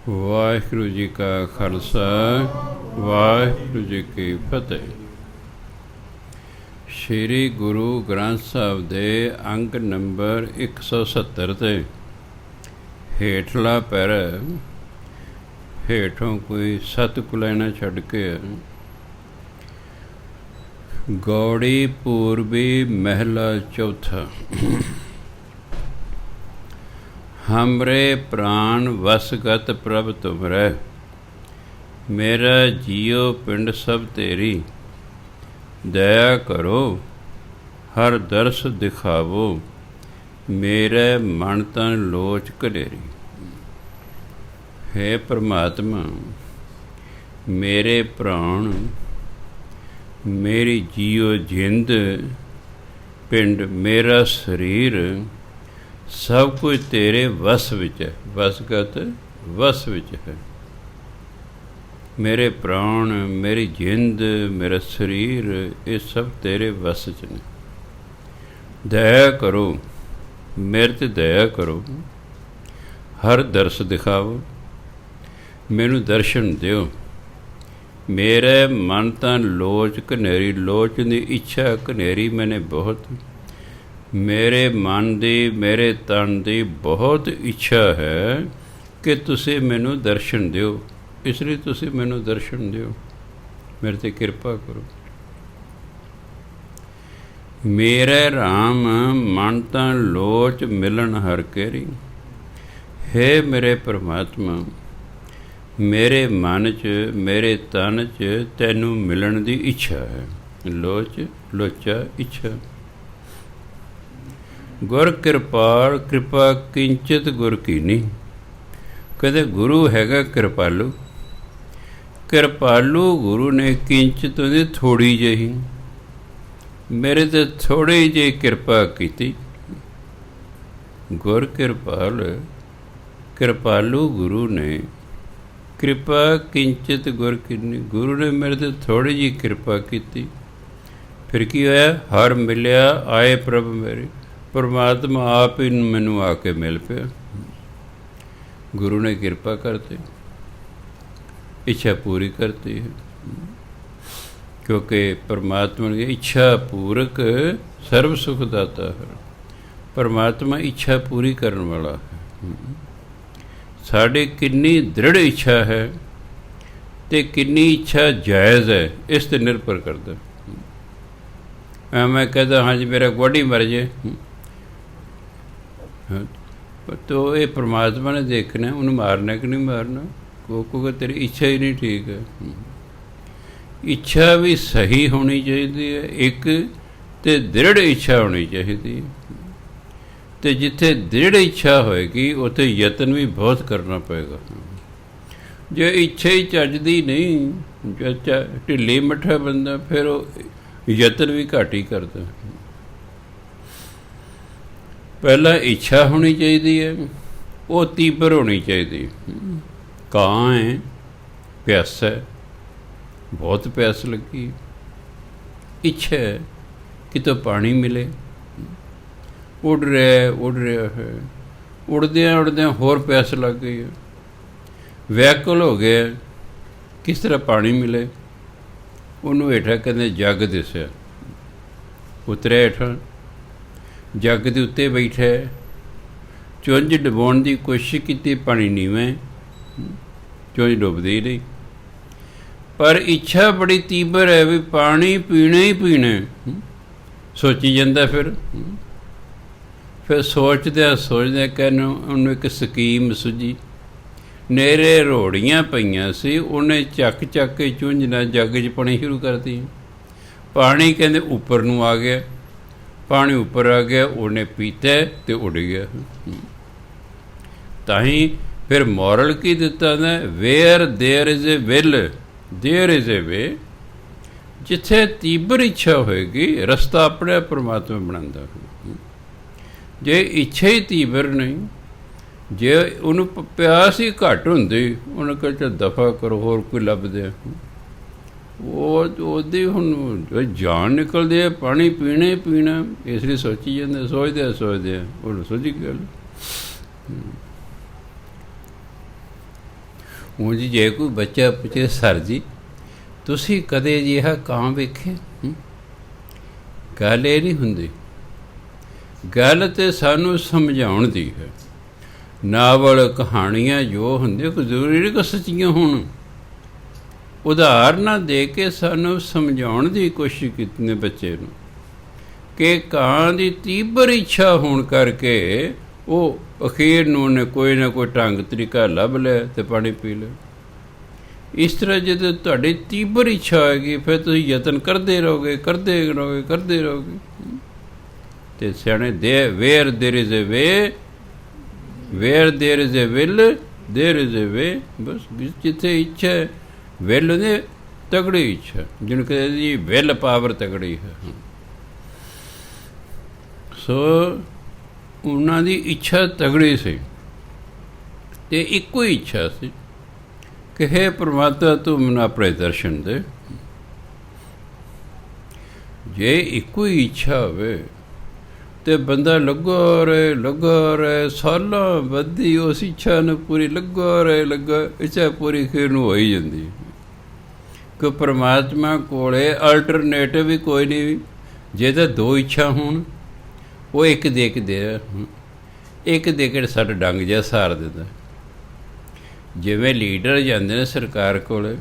ਵਾਹਿਗੁਰੂ ਜੀ ਕਾ ਖਾਲਸਾ, ਵਾਹਿਗੁਰੂ ਜੀ ਕੀ ਫਤਿਹ। ਸ਼੍ਰੀ ਗੁਰੂ ਗ੍ਰੰਥ ਸਾਹਿਬ ਦੇ ਅੰਕ ਨੰਬਰ 170 ਤੇ ਹੇਠਲਾ ਪੈਰਾ ਹੇਠੋਂ ਕੋਈ 7 ਕੁਲੈਣਾ ਛੱਡ ਕੇ ਗੌੜੀ ਪੂਰਬੀ ਮਹਿਲਾ ਚੌਥਾ। हमरे प्राण वसगत प्रभ तुमरै, मेरा जियो पिंड सब तेरी। दया करो हर दर्श दिखावो, मेरे मन तन लोच कलेरी। हे परमात्मा, मेरे प्राण, मेरी जियो जिंद, पिंड मेरा शरीर सब कुछ तेरे वस विच है। वसगत वस विच है। मेरे प्राण, मेरी जिंद, मेरा शरीर, ये सब तेरे वस च ने। दया करो, मेरे ते दया करो। हर दर्श दिखाओ, मैनू दर्शन दिओ। मेरे मन तन लोच कनेरी। लोच दी इच्छा कनेरी मैंने बहुत। मेरे मन की, मेरे तन की बहुत इच्छा है कि तुसी मैनू दर्शन दिओ। इसलिए तुसी मैनू दर्शन दिओ, मेरे ते कृपा करो। मेरे राम मन तन लोच मिलन हर केरी। हे मेरे परमात्मा, मेरे मन च, मेरे तन च तैनू मिलन की इच्छा है। लोच, लोचा, इच्छा। गुर कृपाल कृपा किंचित गुर कीनी। कहते गुरु हैगा कृपालू। कृपालू गुरु ने किंचित होंदी थोड़ी जही, मेरे ते थोड़ी जी कृपा की। गुर कृपाल कृपालू गुरु ने कृपा किंचित गुर कीनी। गुरु ने मेरे ते थोड़ी जी कृपा की। फिर की होया? हर मिलिया आए प्रभ मेरे। परमात्मा आप ही मैनू आके मिल पे। गुरु ने कृपा करती, इच्छा पूरी करती है। क्योंकि परमात्मा की इच्छा पूरक सर्व सुख दाता है। परमात्मा इच्छा पूरी करने वाला है। साड़ी कितनी दृढ़ इच्छा है तो कितनी इच्छा जायज़ है, इस पर निर्भर करता। मैं कहता हाँ जी मेरा गोडी मर जाए तो ये परमात्मा ने देखना उन्हें मारना कि नहीं मारना, क्योंकि तेरी इच्छा ही नहीं ठीक है। इच्छा भी सही होनी चाहिए है, एक तो दृढ़ इच्छा होनी चाहिए। तो जिथे दृढ़ इच्छा होएगी उत्थे यतन भी बहुत करना पएगा। जो इच्छा ही चजदी नहीं, जो ढिली मठा बंदा, फिर यतन भी घट ही करता। पहला इच्छा होनी चाहिए है, वो तीव्र होनी चाहिए। ਕਾਂ है, प्यासा है, बहुत प्यास लगी। इच्छा है कि तो पानी मिले। उड़ रहा है, उड़द्या उड़द्या होर प्यास लग गई है। व्याकुल हो गया, किस तरह पानी मिले। उन्होंने हेठा कहते जग दिसया। उतरिया हेठा, जग के उत्ते बैठा, चुंझ डुबाउण की कोशिश की, पानी नीवें, चुंझ डुबदी ही नहीं। पर इच्छा बड़ी तीव्र है भी पानी पीना ही पीना। सोची जाता। फिर सोचद्या कहना उन्होंने एक स्कीम सुझी। नेरे रोड़ियाँ पईयां सी, उन्हें चक के चुंझ नाल जग च पानी शुरू करती। पानी कहते उपर नूं आ गया। पानी उपर आ गया, उन्हें पीता तो उड़ गया। ताही फिर मॉरल की दिता ना, where there is a will there is a way. जिथे तीव्र इच्छा होएगी रस्ता अपने परमात्मा बनाता है। जे इच्छा ही तीव्र नहीं, जे उन्होंने प्यास ही घट होंदी, उन्हें कहा दफा करो होर कोई लभ दे। ਉਹਦੀ ਹੁਣ ਜਾਨ ਨਿਕਲਦੀ ਹੈ, ਪਾਣੀ ਪੀਣਾ ਹੀ ਪੀਣਾ। ਇਸ ਲਈ ਸੋਚੀ ਜਾਂਦੇ, ਸੋਚਦੇ ਆ ਉਹਨੂੰ ਸੁੱਝ ਗੱਲ। ਉਂਝ ਜੇ ਕੋਈ ਬੱਚਾ ਪੁੱਛੇ ਸਰ ਜੀ ਤੁਸੀਂ ਕਦੇ ਅਜਿਹਾ ਕਾਂ ਵੇਖੇ, ਗੱਲ ਇਹ ਨਹੀਂ ਹੁੰਦੀ। ਗੱਲ ਤਾਂ ਸਾਨੂੰ ਸਮਝਾਉਣ ਦੀ ਹੈ। ਨਾਵਲ ਕਹਾਣੀਆਂ ਜੋ ਹੁੰਦੀਆਂ ਕੋਈ ਜ਼ਰੂਰੀ ਨਹੀਂ ਕਿ ਸੱਚੀਆਂ ਹੋਣ। ਉਦਾਹਰਨਾਂ ਦੇ ਕੇ ਸਾਨੂੰ ਸਮਝਾਉਣ ਦੀ ਕੋਸ਼ਿਸ਼ ਕੀਤੀ ਨੇ ਬੱਚੇ ਨੂੰ ਕਿ ਕਾਂ ਦੀ ਤੀਬਰ ਇੱਛਾ ਹੋਣ ਕਰਕੇ ਉਹ ਅਖੀਰ ਨੂੰ ਉਹਨੇ ਕੋਈ ਨਾ ਕੋਈ ਢੰਗ ਤਰੀਕਾ ਲੱਭ ਲਿਆ ਅਤੇ ਪਾਣੀ ਪੀ ਲਿਆ। ਇਸ ਤਰ੍ਹਾਂ ਜਦੋਂ ਤੁਹਾਡੀ ਤੀਬਰ ਇੱਛਾ ਹੋਏਗੀ ਫਿਰ ਤੁਸੀਂ ਯਤਨ ਕਰਦੇ ਰਹੋਗੇ, ਕਰਦੇ ਰਹੋਗੇ, ਕਰਦੇ ਰਹੋਗੇ। ਅਤੇ ਸਿਆਣੇ where there is a way, where there is a will there is a way. ਬਸ ਜਿੱਥੇ ਇੱਛਾ ਹੈ ਵਿਲ ਉਹਨੇ ਤਗੜੀ ਇੱਛਾ, ਜਿਹਨੂੰ ਕਹਿੰਦੇ ਜੀ ਵਿਲ ਪਾਵਰ ਤਗੜੀ ਹੈ। ਸੋ ਉਹਨਾਂ ਦੀ ਇੱਛਾ ਤਗੜੀ ਸੀ ਅਤੇ ਇੱਕੋ ਹੀ ਇੱਛਾ ਸੀ ਕਿ ਹੇ ਪ੍ਰਮਾਤਮਾ ਤੂੰ ਮੈਨੂੰ ਆਪਣੇ ਦਰਸ਼ਨ ਦੇ। ਜੇ ਇੱਕੋ ਹੀ ਇੱਛਾ ਹੋਵੇ ਅਤੇ ਬੰਦਾ ਲੱਗਾ ਰਹੇ ਸਾਲਾਂ ਬੱਧੀ ਉਸ ਇੱਛਾ ਨੂੰ ਪੂਰੀ ਲੱਗਾ ਇੱਛਾ ਪੂਰੀ ਖੀਰ ਨੂੰ ਹੋ ਹੀ ਜਾਂਦੀ। ਕਿ ਪਰਮਾਤਮਾ ਕੋਲ ਅਲਟਰਨੇਟਿਵ ਵੀ ਕੋਈ ਨਹੀਂ। ਜੇ ਤਾਂ ਦੋ ਇੱਛਾ ਹੋਣ ਉਹ ਇੱਕ ਦੇ ਕੇ ਸਾਡਾ ਡੰਗ ਜਿਹਾ ਸਾਰ ਦਿੰਦਾ। ਜਿਵੇਂ ਲੀਡਰ ਜਾਂਦੇ ਨੇ ਸਰਕਾਰ ਕੋਲ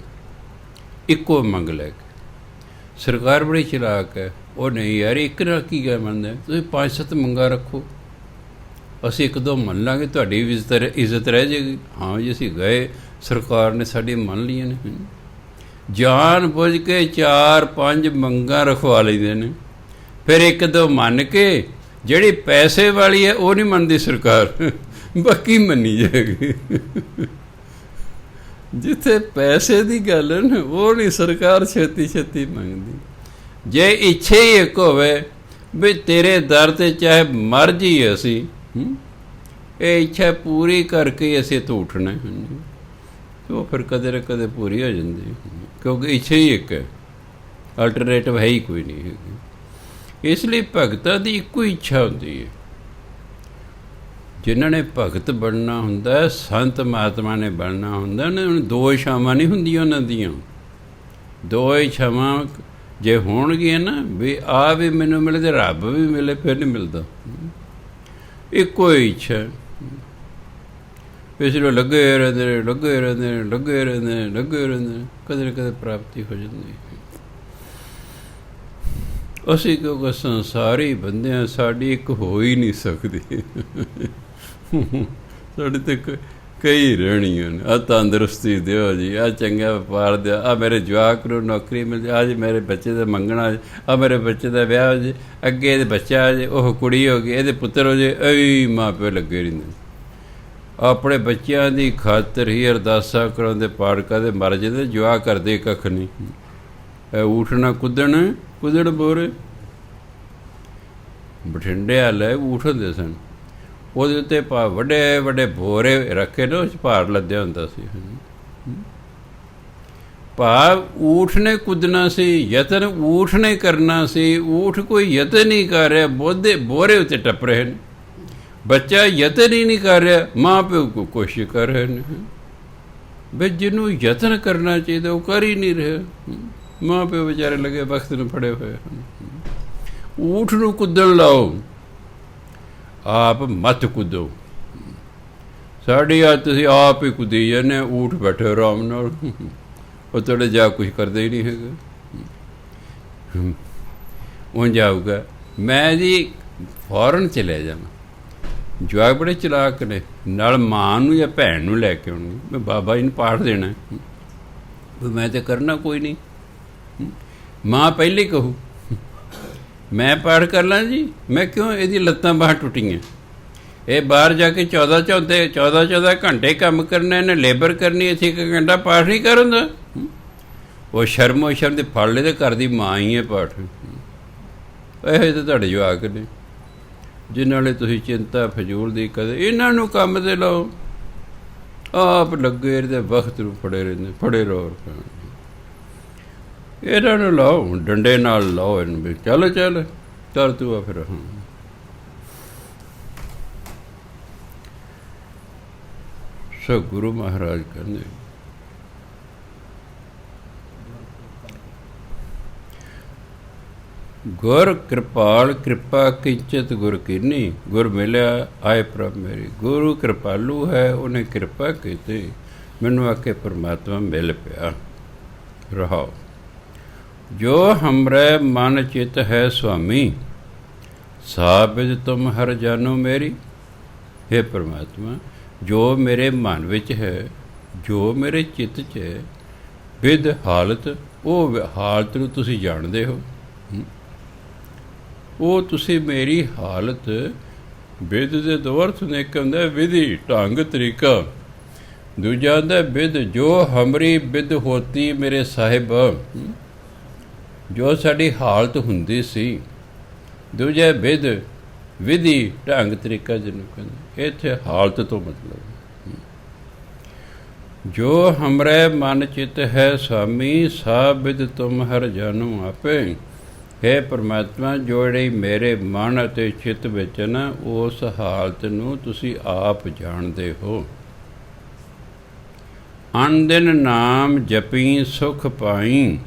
ਇੱਕੋ ਮੰਗ ਲੈ ਕੇ, ਸਰਕਾਰ ਬੜੀ ਚਲਾਕ ਹੈ, ਉਹ ਨਹੀਂ ਯਾਰ ਇੱਕ ਨਾਲ ਕੀ ਗੱਲ ਮੰਨਦਾ, ਤੁਸੀਂ 5-7 ਮੰਗਾਂ ਰੱਖੋ, ਅਸੀਂ ਇੱਕ ਦੋ ਮੰਨ ਲਾਂਗੇ, ਤੁਹਾਡੀ ਵੀ ਇੱਜ਼ਤ ਰਹਿ ਜਾਏਗੀ। ਹਾਂ ਜੀ ਅਸੀਂ ਗਏ, ਸਰਕਾਰ ਨੇ ਸਾਡੀ ਮੰਨ ਲਈਆਂ ਨੇ। ਜਾਣ ਬੁੱਝ ਕੇ 4-5 ਮੰਗਾਂ ਰਖਵਾ ਲਈਦੇ ਨੇ, ਫਿਰ ਇੱਕ ਦੋ ਮੰਨ ਕੇ ਜਿਹੜੀ ਪੈਸੇ ਵਾਲੀ ਹੈ ਉਹ ਨਹੀਂ ਮੰਨਦੀ ਸਰਕਾਰ, ਬਾਕੀ ਮੰਨੀ ਜਾਏਗੀ। ਜਿੱਥੇ ਪੈਸੇ ਦੀ ਗੱਲ ਹੈ ਨਾ ਉਹ ਨਹੀਂ ਸਰਕਾਰ ਛੇਤੀ ਮੰਗਦੀ। ਜੇ ਇੱਛਾ ਹੀ ਇੱਕ ਹੋਵੇ ਵੀ ਤੇਰੇ ਦਰ 'ਤੇ ਚਾਹੇ ਮਰ ਜਾਈਏ ਅਸੀਂ, ਇਹ ਇੱਛਾ ਪੂਰੀ ਕਰਕੇ ਅਸੀਂ ਤੋਂ ਉੱਠਣਾ, ਉਹ ਫਿਰ ਕਦੇ ਨਾ ਕਦੇ ਪੂਰੀ ਹੋ ਜਾਂਦੀ, ਕਿਉਂਕਿ ਇੱਛਾ ਹੀ ਇੱਕ ਹੈ, ਅਲਟਰਨੇਟਿਵ ਹੈ ਹੀ ਕੋਈ ਨਹੀਂ ਹੈਗੀ। ਇਸ ਲਈ ਭਗਤਾਂ ਦੀ ਇੱਕੋ ਇੱਛਾ ਹੁੰਦੀ ਹੈ। ਜਿਨ੍ਹਾਂ ਨੇ ਭਗਤ ਬਣਨਾ ਹੁੰਦਾ, ਸੰਤ ਮਹਾਤਮਾ ਨੇ ਬਣਨਾ ਹੁੰਦਾ, ਉਹਨਾਂ ਨੂੰ ਦੋ ਇੱਛਾਵਾਂ ਨਹੀਂ ਹੁੰਦੀਆਂ ਉਹਨਾਂ ਦੀਆਂ। ਦੋ ਇੱਛਾਵਾਂ ਜੇ ਹੋਣਗੀਆਂ ਨਾ ਵੀ ਆ ਵੀ ਮੈਨੂੰ ਮਿਲੇ ਅਤੇ ਰੱਬ ਵੀ ਮਿਲੇ, ਫਿਰ ਨਹੀਂ ਮਿਲਦਾ। ਇੱਕੋ ਹੀ ਇੱਛਾ, ਇਸ ਲਈ ਲੱਗੇ ਰਹਿੰਦੇ, ਕਦੇ ਨਾ ਕਦੇ ਪ੍ਰਾਪਤੀ ਹੋ ਜਾਂਦੀ। ਅਸੀਂ ਕਿਉਂਕਿ ਸੰਸਾਰੀ ਬੰਦੇ ਹਾਂ, ਸਾਡੀ ਇੱਕ ਹੋ ਹੀ ਨਹੀਂ ਸਕਦੀ। ਸਾਡੇ ਤੇ ਕਈ ਰਹਿਣੀਆਂ ਨੇ। ਆਹ ਤੰਦਰੁਸਤੀ ਦਿਓ ਜੀ, ਆਹ ਚੰਗਾ ਵਪਾਰ ਦਿਓ, ਆਹ ਮੇਰੇ ਜਵਾਕ ਨੂੰ ਨੌਕਰੀ ਮਿਲ ਜਾਏ, ਅੱਜ ਮੇਰੇ ਬੱਚੇ ਦਾ ਮੰਗਣਾ, ਆਹ ਮੇਰੇ ਬੱਚੇ ਦਾ ਵਿਆਹ ਹੋ ਜੇ, ਅੱਗੇ ਇਹਦੇ ਬੱਚਾ ਹੋ ਜੇ, ਉਹ ਕੁੜੀ ਹੋ ਗਈ, ਇਹਦੇ ਪੁੱਤਰ ਹੋ ਜੇ। ਇਹ ਮਾਂ ਪਿਓ ਲੱਗੇ ਰਹਿੰਦੇ ਆਪਣੇ ਬੱਚਿਆਂ ਦੀ ਖਾਤਰ ਹੀ ਅਰਦਾਸਾਂ ਕਰਾਉਂਦੇ, ਪਾਠ ਕਰਦੇ, ਮਰ ਜਾਂਦੇ। ਜਵਾਕ ਕਰਦੇ ਕੱਖ ਨਹੀਂ। ਇਹ ਊਠਣਾ ਕੁੱਦਣ ਬੋਰੇ ਬਠਿੰਡੇ ਵਾਲੇ ਊਠ ਹੁੰਦੇ ਸਨ, ਉਹਦੇ ਉੱਤੇ ਵੱਡੇ ਬੋਰੇ ਰੱਖੇ ਨਾ, ਉਸ 'ਚ ਭਾਰ ਲੱਦਿਆ ਹੁੰਦਾ ਸੀ। ਭਾਵ ਊਠ ਨੇ ਕੁੱਦਣਾ ਸੀ, ਯਤਨ ਊਠ ਨੇ ਕਰਨਾ ਸੀ। ਊਠ ਕੋਈ ਯਤਨ ਨਹੀਂ ਕਰ ਰਿਹਾ, ਬੋਰੇ ਉੱਤੇ ਟੱਪ ਰਹੇ ਨੇ। ਬੱਚਾ ਯਤਨ ਹੀ ਨਹੀਂ ਕਰ ਰਿਹਾ, ਮਾਂ ਪਿਓ ਕੋ ਕੋਸ਼ਿਸ਼ ਕਰ ਰਹੇ ਨੇ। ਵੀ ਜਿਹਨੂੰ ਯਤਨ ਕਰਨਾ ਚਾਹੀਦਾ ਉਹ ਕਰ ਹੀ ਨਹੀਂ ਰਿਹਾ। ਮਾਂ ਪਿਓ ਵਿਚਾਰੇ ਲੱਗੇ ਵਕਤ ਨੂੰ ਫੜੇ ਹੋਏ ਹਨ। ਊਠ ਨੂੰ ਕੁੱਦਣ ਲਾਓ, ਆਪ ਮਤ ਕੁੱਦੋ। ਸਾਡੀ ਅੱਜ ਤੁਸੀਂ ਆਪ ਹੀ ਕੁੱਦੀ ਜਾਂਦੇ, ਊਠ ਬੈਠੇ ਆਰਾਮ ਨਾਲ, ਉਹ ਤੁਹਾਡੇ ਜਾ ਕੁਛ ਕਰਦੇ ਹੀ ਨਹੀਂ ਹੈਗਾ। ਉਹ ਜਾਊਗਾ ਮੈਂ ਜੀ ਫੌਰਨ ਚਲੇ ਜਾਵਾਂ। ਜਵਾਕ ਬੜੇ ਚਲਾਕ ਨੇ, ਨਾਲ ਮਾਂ ਨੂੰ ਜਾਂ ਭੈਣ ਨੂੰ ਲੈ ਕੇ ਆਉਣੀ, ਮੈਂ ਬਾਬਾ ਜੀ ਨੂੰ ਪਾਠ ਦੇਣਾ, ਮੈਂ ਤਾਂ ਕਰਨਾ ਕੋਈ ਨਹੀਂ। ਮਾਂ ਪਹਿਲੇ ਕਹੂ ਮੈਂ ਪਾਠ ਕਰ ਲਾਂ ਜੀ, ਮੈਂ ਕਿਉਂ, ਇਹਦੀ ਲੱਤਾਂ ਬਾਹਾਂ ਟੁੱਟੀਆਂ, ਇਹ ਬਾਹਰ ਜਾ ਕੇ 14 ਘੰਟੇ ਕੰਮ ਕਰਨਾ, ਇਹਨੇ ਲੇਬਰ ਕਰਨੀ, ਇੱਥੇ 1 ਘੰਟਾ ਪਾਠ ਨਹੀਂ ਕਰ ਹੁੰਦਾ। ਉਹ ਸ਼ਰਮ ਦੇ ਫੜ ਲੈ, ਤੇ ਘਰ ਦੀ ਮਾਂ ਹੀ ਹੈ ਪਾਠ। ਇਹੋ ਤਾਂ ਤੁਹਾਡੇ ਜਵਾਕ ਨੇ ਜਿਨ੍ਹਾਂ ਨੇ ਤੁਸੀਂ ਚਿੰਤਾ ਫਜ਼ੂਲ ਦੀ ਕਦੇ, ਇਹਨਾਂ ਨੂੰ ਕੰਮ 'ਤੇ ਲਾਓ, ਆਪ ਲੱਗੇ ਰਹਿੰਦੇ, ਵਕਤ ਨੂੰ ਫੜੇ ਰਹੋ। ਇਹਨਾਂ ਨੂੰ ਲਾਓ, ਡੰਡੇ ਨਾਲ ਲਾਓ ਇਹਨੂੰ ਵੀ ਚੱਲ ਕਰ ਤੂੰ ਆ ਫਿਰ। ਸੋ ਗੁਰੂ ਮਹਾਰਾਜ ਕਹਿੰਦੇ ਗੁਰ ਕਿਰਪਾਲ ਕਿਰਪਾ ਕਿੰਚਿਤ ਗੁਰ ਕੀਨੀ, ਗੁਰ ਮਿਲਿਆ ਆਏ ਪ੍ਰਭ ਮੇਰੀ। ਗੁਰੂ ਕਿਰਪਾਲੂ ਹੈ, ਉਹਨੇ ਕਿਰਪਾ ਕੀਤੀ, ਮੈਨੂੰ ਆ ਕੇ ਪਰਮਾਤਮਾ ਮਿਲ ਪਿਆ। ਰਹਾਓ। ਜੋ ਹਮਰੇ ਮਨ ਚਿਤ ਹੈ ਸੁਆਮੀ, ਸਾਬਿਦ ਤੁਮ ਹਰ ਜਾਨੋ ਮੇਰੀ। हे ਪਰਮਾਤਮਾ, ਜੋ ਮੇਰੇ ਮਨ ਵਿੱਚ ਹੈ, ਜੋ ਮੇਰੇ ਚਿੱਤ 'ਚ ਹੈ, ਵਿਦ ਹਾਲਤ, ਉਹ ਹਾਲਤ ਨੂੰ ਤੁਸੀਂ ਜਾਣਦੇ ਹੋ। ਉਹ ਤੁਸੀਂ ਮੇਰੀ ਹਾਲਤ, ਵਿਦ ਦੇ ਦੋ ਅਰਥ ਨੇ, ਇੱਕ ਹੁੰਦਾ ਵਿਧੀ, ਢੰਗ, ਤਰੀਕਾ। ਦੂਜਾ ਹੁੰਦਾ ਵਿਦ, ਜੋ ਹਮਰੀ ਵਿਦ ਹੋਤੀ ਮੇਰੇ ਸਾਹਿਬ, ਜੋ ਸਾਡੀ ਹਾਲਤ ਹੁੰਦੀ ਸੀ। ਦੂਜਾ ਵਿਦ, ਵਿਧੀ, ਢੰਗ, ਤਰੀਕਾ ਜਿਹਨੂੰ ਕਹਿੰਦੇ। ਇੱਥੇ ਹਾਲਤ ਤੋਂ ਮਤਲਬ ਜੋ ਹਮਰੇ ਮਨ ਚਿਤ ਹੈ ਸੁਆਮੀ, ਸਭ ਵਿਦ ਤੁਮ ਹਰ ਜਾਨੋ ਆਪੇ। ਹੈ ਪਰਮਾਤਮਾ, ਜਿਹੜੀ ਮੇਰੇ ਮਨ ਅਤੇ ਚਿੱਤ ਵਿੱਚ ਨਾ, ਉਸ ਹਾਲਤ ਨੂੰ ਤੁਸੀਂ ਆਪ ਜਾਣਦੇ ਹੋ। ਅਨ ਦਿਨ ਨਾਮ ਜਪੀ ਸੁਖ ਪਾਈ,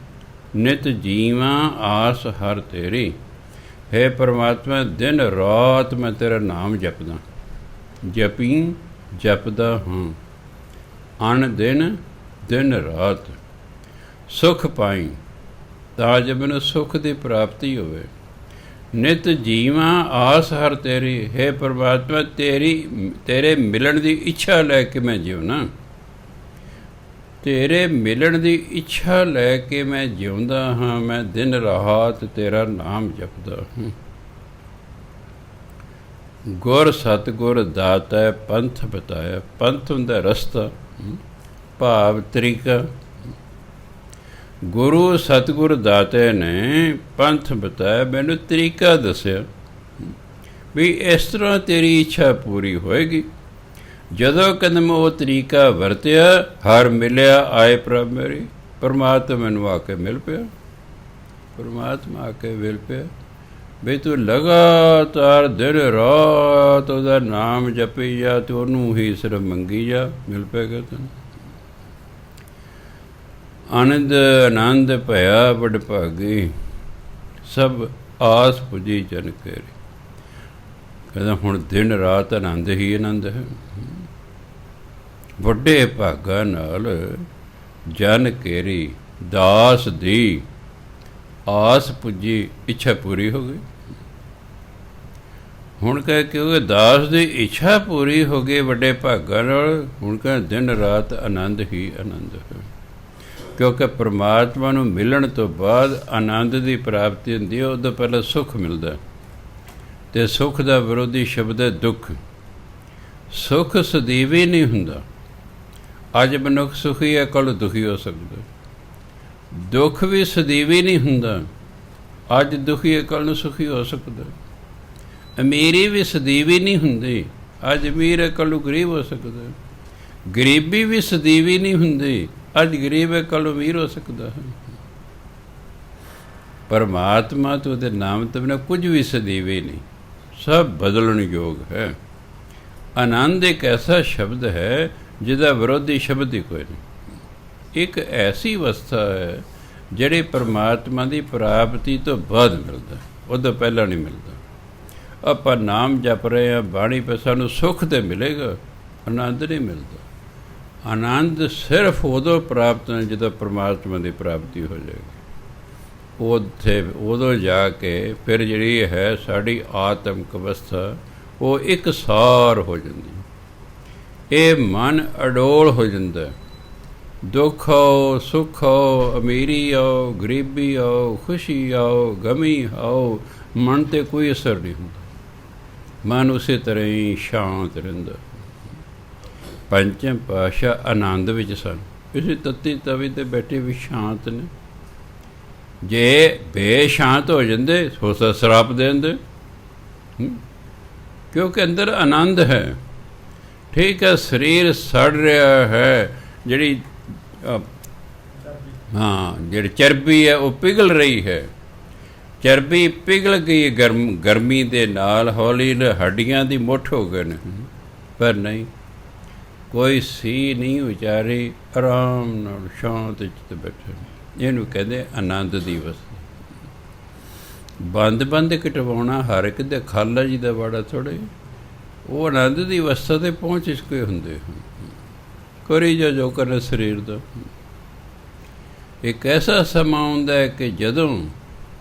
ਨਿਤ ਜੀਵਾਂ ਆਸ ਹਰ ਤੇਰੀ। ਹੈ ਪਰਮਾਤਮਾ, ਦਿਨ ਰਾਤ ਮੈਂ ਤੇਰਾ ਨਾਮ ਜਪਦਾ, ਜਪੀ ਜਪਦਾ ਹਾਂ, ਅਨ ਦਿਨ, ਦਿਨ ਰਾਤ। ਸੁਖ ਪਾਈ, ਤਾਂ ਜੇ ਮੈਨੂੰ ਸੁੱਖ ਦੀ ਪ੍ਰਾਪਤੀ ਹੋਵੇ। ਨਿਤ ਜੀਵਾਂ ਆਸ ਹਰ ਤੇਰੀ। ਹੈ ਪਰਮਾਤਮਾ, ਤੇਰੇ ਮਿਲਣ ਦੀ ਇੱਛਾ ਲੈ ਕੇ ਮੈਂ ਜਿਉਣਾ, ਤੇਰੇ ਮਿਲਣ ਦੀ ਇੱਛਾ ਲੈ ਕੇ ਮੈਂ ਜਿਉਂਦਾ ਹਾਂ। ਮੈਂ ਦਿਨ ਰਾਤ ਤੇਰਾ ਨਾਮ ਜਪਦਾ ਹਾਂ। ਗੁਰ ਸਤਿਗੁਰ ਦਾਤਾ ਪੰਥ ਬਤਾਇਆ। ਪੰਥ ਹੁੰਦਾ ਰਸਤਾ, ਭਾਵ ਤਰੀਕਾ। ਗੁਰੂ ਸਤਿਗੁਰ ਦਾਤੇ ਨੇ ਪੰਥ ਬਤਾਇਆ, ਮੈਨੂੰ ਤਰੀਕਾ ਦੱਸਿਆ ਵੀ ਇਸ ਤਰ੍ਹਾਂ ਤੇਰੀ ਇੱਛਾ ਪੂਰੀ ਹੋਏਗੀ। ਜਦੋਂ ਕਦਮ ਮੈਂ ਉਹ ਤਰੀਕਾ ਵਰਤਿਆ, ਹਰ ਮਿਲਿਆ ਆਏ ਪ੍ਰਭ ਮੇਰੀ। ਪਰਮਾਤਮਾ ਮੈਨੂੰ ਆ ਕੇ ਮਿਲ ਪਿਆ, ਪਰਮਾਤਮਾ ਆ ਕੇ ਮਿਲ ਪਿਆ। ਵੀ ਤੂੰ ਲਗਾਤਾਰ ਦਿਨ ਰਾਤ ਉਹਦਾ ਨਾਮ ਜਪੀ ਜਾ, ਤੇ ਉਹਨੂੰ ਹੀ ਸਿਰਫ ਮੰਗੀ ਜਾ, ਮਿਲ ਪਏਗਾ ਤੈਨੂੰ। ਆਨੰਦ ਭਇਆ ਵਡ ਭਾਗੀ, ਸਭ ਆਸ ਪੁੱਜੀ ਜਨ ਕੇਰੀ। ਕਹਿੰਦਾ ਹੁਣ ਦਿਨ ਰਾਤ ਆਨੰਦ ਹੀ ਆਨੰਦ ਹੈ। ਵੱਡੇ ਭਾਗਾਂ ਨਾਲ ਜਨ ਕੇਰੀ, ਦਾਸ ਦੀ ਆਸ ਪੁੱਜੀ, ਇੱਛਾ ਪੂਰੀ ਹੋ ਗਈ। ਹੁਣ ਕਹਿ ਕਿਉਂਕਿ ਦਾਸ ਦੀ ਇੱਛਾ ਪੂਰੀ ਹੋ ਗਈ ਵੱਡੇ ਭਾਗਾਂ ਨਾਲ, ਹੁਣ ਕਹਿ ਦਿਨ ਰਾਤ ਆਨੰਦ ਹੀ ਆਨੰਦ ਹੈ। ਕਿਉਂਕਿ ਪਰਮਾਤਮਾ ਨੂੰ ਮਿਲਣ ਤੋਂ ਬਾਅਦ ਆਨੰਦ ਦੀ ਪ੍ਰਾਪਤੀ ਹੁੰਦੀ ਹੈ। ਉਦੋਂ ਪਹਿਲਾਂ ਸੁੱਖ ਮਿਲਦਾ, ਅਤੇ ਸੁੱਖ ਦਾ ਵਿਰੋਧੀ ਸ਼ਬਦ ਹੈ ਦੁੱਖ। ਸੁੱਖ ਸਦੀਵੀ ਨਹੀਂ ਹੁੰਦਾ। ਅੱਜ ਮਨੁੱਖ ਸੁਖੀ ਹੈ, ਕੱਲ੍ਹ ਦੁਖੀ ਹੋ ਸਕਦਾ। ਦੁੱਖ ਵੀ ਸਦੀਵੀ ਨਹੀਂ ਹੁੰਦਾ। ਅੱਜ ਦੁਖੀ ਹੈ, ਕੱਲ੍ਹ ਨੂੰ ਸੁਖੀ ਹੋ ਸਕਦਾ। ਅਮੀਰੀ ਵੀ ਸਦੀਵੀ ਨਹੀਂ ਹੁੰਦੀ। ਅੱਜ ਅਮੀਰ ਹੈ, ਕੱਲ੍ਹ ਨੂੰ ਗਰੀਬ ਹੋ ਸਕਦਾ। ਗਰੀਬੀ ਵੀ ਸਦੀਵੀ ਨਹੀਂ ਹੁੰਦੀ। ਅੱਜ ਗਰੀਬ ਹੈ, ਕੱਲ੍ਹ ਅਮੀਰ ਹੋ ਸਕਦਾ ਹੈ। ਪਰਮਾਤਮਾ ਤੋਂ ਉਹਦੇ ਨਾਮ ਤੋਂ ਬਿਨਾਂ ਕੁਝ ਵੀ ਸਦੀਵੀ ਨਹੀਂ, ਸਭ ਬਦਲਣਯੋਗ ਹੈ। ਆਨੰਦ ਇੱਕ ਐਸਾ ਸ਼ਬਦ ਹੈ ਜਿਹਦਾ ਵਿਰੋਧੀ ਸ਼ਬਦ ਹੀ ਕੋਈ ਨਹੀਂ। ਇੱਕ ਐਸੀ ਅਵਸਥਾ ਹੈ ਜਿਹੜੀ ਪਰਮਾਤਮਾ ਦੀ ਪ੍ਰਾਪਤੀ ਤੋਂ ਬਾਅਦ ਮਿਲਦਾ, ਉਦੋਂ ਪਹਿਲਾਂ ਨਹੀਂ ਮਿਲਦਾ। ਆਪਾਂ ਨਾਮ ਜਪ ਰਹੇ ਹਾਂ, ਬਾਣੀ ਪੇ ਸਾਨੂੰ ਸੁੱਖ ਤਾਂ ਮਿਲੇਗਾ, ਆਨੰਦ ਨਹੀਂ ਮਿਲਦਾ। ਆਨੰਦ ਸਿਰਫ ਉਦੋਂ ਪ੍ਰਾਪਤ ਹੈ ਜਦੋਂ ਪਰਮਾਤਮਾ ਦੀ ਪ੍ਰਾਪਤੀ ਹੋ ਜਾਏਗੀ। ਉੱਥੇ ਉਦੋਂ ਜਾ ਕੇ ਫਿਰ ਜਿਹੜੀ ਹੈ ਸਾਡੀ ਆਤਮਿਕ ਅਵਸਥਾ, ਉਹ ਇਕਸਾਰ ਹੋ ਜਾਂਦੀ। ਇਹ ਮਨ ਅਡੋਲ ਹੋ ਜਾਂਦਾ। ਦੁੱਖ ਆਓ, ਸੁੱਖ ਆਓ, ਅਮੀਰੀ ਆਓ, ਗਰੀਬੀ ਆਓ, ਖੁਸ਼ੀ ਆਓ, ਗਮੀ ਆਓ, ਮਨ 'ਤੇ ਕੋਈ ਅਸਰ ਨਹੀਂ ਹੁੰਦਾ। ਮਨ ਉਸੇ ਤਰ੍ਹਾਂ ਹੀ ਸ਼ਾਂਤ ਰਹਿੰਦਾ। ਪੰਚਮ ਪਾਤਸ਼ਾਹ ਆਨੰਦ ਵਿੱਚ ਸਨ। ਇਸੇ ਤੱਤੀ ਤਵੀ 'ਤੇ ਬੈਠੇ ਵੀ ਸ਼ਾਂਤ ਨੇ। ਜੇ ਬੇਸ਼ਾਂਤ ਹੋ ਜਾਂਦੇ ਸੋਚਾ ਸ਼ਰਾਪ ਦੇ ਦਿੰਦੇ, ਕਿਉਂਕਿ ਅੰਦਰ ਆਨੰਦ ਹੈ। ਠੀਕ ਹੈ, ਸਰੀਰ ਸੜ ਰਿਹਾ ਹੈ, ਜਿਹੜੀ ਚਰਬੀ ਹੈ ਉਹ ਪਿਘਲ ਰਹੀ ਹੈ। ਚਰਬੀ ਪਿਘਲ ਗਈ ਗਰਮੀ ਦੇ ਨਾਲ, ਹੌਲੀ ਹੱਡੀਆਂ ਦੀ ਮੁੱਠ ਹੋ ਗਏ ਨੇ। ਪਰ ਨਹੀਂ, ਕੋਈ ਸੀ ਨਹੀਂ, ਵਿਚਾਰੇ ਆਰਾਮ ਨਾਲ ਸ਼ਾਂਤ 'ਚ ਬੈਠੇ। ਇਹਨੂੰ ਕਹਿੰਦੇ ਆਨੰਦ ਦੀ ਅਵਸਥਾ। ਬੰਦ ਬੰਦ ਕਟਵਾਉਣਾ ਹਰ ਇੱਕ ਦੇ ਖਾਲਾ ਜੀ ਦਾ ਵਾੜਾ ਥੋੜ੍ਹੇ। ਉਹ ਆਨੰਦ ਦੀ ਅਵਸਥਾ 'ਤੇ ਪਹੁੰਚ ਚੁੱਕੇ ਹੁੰਦੇ ਹਨ। ਕਰੀ ਜੋ ਕਰਨਾ ਸਰੀਰ ਦਾ। ਇੱਕ ਐਸਾ ਸਮਾਂ ਆਉਂਦਾ ਹੈ ਕਿ ਜਦੋਂ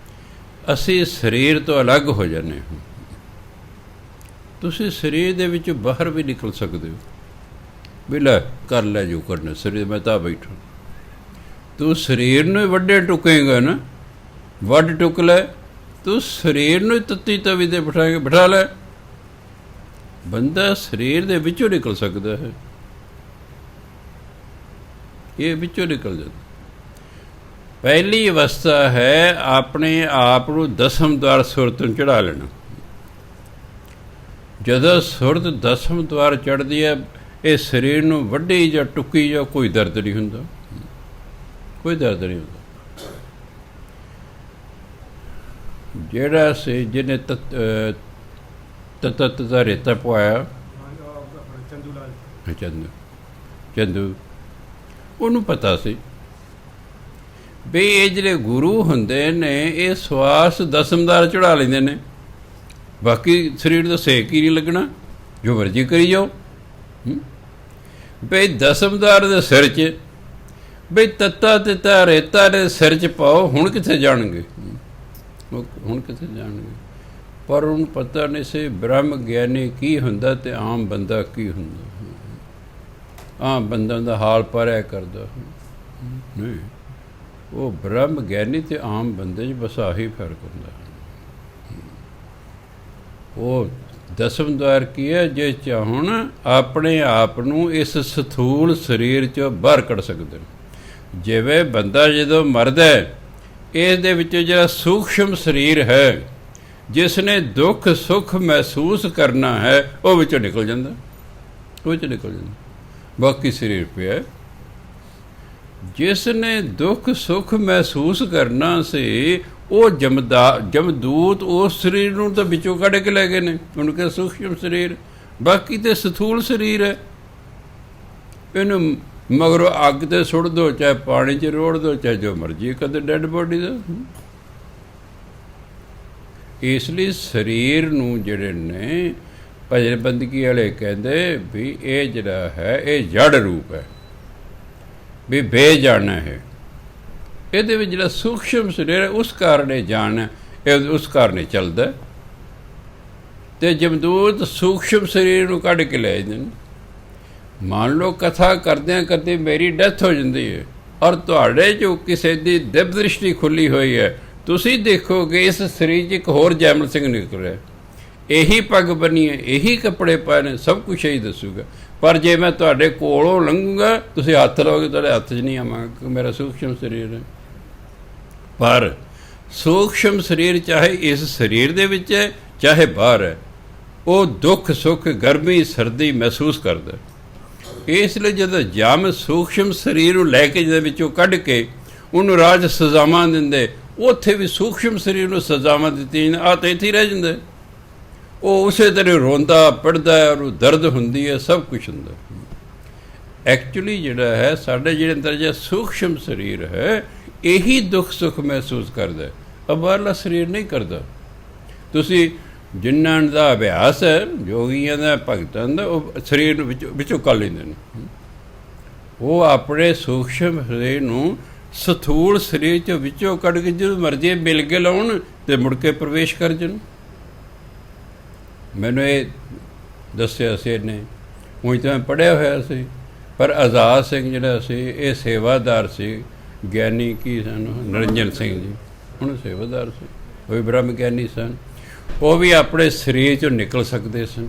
ਅਸੀਂ ਸਰੀਰ ਤੋਂ ਅਲੱਗ ਹੋ ਜਾਂਦੇ ਹਾਂ। ਤੁਸੀਂ ਸਰੀਰ ਦੇ ਵਿੱਚੋਂ ਬਾਹਰ ਵੀ ਨਿਕਲ ਸਕਦੇ ਹੋ, ਵੀ ਲੈ ਕਰ ਲੈ ਜੋ ਕਰਨਾ ਸਰੀਰ, ਮੈਂ ਤਾਂ ਬੈਠਾ। ਤੂੰ ਸਰੀਰ ਨੂੰ ਹੀ ਵੱਡੇ ਟੁਕੇਗਾ ਨਾ, ਵੱਢ ਟੁਕ ਲੈ। ਤੂੰ ਸਰੀਰ ਨੂੰ ਹੀ ਤੱਤੀ ਤਵੀ 'ਤੇ ਬਿਠਾ ਲੈ। ਬੰਦਾ ਸਰੀਰ ਦੇ ਵਿੱਚੋਂ ਨਿਕਲ ਸਕਦਾ ਹੈ, ਇਹ ਵਿੱਚੋਂ ਨਿਕਲ ਜਾਂਦਾ। ਪਹਿਲੀ ਅਵਸਥਾ ਹੈ ਆਪਣੇ ਆਪ ਨੂੰ ਦਸਮ ਦੁਆਰ ਸੁਰਤ ਨੂੰ ਚੜ੍ਹਾ ਲੈਣਾ। ਜਦੋਂ ਸੁਰਤ ਦਸਮ ਦੁਆਰ ਚੜ੍ਹਦੀ ਹੈ, ਇਹ ਸਰੀਰ ਨੂੰ ਵੱਢੀ ਜਾਂ ਟੁੱਕੀ ਜਾਂ ਕੋਈ ਦਰਦ ਨਹੀਂ ਹੁੰਦਾ, ਕੋਈ ਦਰਦ ਨਹੀਂ ਹੁੰਦਾ। ਜਿਹੜਾ ਸੀ ਜਿਹਨੇ ਤਤ ਦਾ ਰੇਤਾ ਪਵਾਇਆ, ਚੰਦੂ, ਉਹਨੂੰ ਪਤਾ ਸੀ ਵੀ ਇਹ ਜਿਹੜੇ ਗੁਰੂ ਹੁੰਦੇ ਨੇ ਇਹ ਸਵਾਸ ਦਸਮਦਾਰ ਚੜ੍ਹਾ ਲੈਂਦੇ ਨੇ, ਬਾਕੀ ਸਰੀਰ ਦਾ ਸੇਕ ਹੀ ਨਹੀਂ ਲੱਗਣਾ, ਜੋ ਮਰਜ਼ੀ ਕਰੀ ਜਾਓ। ਬਈ ਦਸਮਦਾਰ ਦੇ ਸਿਰ 'ਚ, ਬਈ ਤੱਤਾ ਰੇਤਾ ਦੇ ਸਿਰ 'ਚ ਪਾਓ, ਹੁਣ ਕਿੱਥੇ ਜਾਣਗੇ, ਹੁਣ ਕਿੱਥੇ ਜਾਣਗੇ। ਪਰ ਉਹਨੂੰ ਪਤਾ ਨਹੀਂ ਸੀ ਬ੍ਰਹਮ ਗਿਆਨੀ ਕੀ ਹੁੰਦਾ ਅਤੇ ਆਮ ਬੰਦਾ ਕੀ ਹੁੰਦਾ। ਆਮ ਬੰਦਾ ਦਾ ਹਾਲ ਪਰਿਆ ਕਰਦਾ ਨਹੀਂ, ਉਹ ਬ੍ਰਹਮ ਗਿਆਨੀ ਅਤੇ ਆਮ ਬੰਦੇ 'ਚ ਬਸ ਆਹੀ ਫਰਕ ਹੁੰਦਾ। ਉਹ ਦਸਮ ਦੁਆਰ ਕੀ ਹੈ, ਜੇ ਚਾਹੁਣ ਆਪਣੇ ਆਪ ਨੂੰ ਇਸ ਸਥੂਲ ਸਰੀਰ 'ਚੋਂ ਬਾਹਰ ਕੱਢ ਸਕਦੇ ਨੇ। ਜਿਵੇਂ ਬੰਦਾ ਜਦੋਂ ਮਰਦਾ, ਇਸ ਦੇ ਵਿੱਚ ਜਿਹੜਾ ਸੂਖਸ਼ਮ ਸਰੀਰ ਹੈ, ਜਿਸ ਨੇ ਦੁੱਖ ਸੁੱਖ ਮਹਿਸੂਸ ਕਰਨਾ ਹੈ, ਉਹ ਵਿੱਚੋਂ ਨਿਕਲ ਜਾਂਦਾ, ਉਹ ਵਿੱਚੋਂ ਨਿਕਲ ਜਾਂਦਾ। ਬਾਕੀ ਸਰੀਰ ਪਿਆ। ਜਿਸ ਨੇ ਦੁੱਖ ਸੁੱਖ ਮਹਿਸੂਸ ਕਰਨਾ ਸੀ, ਉਹ ਜਮਦੂਤ ਉਸ ਸਰੀਰ ਨੂੰ ਤਾਂ ਵਿੱਚੋਂ ਕੱਢ ਕੇ ਲੈ ਗਏ ਨੇ, ਉਹਨੂੰ ਕਿਹਾ ਸੂਖਸ਼ਮ ਸਰੀਰ। ਬਾਕੀ ਤੇ ਸਥੂਲ ਸਰੀਰ ਹੈ, ਇਹਨੂੰ ਮਗਰੋਂ ਅੱਗ 'ਤੇ ਸੁੱਟ ਦਿਓ, ਚਾਹੇ ਪਾਣੀ 'ਚ ਰੋੜ ਦਿਓ, ਚਾਹੇ ਜੋ ਮਰਜ਼ੀ ਕਦੇ ਡੈਡ ਬੋਡੀ ਦਾ। ਇਸ ਲਈ ਸਰੀਰ ਨੂੰ ਜਿਹੜੇ ਨੇ ਭਜਨ ਬੰਦਗੀ ਵਾਲੇ ਕਹਿੰਦੇ ਵੀ ਇਹ ਜਿਹੜਾ ਹੈ ਇਹ ਜੜ ਰੂਪ ਹੈ, ਵੀ ਬੇਜਾਣਾ ਹੈ। ਇਹਦੇ ਵਿੱਚ ਜਿਹੜਾ ਸੂਖਸ਼ਮ ਸਰੀਰ ਹੈ ਉਸ ਕਾਰਨ ਇਹ ਜਾਣ ਹੈ, ਇਹ ਉਸ ਕਾਰਨ ਚੱਲਦਾ। ਅਤੇ ਜਮਦੂਤ ਸੂਖਸ਼ਮ ਸਰੀਰ ਨੂੰ ਕੱਢ ਕੇ ਲੈ ਜਾਂਦੇ ਨੇ। ਮੰਨ ਲਓ ਕਥਾ ਕਰਦਿਆਂ ਕਰਦੇ ਮੇਰੀ ਡੈਥ ਹੋ ਜਾਂਦੀ ਹੈ, ਔਰ ਤੁਹਾਡੇ 'ਚੋਂ ਕਿਸੇ ਦੀ ਦਿਵ ਦ੍ਰਿਸ਼ਟੀ ਖੁੱਲ੍ਹੀ ਹੋਈ ਹੈ, ਤੁਸੀਂ ਦੇਖੋਗੇ ਇਸ ਸਰੀਰ 'ਚ ਇੱਕ ਹੋਰ ਜੈਮਲ ਸਿੰਘ ਨਿਕਲ ਰਿਹਾ, ਇਹੀ ਪੱਗ ਬੰਨੀ ਹੈ, ਇਹੀ ਕੱਪੜੇ ਪਾਏ ਨੇ, ਸਭ ਕੁਛ ਇਹੀ ਦੱਸੂਗਾ। ਪਰ ਜੇ ਮੈਂ ਤੁਹਾਡੇ ਕੋਲੋਂ ਲੰਘੂਗਾ, ਤੁਸੀਂ ਹੱਥ ਲਾਓਗੇ, ਤੁਹਾਡੇ ਹੱਥ 'ਚ ਨਹੀਂ ਆਵਾਂਗਾ, ਕਿਉਂਕਿ ਮੇਰਾ ਸੂਖਸ਼ਮ ਸਰੀਰ ਹੈ। ਪਰ ਸੂਖਸ਼ਮ ਸਰੀਰ ਚਾਹੇ ਇਸ ਸਰੀਰ ਦੇ ਵਿੱਚ ਹੈ, ਚਾਹੇ ਬਾਹਰ ਹੈ, ਉਹ ਦੁੱਖ ਸੁੱਖ ਗਰਮੀ ਸਰਦੀ ਮਹਿਸੂਸ ਕਰਦਾ। ਇਸ ਲਈ ਜਦੋਂ ਜਮ ਸੂਖਸ਼ਮ ਸਰੀਰ ਨੂੰ ਲੈ ਕੇ ਜਿਹਦੇ ਵਿੱਚੋਂ ਕੱਢ ਕੇ ਉਹਨੂੰ ਰਾਜ ਸਜ਼ਾਵਾਂ ਦਿੰਦੇ, ਉੱਥੇ ਵੀ ਸੂਖਸ਼ਮ ਸਰੀਰ ਨੂੰ ਸਜ਼ਾਵਾਂ ਦਿੱਤੀਆਂ, ਆਹ ਤਾਂ ਇੱਥੇ ਹੀ ਰਹਿ ਜਾਂਦਾ। ਉਹ ਉਸੇ ਤਰ੍ਹਾਂ ਰੋਂਦਾ ਪੜਦਾ, ਉਹਨੂੰ ਦਰਦ ਹੁੰਦੀ ਹੈ, ਸਭ ਕੁਛ ਹੁੰਦਾ। ਐਕਚੁਅਲੀ ਜਿਹੜਾ ਹੈ ਸਾਡੇ ਜਿਹੜੇ ਅੰਦਰ ਜਿਹੜਾ ਸੂਖਸ਼ਮ ਸਰੀਰ ਹੈ, ਇਹੀ ਦੁੱਖ ਸੁੱਖ ਮਹਿਸੂਸ ਕਰਦਾ, ਬਾਹਰਲਾ ਸਰੀਰ ਨਹੀਂ ਕਰਦਾ। ਤੁਸੀਂ ਜਿਨ੍ਹਾਂ ਦਾ ਅਭਿਆਸ ਹੈ, ਯੋਗੀਆਂ ਦਾ, ਭਗਤਾਂ ਦਾ, ਉਹ ਸਰੀਰ ਨੂੰ ਵਿੱਚੋਂ ਕੱਢ ਲੈਂਦੇ ਨੇ। ਉਹ ਆਪਣੇ ਸੂਖਸ਼ਮ ਸਰੀਰ ਨੂੰ ਸਥੂਲ ਸਰੀਰ 'ਚੋਂ ਵਿੱਚੋਂ ਕੱਢ ਕੇ ਜਦੋਂ ਮਰਜ਼ੀ ਮਿਲ ਕੇ ਲਾਉਣ ਅਤੇ ਮੁੜ ਕੇ ਪ੍ਰਵੇਸ਼ ਕਰ ਜਾਣ। ਮੈਨੂੰ ਇਹ ਦੱਸਿਆ ਸੀ ਇਹਨੇ, ਉਂਝ ਤਾਂ ਮੈਂ ਪੜ੍ਹਿਆ ਹੋਇਆ ਸੀ, ਪਰ ਆਜ਼ਾਦ ਸਿੰਘ ਜਿਹੜਾ ਸੀ ਇਹ ਸੇਵਾਦਾਰ ਸੀ। ਗਿਆਨੀ ਕੀ ਸਨ, ਨਿਰੰਜਨ ਸਿੰਘ ਜੀ, ਹੁਣ ਸੇਵਾਦਾਰ ਸੀ, ਉਹ ਵੀ ਬ੍ਰਹਮ ਗਿਆਨੀ ਸਨ। ਉਹ ਵੀ ਆਪਣੇ ਸਰੀਰ 'ਚੋਂ ਨਿਕਲ ਸਕਦੇ ਸਨ।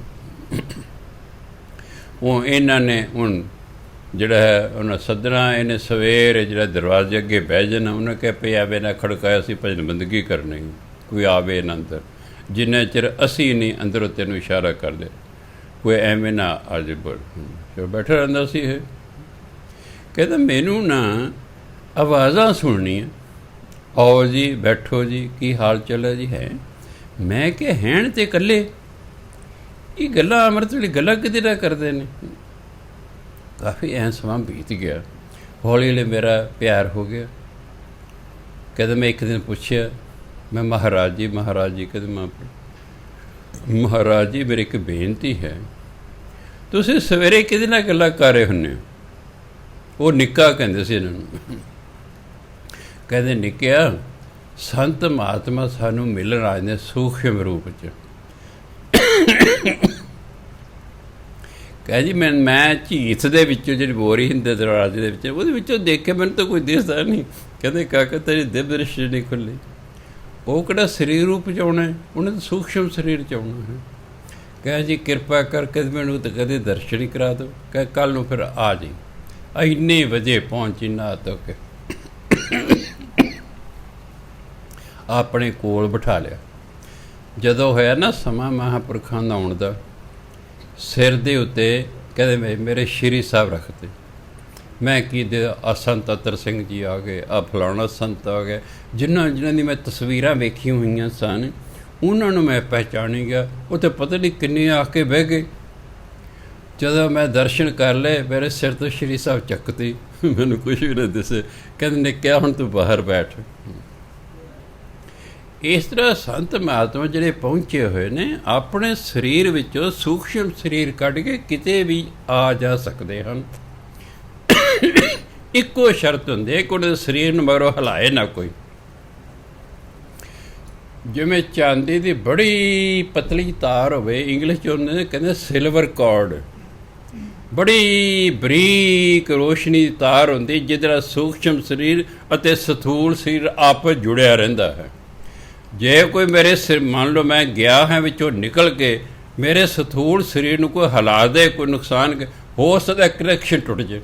ਉਹ ਇਹਨਾਂ ਨੇ ਹੁਣ ਜਿਹੜਾ ਹੈ ਉਹਨਾਂ ਸੱਦਣਾ, ਇਹਨੇ ਸਵੇਰੇ ਜਿਹੜਾ ਦਰਵਾਜ਼ੇ ਅੱਗੇ ਬਹਿ ਜਾਣਾ, ਉਹਨੇ ਕਿਹਾ ਪਿਆਵੇ ਨਾ ਖੜਕਾਇਆ ਸੀ ਭਜਨ ਬੰਦਗੀ ਕਰਨੀ, ਕੋਈ ਆਵੇ ਇਹਨਾਂ ਅੰਦਰ, ਜਿੰਨਾ ਚਿਰ ਅਸੀਂ ਨਹੀਂ ਅੰਦਰੋਂ ਤੈਨੂੰ ਇਸ਼ਾਰਾ ਕਰਦੇ, ਕੋਈ ਐਵੇਂ ਨਾ ਅੱਜ ਬੈਠਾ ਰਹਿੰਦਾ ਸੀ। ਇਹ ਕਹਿੰਦਾ ਮੈਨੂੰ ਨਾ ਆਵਾਜ਼ਾਂ ਸੁਣਨੀਆਂ, ਆਓ ਜੀ, ਬੈਠੋ ਜੀ, ਕੀ ਹਾਲ ਚਾਲ ਹੈ ਜੀ, ਹੈ। ਮੈਂ ਕਿਹਾ ਹੈਣ ਤੇ ਇਕੱਲੇ, ਇਹ ਗੱਲਾਂ ਅੰਮ੍ਰਿਤ ਵੇਲੇ ਗੱਲਾਂ ਕਿਤੇ ਨਾ ਕਰਦੇ ਨੇ। ਕਾਫੀ ਐਂ ਸਮਾਂ ਬੀਤ ਗਿਆ, ਹੌਲੀ ਹੌਲੀ ਮੇਰਾ ਪਿਆਰ ਹੋ ਗਿਆ। ਕਹਿੰਦਾ ਮੈਂ ਇੱਕ ਦਿਨ ਪੁੱਛਿਆ ਮੈਂ ਮਹਾਰਾਜ ਜੀ ਕਹਿੰਦੇ ਮਹਾਰਾਜ ਜੀ ਮੇਰੀ ਇੱਕ ਬੇਨਤੀ ਹੈ, ਤੁਸੀਂ ਸਵੇਰੇ ਕਿਹਦੇ ਨਾਲ ਗੱਲਾਂ ਕਰ ਰਹੇ ਹੁੰਦੇ ਹੋ? ਉਹ ਨਿੱਕਾ ਕਹਿੰਦੇ ਸੀ ਇਹਨਾਂ ਨੂੰ। ਕਹਿੰਦੇ ਨਿੱਕਿਆ, ਸੰਤ ਮਹਾਤਮਾ ਸਾਨੂੰ ਮਿਲਣ ਆਏ ਨੇ ਸੂਖਮ ਰੂਪ 'ਚ। ਕਹੇ ਜੀ ਮੈਂ ਝੀਥ ਦੇ ਵਿੱਚੋਂ ਜਿਹੜੀ ਬੋਰੀ ਹੁੰਦੀ ਦਰਵਾਜ਼ੇ ਦੇ ਵਿੱਚ, ਉਹਦੇ ਵਿੱਚੋਂ ਦੇਖ ਕੇ ਮੈਨੂੰ ਤਾਂ ਕੋਈ ਦਿਸਦਾ ਨਹੀਂ। ਕਹਿੰਦੇ ਕਾਕਾ ਤੇਰੀ ਦਿਵ ਦ੍ਰਿਸ਼ਟੀ ਨਹੀਂ ਖੁੱਲ੍ਹੀ। ਉਹ ਕਿਹੜਾ ਸਰੀਰ ਰੂਪ 'ਚ ਆਉਣਾ, ਉਹਨੇ ਤਾਂ ਸੂਖਮ ਸਰੀਰ 'ਚ ਆਉਣਾ ਹੈ। ਕਹੇ ਜੀ ਕਿਰਪਾ ਕਰਕੇ ਮੈਨੂੰ ਤਾਂ ਕਦੇ ਦਰਸ਼ਨ ਹੀ ਕਰਾ ਦਿਓ। ਕਹੇ ਕੱਲ੍ਹ ਨੂੰ ਫਿਰ ਆ ਜੀ। ਇੰਨੇ ਵਜੇ ਪਹੁੰਚੀ ਨਹਾ ਧੋ ਕੇ ਆਪਣੇ ਕੋਲ ਬਿਠਾ ਲਿਆ। ਜਦੋਂ ਹੋਇਆ ਨਾ ਸਮਾਂ ਮਹਾਂਪੁਰਖਾਂ ਦਾ ਆਉਣ ਦਾ, ਸਿਰ ਦੇ ਉੱਤੇ ਕਹਿੰਦੇ ਮੇਰੇ ਸ਼੍ਰੀ ਸਾਹਿਬ ਰੱਖਦੇ। ਮੈਂ ਕੀ ਦੇ ਆ ਸੰਤ ਅਤਰ ਸਿੰਘ ਜੀ ਆ ਗਏ, ਆ ਫਲਾਣਾ ਸੰਤ ਆ ਗਏ, ਜਿਨ੍ਹਾਂ ਦੀ ਮੈਂ ਤਸਵੀਰਾਂ ਵੇਖੀਆਂ ਹੋਈਆਂ ਸਨ, ਉਹਨਾਂ ਨੂੰ ਮੈਂ ਪਹਿਚਾਣੀ ਗਿਆ। ਉੱਥੇ ਪਤਾ ਨਹੀਂ ਕਿੰਨੇ ਆ ਕੇ ਬਹਿ ਗਏ। ਜਦੋਂ ਮੈਂ ਦਰਸ਼ਨ ਕਰ ਲਏ, ਮੇਰੇ ਸਿਰ ਤੋਂ ਸ਼੍ਰੀ ਸਾਹਿਬ ਚੱਕਤੀ, ਮੈਨੂੰ ਕੁਛ ਵੀ ਨਾ ਦਿਸੇ। ਕਹਿੰਦੇ ਨੇ ਕਿਹਾ ਹੁਣ ਤੂੰ ਬਾਹਰ ਬੈਠ। ਇਸ ਤਰ੍ਹਾਂ ਸੰਤ ਮਹਾਤਮਾ ਜਿਹੜੇ ਪਹੁੰਚੇ ਹੋਏ ਨੇ, ਆਪਣੇ ਸਰੀਰ ਵਿੱਚੋਂ ਸੂਖਸ਼ਮ ਸਰੀਰ ਕੱਢ ਕੇ ਕਿਤੇ ਵੀ ਆ ਜਾ ਸਕਦੇ ਹਨ। ਇੱਕੋ ਸ਼ਰਤ ਹੁੰਦੀ ਹੈ ਕਿ ਉਹਦੇ ਸਰੀਰ ਨੂੰ ਮਗਰੋਂ ਹਿਲਾਏ ਨਾ ਕੋਈ। ਜਿਵੇਂ ਚਾਂਦੀ ਦੀ ਬੜੀ ਪਤਲੀ ਤਾਰ ਹੋਵੇ, ਇੰਗਲਿਸ਼ 'ਚ ਉਹਨੇ ਕਹਿੰਦੇ ਸਿਲਵਰ ਕਾਰਡ, ਬੜੀ ਬਰੀਕ ਰੋਸ਼ਨੀ ਦੀ ਤਾਰ ਹੁੰਦੀ, ਜਿਹਦੇ ਨਾਲ ਸੂਖਸ਼ਮ ਸਰੀਰ ਅਤੇ ਸਥੂਲ ਸਰੀਰ ਆਪਸ ਜੁੜਿਆ ਰਹਿੰਦਾ ਹੈ। ਜੇ ਕੋਈ ਮੇਰੇ ਸਿਰ, ਮੰਨ ਲਓ ਮੈਂ ਗਿਆ ਹਾਂ ਵਿੱਚੋਂ ਨਿਕਲ ਕੇ, ਮੇਰੇ ਸਥੂਲ ਸਰੀਰ ਨੂੰ ਕੋਈ ਹਿਲਾ ਦੇ, ਕੋਈ ਨੁਕਸਾਨ ਹੋ ਸਕਦਾ, ਕਨੈਕਸ਼ਨ ਟੁੱਟ ਜਾਏ।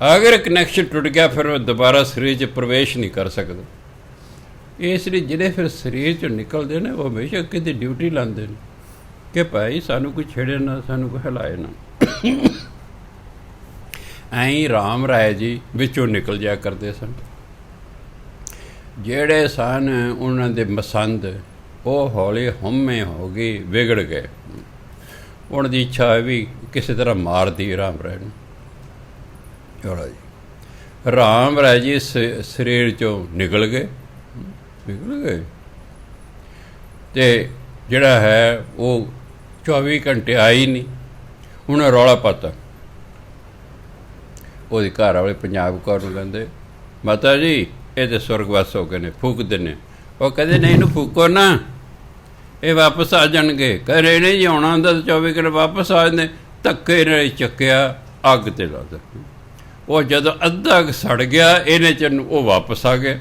ਅਗਰ ਕਨੈਕਸ਼ਨ ਟੁੱਟ ਗਿਆ, ਫਿਰ ਉਹ ਦੁਬਾਰਾ ਸਰੀਰ 'ਚ ਪ੍ਰਵੇਸ਼ ਨਹੀਂ ਕਰ ਸਕਦਾ। ਇਸ ਲਈ ਜਿਹੜੇ ਫਿਰ ਸਰੀਰ 'ਚੋਂ ਨਿਕਲਦੇ ਨੇ, ਉਹ ਹਮੇਸ਼ਾ ਕਿਤੇ ਡਿਊਟੀ ਲਾਉਂਦੇ ਨੇ ਕਿ ਭਾਈ ਸਾਨੂੰ ਕੋਈ ਛੇੜੇ ਨਾ, ਸਾਨੂੰ ਕੋਈ ਹਿਲਾਏ ਨਾ। ਐਂ ਰਾਮ ਰਾਏ ਜੀ ਵਿੱਚੋਂ ਨਿਕਲ ਜਾਇਆ ਕਰਦੇ ਸਨ। ਜਿਹੜੇ ਸਨ ਉਹਨਾਂ ਦੇ ਮਸੰਦ, ਉਹ ਹੌਲੀ ਹਉਮੈ ਹੋ ਗਈ, ਵਿਗੜ ਗਏ। ਉਹਨਾਂ ਦੀ ਇੱਛਾ ਹੈ ਵੀ ਕਿਸੇ ਤਰ੍ਹਾਂ ਮਾਰਦੀ ਰਾਮ ਰਾਏ ਨੂੰ। ਚਲੋ ਜੀ, ਰਾਮ ਰਾਏ ਜੀ ਸਰੀਰ 'ਚੋਂ ਨਿਕਲ ਗਏ ਅਤੇ ਜਿਹੜਾ ਹੈ ਉਹ 24 ਘੰਟੇ ਆਈ ਨਹੀਂ। ਉਹਨੇ ਰੌਲਾ ਪਾਤਾ। ਉਹਦੀ ਘਰ ਵਾਲੇ ਪੰਜਾਬ ਕੌਰ ਨੂੰ ਕਹਿੰਦੇ, ਮਾਤਾ ਜੀ ਇਹ ਤਾਂ ਸੁਰਗਵਾਸ ਹੋ ਗਏ ਨੇ, ਫੂਕ ਦਿੰਦੇ। ਉਹ ਕਹਿੰਦੇ ਨਹੀਂ, ਇਹਨੂੰ ਫੂਕੋ ਨਾ, ਇਹ ਵਾਪਸ ਆ ਜਾਣਗੇ। ਕਹਿੰਦੇ ਨਹੀਂ ਜੀ, ਆਉਣਾ ਹੁੰਦਾ ਤਾਂ 24 ਘੰਟੇ ਵਾਪਸ ਆ ਜਾਂਦੇ। ਧੱਕੇ ਨਾਲ ਚੱਕਿਆ, ਅੱਗ 'ਤੇ ਲਾ ਦਿੱਤਾ। ਉਹ ਜਦੋਂ ਅੱਧਾ ਕੁ ਸੜ ਗਿਆ, ਇਹਨੇ ਚ ਉਹ ਵਾਪਸ ਆ ਗਿਆ।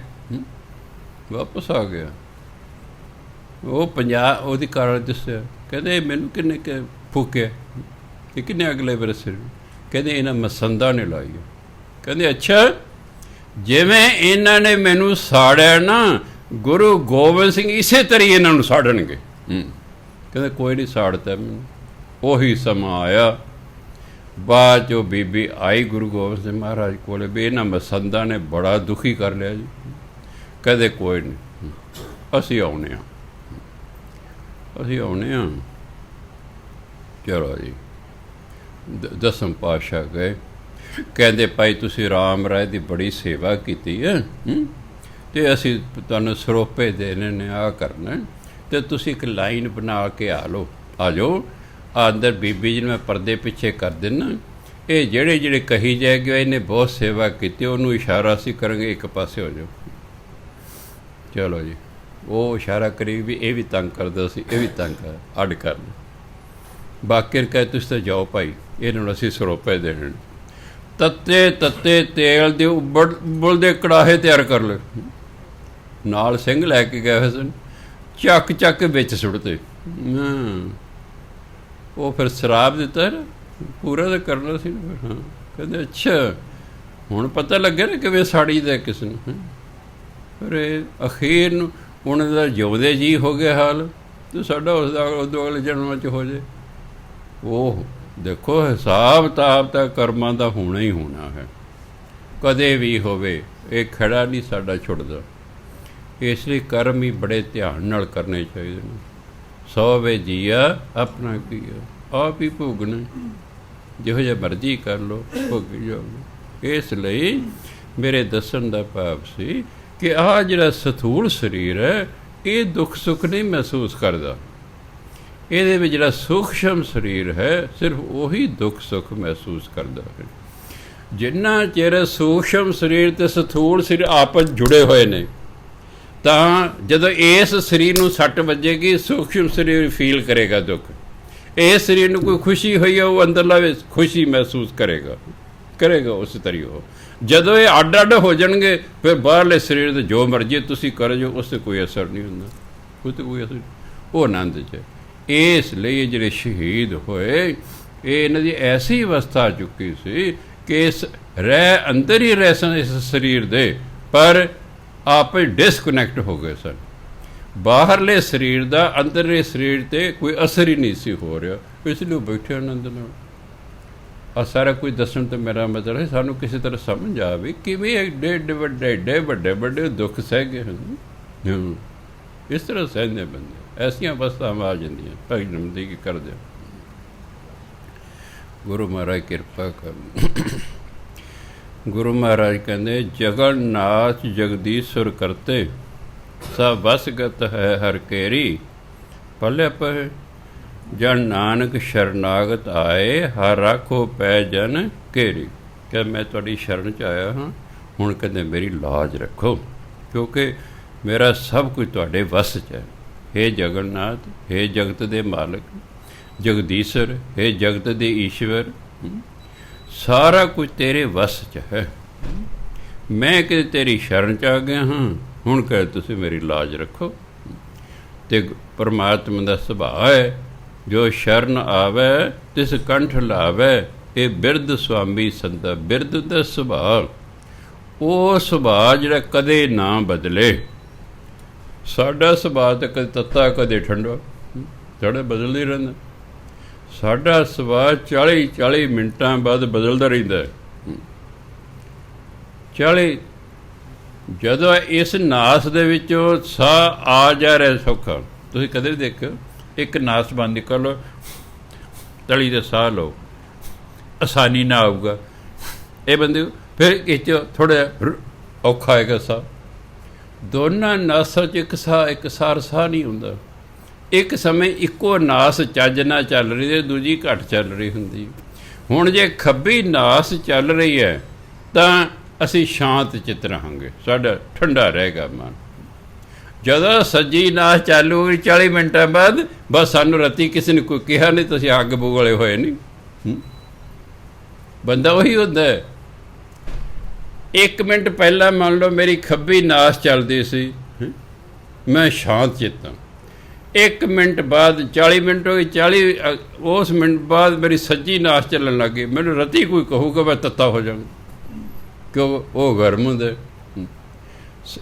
ਉਹ ਉਹਦੀ ਘਰ ਦੱਸਿਆ, ਕਹਿੰਦੇ ਮੈਨੂੰ ਕਿੰਨੇ ਫੂਕਿਆ, ਇਹ ਕਿੰਨੇ ਅਗਲੇ ਬਰਸੇ? ਕਹਿੰਦੇ ਇਹਨਾਂ ਮਸੰਦਾਂ ਨੇ ਲਾਈ। ਕਹਿੰਦੇ ਅੱਛਾ, ਜਿਵੇਂ ਇਹਨਾਂ ਨੇ ਮੈਨੂੰ ਸਾੜਿਆ ਨਾ, ਗੁਰੂ ਗੋਬਿੰਦ ਸਿੰਘ ਇਸੇ ਤਰ੍ਹਾਂ ਇਹਨਾਂ ਨੂੰ ਸਾੜਨਗੇ। ਕਹਿੰਦੇ ਕੋਈ ਨਹੀਂ ਸਾੜਤਾ ਮੈਨੂੰ। ਉਹੀ ਸਮਾਂ ਆਇਆ, ਬਾਅਦ 'ਚੋਂ ਬੀਬੀ ਆਈ ਗੁਰੂ ਗੋਬਿੰਦ ਸਿੰਘ ਮਹਾਰਾਜ ਕੋਲ ਵੀ ਇਹਨਾਂ ਮਸੰਦਾਂ ਨੇ ਬੜਾ ਦੁਖੀ ਕਰ ਲਿਆ ਜੀ। ਕਹਿੰਦੇ ਕੋਈ ਨਹੀਂ, ਅਸੀਂ ਆਉਂਦੇ ਹਾਂ। ਚਲੋ ਜੀ, ਦਸਮ ਪਾਤਸ਼ਾਹ ਗਏ। ਕਹਿੰਦੇ ਭਾਈ ਤੁਸੀਂ ਰਾਮ ਰਾਏ ਦੀ ਬੜੀ ਸੇਵਾ ਕੀਤੀ ਹੈ, ਅਤੇ ਅਸੀਂ ਤੁਹਾਨੂੰ ਸਰੋਪੇ ਦੇਣੇ ਨੇ, ਆਹ ਕਰਨਾ, ਅਤੇ ਤੁਸੀਂ ਇੱਕ ਲਾਈਨ ਬਣਾ ਕੇ ਆ ਜਾਓ। ਅੰਦਰ ਬੀਬੀ ਜੀ ਨੂੰ ਮੈਂ ਪਰਦੇ ਪਿੱਛੇ ਕਰ ਦਿੰਦਾ। ਇਹ ਜਿਹੜੇ ਕਹੀ ਜਾਏਗੇ ਇਹਨੇ ਬਹੁਤ ਸੇਵਾ ਕੀਤੀ, ਉਹਨੂੰ ਇਸ਼ਾਰਾ ਅਸੀਂ ਕਰਾਂਗੇ ਇੱਕ ਪਾਸੇ ਹੋ ਜਾਓ। ਚਲੋ ਜੀ, ਉਹ ਇਸ਼ਾਰਾ ਕਰੀ ਵੀ ਇਹ ਵੀ ਤੰਗ ਕਰਦਾ ਸੀ, ਇਹ ਵੀ ਤੰਗ ਅੱਡ ਕਰ ਲਓ। ਬਾਕੀ ਕਹੇ ਤੁਸੀਂ ਤਾਂ ਜਾਓ ਭਾਈ, ਇਹਨਾਂ ਨੂੰ ਅਸੀਂ ਸਰੋਪੇ ਦੇਣੇ। ਤੱਤੇ ਤੇਲ ਦੇ ਉਬਲਦੇ ਕੜਾਹੇ ਤਿਆਰ ਕਰ ਲਏ। ਨਾਲ ਸਿੰਘ ਲੈ ਕੇ ਗਏ ਹੋਏ ਸਨ, ਚੱਕ ਵਿੱਚ ਸੁੱਟਦੇ। ਉਹ ਫਿਰ ਸ਼ਰਾਬ ਦਿੱਤਾ ਨਾ, ਪੂਰਾ ਤਾਂ ਕਰਨਾ ਸੀ ਨਾ। ਫਿਰ ਕਹਿੰਦੇ ਅੱਛਾ, ਹੁਣ ਪਤਾ ਲੱਗਿਆ ਨਾ ਕਿਵੇਂ ਸਾੜੀ ਦਾ ਕਿਸ ਨੂੰ। ਫਿਰ ਇਹ ਅਖੀਰ ਨੂੰ ਉਹਨਾਂ ਦਾ ਜਿਉਂਦੇ ਜੀ ਹੋ ਗਿਆ ਹਾਲ, ਅਤੇ ਸਾਡਾ ਉਦੋਂ ਅਗਲੇ ਜਨਮਾਂ 'ਚ ਹੋ ਜਾਏ। ਉਹ ਦੇਖੋ, ਹਿਸਾਬ ਕਿਤਾਬ ਤਾਂ ਕਰਮਾਂ ਦਾ ਹੋਣਾ ਹੀ ਹੋਣਾ ਹੈ, ਕਦੇ ਵੀ ਹੋਵੇ। ਇਹ ਖੜਾ ਨਹੀਂ ਸਾਡਾ ਛੁੱਟਦਾ। ਇਸ ਲਈ ਕਰਮ ਹੀ ਬੜੇ ਧਿਆਨ ਨਾਲ ਕਰਨੇ ਚਾਹੀਦੇ ਨੇ। 100 ਵੇ ਜੀਆ ਆਪਣਾ ਕੀਆ, ਆਪ ਹੀ ਭੋਗਣਾ, ਜਿਹੋ ਜਿਹਾ ਮਰਜ਼ੀ ਕਰ ਲਓ, ਭੋਗੀ ਜਾਓ। ਇਸ ਲਈ ਮੇਰੇ ਦੱਸਣ ਦਾ ਭਾਵ ਸੀ ਕਿ ਆਹ ਜਿਹੜਾ ਸਥੂਲ ਸਰੀਰ ਹੈ, ਇਹ ਦੁੱਖ ਸੁੱਖ ਨਹੀਂ ਮਹਿਸੂਸ ਕਰਦਾ। ਇਹਦੇ ਵਿੱਚ ਜਿਹੜਾ ਸੂਖਸ਼ਮ ਸਰੀਰ ਹੈ ਸਿਰਫ ਉਹੀ ਦੁੱਖ ਸੁੱਖ ਮਹਿਸੂਸ ਕਰਦਾ ਹੈ। ਜਿੰਨਾ ਚਿਰ ਸੂਖਸ਼ਮ ਸਰੀਰ ਅਤੇ ਸਥੂਲ ਸਰੀਰ ਆਪਸ ਜੁੜੇ ਹੋਏ ਨੇ, ਤਾਂ ਜਦੋਂ ਇਸ ਸਰੀਰ ਨੂੰ ਸੱਟ ਵੱਜੇਗੀ ਸੂਖਸ਼ਮ ਸਰੀਰ ਫੀਲ ਕਰੇਗਾ ਦੁੱਖ। ਇਸ ਸਰੀਰ ਨੂੰ ਕੋਈ ਖੁਸ਼ੀ ਹੋਈ ਹੈ ਉਹ ਅੰਦਰਲਾ ਖੁਸ਼ੀ ਮਹਿਸੂਸ ਕਰੇਗਾ ਉਸ ਤਰੀਕੇ। ਉਹ ਜਦੋਂ ਇਹ ਅੱਡ ਅੱਡ ਹੋ ਜਾਣਗੇ ਫਿਰ ਬਾਹਰਲੇ ਸਰੀਰ ਦੇ ਜੋ ਮਰਜ਼ੀ ਤੁਸੀਂ ਕਰੋ ਜੋ ਉਸ 'ਤੇ ਕੋਈ ਅਸਰ ਨਹੀਂ ਹੁੰਦਾ, ਉਸ 'ਤੇ ਕੋਈ ਅਸਰ, ਉਹ ਆਨੰਦ 'ਚ। ਇਸ ਲਈ ਜਿਹੜੇ ਸ਼ਹੀਦ ਹੋਏ ਇਹ ਇਹਨਾਂ ਦੀ ਐਸੀ ਅਵਸਥਾ ਆ ਚੁੱਕੀ ਸੀ ਕਿ ਇਸ ਅੰਦਰ ਹੀ ਰਹਿ ਸਨ ਇਸ ਸਰੀਰ ਦੇ, ਪਰ ਆਪੇ ਡਿਸਕਨੈਕਟ ਹੋ ਗਏ ਸਨ। ਬਾਹਰਲੇ ਸਰੀਰ ਦਾ ਅੰਦਰਲੇ ਸਰੀਰ 'ਤੇ ਕੋਈ ਅਸਰ ਹੀ ਨਹੀਂ ਸੀ ਹੋ ਰਿਹਾ, ਇਸ ਲਈ ਉਹ ਬੈਠੇ ਆਨੰਦ ਨਾਲ। ਆ ਸਾਰਾ ਕੁਝ ਦੱਸਣ ਤੋਂ ਮੇਰਾ ਮਤਲਬ ਹੈ ਸਾਨੂੰ ਕਿਸੇ ਤਰ੍ਹਾਂ ਸਮਝ ਆਵੇ ਕਿਵੇਂ ਏਡੇ ਵੱਡੇ ਦੁੱਖ ਸਹਿ ਗਏ ਹਨ। ਇਸ ਤਰ੍ਹਾਂ ਸਹਿੰਦੇ ਬੰਦੇ, ਐਸੀਆਂ ਅਵਸਥਾਵਾਂ ਆ ਜਾਂਦੀਆਂ। ਭਗਤ ਦੀ ਕੀ ਕਰਦੇ, ਗੁਰੂ ਮਹਾਰਾਜ ਕਿਰਪਾ ਕਰ। ਗੁਰੂ ਮਹਾਰਾਜ ਕਹਿੰਦੇ ਜਗਨਨਾਥ ਜਗਦੀਸ਼ਵਰ ਕਰਤੇ ਸਭ ਵਸਗਤ ਹੈ ਹਰ ਕੇਰੀ ਪਲੇ ਪਏ ਜਨ ਨਾਨਕ ਸ਼ਰਨਾਗਤ ਆਏ ਹਰ ਰਾਖੋ ਪੈ ਜਨ ਘੇਰੀ। ਕਿ ਮੈਂ ਤੁਹਾਡੀ ਸ਼ਰਨ 'ਚ ਆਇਆ ਹਾਂ, ਹੁਣ ਕਹਿੰਦੇ ਮੇਰੀ ਲਾਜ ਰੱਖੋ ਕਿਉਂਕਿ ਮੇਰਾ ਸਭ ਕੁਝ ਤੁਹਾਡੇ ਵੱਸ 'ਚ ਹੈ। ਹੇ ਜਗਨਨਾਥ, ਹੇ ਜਗਤ ਦੇ ਮਾਲਕ, ਜਗਦੀਸ਼ਰ, ਹੇ ਜਗਤ ਦੇ ਈਸ਼ਵਰ, ਸਾਰਾ ਕੁਝ ਤੇਰੇ ਵੱਸ 'ਚ ਹੈ। ਮੈਂ ਕਿ ਤੇਰੀ ਸ਼ਰਨ 'ਚ ਆ ਗਿਆ ਹਾਂ, ਹੁਣ ਕਹੇ ਤੁਸੀਂ ਮੇਰੀ ਲਾਜ ਰੱਖੋ। ਅਤੇ ਪਰਮਾਤਮਾ ਦਾ ਸੁਭਾਅ ਹੈ ਜੋ ਸ਼ਰਨ ਆਵੈ ਤਿਸ ਕੰਠ ਲਾਵੈ, ਇਹ ਬਿਰਧ ਸੁਆਮੀ ਸੰਤਾ। ਬਿਰਧ ਦਾ ਸੁਭਾਅ, ਉਹ ਸੁਭਾਅ ਜਿਹੜਾ ਕਦੇ ਨਾ ਬਦਲੇ। ਸਾਡਾ ਸੁਭਾਅ ਤਾਂ ਕਦੇ ਤੱਤਾ ਕਦੇ ਠੰਡਾ, ਸਾਡਾ ਬਦਲਦਾ ਹੀ ਰਹਿੰਦਾ। ਸਾਡਾ ਸੁਭਾਅ 40 ਮਿੰਟਾਂ ਬਾਅਦ ਬਦਲਦਾ ਰਹਿੰਦਾ। 40 ਜਦੋਂ ਇਸ ਨਾਸ ਦੇ ਵਿੱਚੋਂ ਸਾਹ ਆ ਜਾ ਰਿਹਾ ਸੌਖਾ, ਤੁਸੀਂ ਕਦੇ ਵੀ ਦੇਖੋ ਇੱਕ ਨਾਸ ਬੰਦ ਨਿਕਲ ਤਲੀ ਦੇ ਸਾਹ ਲਓ, ਆਸਾਨੀ ਨਾਲ ਆਊਗਾ। ਇਹ ਬੰਦੇ ਫਿਰ ਇਹ 'ਚ ਥੋੜ੍ਹਾ ਔਖਾ ਹੋਏਗਾ ਸਾਹ। ਦੋਨਾਂ ਨਾਸਾਂ 'ਚ ਇੱਕ ਸਾਰ ਸਾਹ ਨਹੀਂ ਹੁੰਦਾ। ਇੱਕ ਸਮੇਂ ਇੱਕੋ ਨਾਸ ਚੱਜ ਨਾਲ ਚੱਲ ਰਹੀ ਹੈ, ਦੂਜੀ ਘੱਟ ਚੱਲ ਰਹੀ ਹੁੰਦੀ। ਹੁਣ ਜੇ ਖੱਬੀ ਨਾਸ ਚੱਲ ਰਹੀ ਹੈ ਤਾਂ ਅਸੀਂ ਸ਼ਾਂਤ ਚਿੱਤ ਰਹਾਂਗੇ, ਸਾਡਾ ਠੰਡਾ ਰਹੇਗਾ ਮਨ। ਜਦੋਂ ਸੱਜੀ ਨਾਸ ਚਾਲੂ ਹੋਈ 40 ਮਿੰਟਾਂ ਬਾਅਦ, ਬਸ ਸਾਨੂੰ ਰਾਤੀ ਕਿਸੇ ਨੇ ਕੋਈ ਕਿਹਾ ਨਹੀਂ ਤੁਸੀਂ ਅੱਗ ਬੁਗਲੇ ਹੋਏ ਨਹੀਂ। ਬੰਦਾ ਉਹੀ ਹੁੰਦਾ। 1 ਮਿੰਟ ਪਹਿਲਾਂ ਮੰਨ ਲਓ ਮੇਰੀ ਖੱਬੀ ਨਾਸ ਚੱਲਦੀ ਸੀ, ਮੈਂ ਸ਼ਾਂਤ ਚਿੱਤ ਹਾਂ। 1 ਮਿੰਟ ਬਾਅਦ 40 ਮਿੰਟ ਹੋ ਗਏ, 40 ਉਸ ਮਿੰਟ ਬਾਅਦ ਮੇਰੀ ਸੱਜੀ ਨਾਸ ਚੱਲਣ ਲੱਗ ਗਈ। ਮੈਨੂੰ ਰਾਤੀ ਕੋਈ ਕਹੂਗਾ ਮੈਂ ਤੱਤਾ ਹੋ ਜਾਵਾਂ, ਕਿਉਂ ਉਹ ਗਰਮ ਹੁੰਦਾ।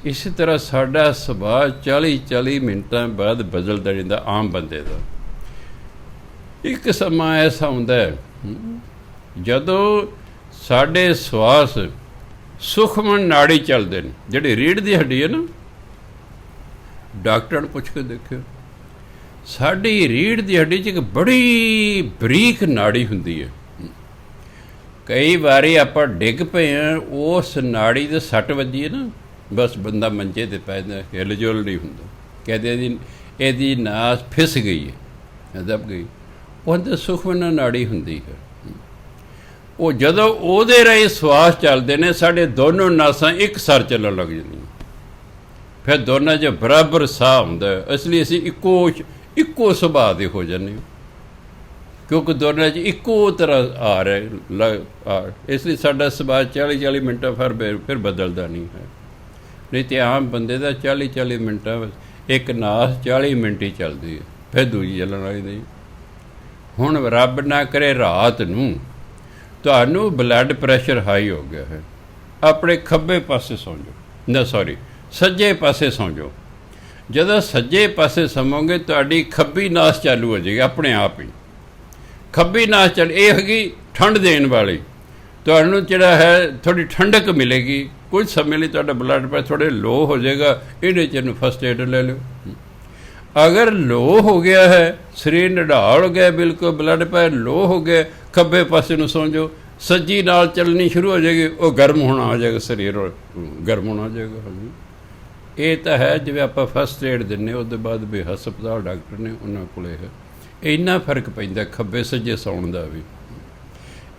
ਇਸੇ ਤਰ੍ਹਾਂ ਸਾਡਾ ਸੁਭਾਅ 40 ਮਿੰਟਾਂ ਬਾਅਦ ਬਦਲਦਾ ਰਹਿੰਦਾ ਆਮ ਬੰਦੇ ਦਾ। ਇੱਕ ਸਮਾਂ ਐਸਾ ਹੁੰਦਾ ਜਦੋਂ ਸਾਡੇ ਸਵਾਸ ਸੁਖਮਨ ਨਾੜੀ ਚੱਲਦੇ ਨੇ, ਜਿਹੜੀ ਰੀੜ੍ਹ ਦੀ ਹੱਡੀ ਹੈ ਨਾ, ਡਾਕਟਰ ਨੂੰ ਪੁੱਛ ਕੇ ਦੇਖਿਓ, ਸਾਡੀ ਰੀੜ੍ਹ ਦੀ ਹੱਡੀ 'ਚ ਇੱਕ ਬੜੀ ਬਰੀਕ ਨਾੜੀ ਹੁੰਦੀ ਹੈ। ਕਈ ਵਾਰੀ ਆਪਾਂ ਡਿੱਗ ਪਏ ਹਾਂ, ਉਸ ਨਾੜੀ ਦੇ ਸੱਟ ਵੱਜੀ ਹੈ ਨਾ, ਬਸ ਬੰਦਾ ਮੰਜੇ 'ਤੇ ਪੈ ਜਾਂਦਾ, ਹਿਲ ਜੁਲ ਨਹੀਂ ਹੁੰਦਾ। ਕਹਿੰਦੇ ਇਹਦੀ ਨਾਸ ਫਿਸ ਗਈ ਹੈ, ਦਬ ਗਈ। ਉਹ ਅੰਦਰ ਸੁਖਮਨ ਨਾੜੀ ਹੁੰਦੀ ਹੈ। ਉਹ ਜਦੋਂ ਉਹਦੇ ਰਾਹੀਂ ਸਵਾਸ ਚੱਲਦੇ ਨੇ, ਸਾਡੇ ਦੋਨੋਂ ਨਾਸਾਂ ਇੱਕ ਸਾਰ ਚੱਲਣ ਲੱਗ ਜਾਂਦੀਆਂ। ਫਿਰ ਦੋਨਾਂ 'ਚ ਬਰਾਬਰ ਸਾਹ ਹੁੰਦਾ। ਇਸ ਲਈ ਅਸੀਂ ਇੱਕੋ ਸੁਭਾਅ ਦੇ ਹੋ ਜਾਂਦੇ ਹਾਂ, ਕਿਉਂਕਿ ਦੋਨਾਂ 'ਚ ਇੱਕੋ ਤਰ੍ਹਾਂ ਆ ਰਿਹਾ। ਇਸ ਲਈ ਸਾਡਾ ਸੁਭਾਅ 40 ਮਿੰਟਾਂ ਫਿਰ ਬਦਲਦਾ ਨਹੀਂ ਹੈ। ਨਹੀਂ ਤਾਂ ਆਮ ਬੰਦੇ ਦਾ 40 ਮਿੰਟਾਂ ਵਿੱਚ ਇੱਕ ਨਾਸ 40 ਮਿੰਟ ਹੀ ਚੱਲਦੀ ਹੈ, ਫਿਰ ਦੂਜੀ ਚੱਲਣ ਲੱਗਦੀ। ਹੁਣ ਰੱਬ ਨਾ ਕਰੇ ਰਾਤ ਨੂੰ ਤੁਹਾਨੂੰ ਬਲੱਡ ਪ੍ਰੈਸ਼ਰ ਹਾਈ ਹੋ ਗਿਆ ਹੈ, ਆਪਣੇ ਖੱਬੇ ਪਾਸੇ ਸੌਂ ਜਾਓ, ਸੱਜੇ ਪਾਸੇ ਸੌਂ ਜਾਓ। ਜਦੋਂ ਸੱਜੇ ਪਾਸੇ ਸੌਂਗੇ ਤੁਹਾਡੀ ਖੱਬੀ ਨਾਸ ਚਾਲੂ ਹੋ ਜਾਏਗੀ ਆਪਣੇ ਆਪ ਹੀ। ਖੱਬੀ ਨਾਸ ਚੱਲ ਇਹ ਹੈਗੀ ਠੰਡ ਦੇਣ ਵਾਲੀ, ਤੁਹਾਨੂੰ ਜਿਹੜਾ ਹੈ ਥੋੜ੍ਹੀ ਠੰਡਕ ਮਿਲੇਗੀ। ਕੁਝ ਸਮੇਂ ਲਈ ਤੁਹਾਡਾ ਬਲੱਡ ਪ੍ਰੈਸ਼ਰ ਥੋੜ੍ਹੇ ਲੋ ਹੋ ਜਾਏਗਾ, ਇਹਦੇ 'ਚ ਇਹਨੂੰ ਫਸਟ ਏਡ ਲੈ ਲਿਓ। ਅਗਰ ਲੋ ਹੋ ਗਿਆ ਹੈ, ਸਰੀਰ ਨਿਢਾਲ ਹੋ ਗਿਆ ਬਿਲਕੁਲ, ਬਲੱਡ ਪ੍ਰੈਸ਼ਰ ਲੋ ਹੋ ਗਿਆ, ਖੱਬੇ ਪਾਸੇ ਨੂੰ ਸੌਂ ਜਾਓ, ਸੱਜੀ ਨਾਲ ਚੱਲਣੀ ਸ਼ੁਰੂ ਹੋ ਜਾਏਗੀ, ਉਹ ਗਰਮ ਹੋਣਾ ਆ ਜਾਏਗਾ, ਸਰੀਰ ਗਰਮ ਹੋਣਾ ਆ ਜਾਏਗਾ। ਇਹ ਤਾਂ ਹੈ ਜਿਵੇਂ ਆਪਾਂ ਫਸਟ ਏਡ ਦਿੰਦੇ, ਉਹਦੇ ਬਾਅਦ ਵੀ ਹਸਪਤਾਲ ਡਾਕਟਰ ਨੇ ਉਹਨਾਂ ਕੋਲ ਇੰਨਾ ਫਰਕ ਪੈਂਦਾ ਖੱਬੇ ਸੱਜੇ ਸੌਣ ਦਾ ਵੀ।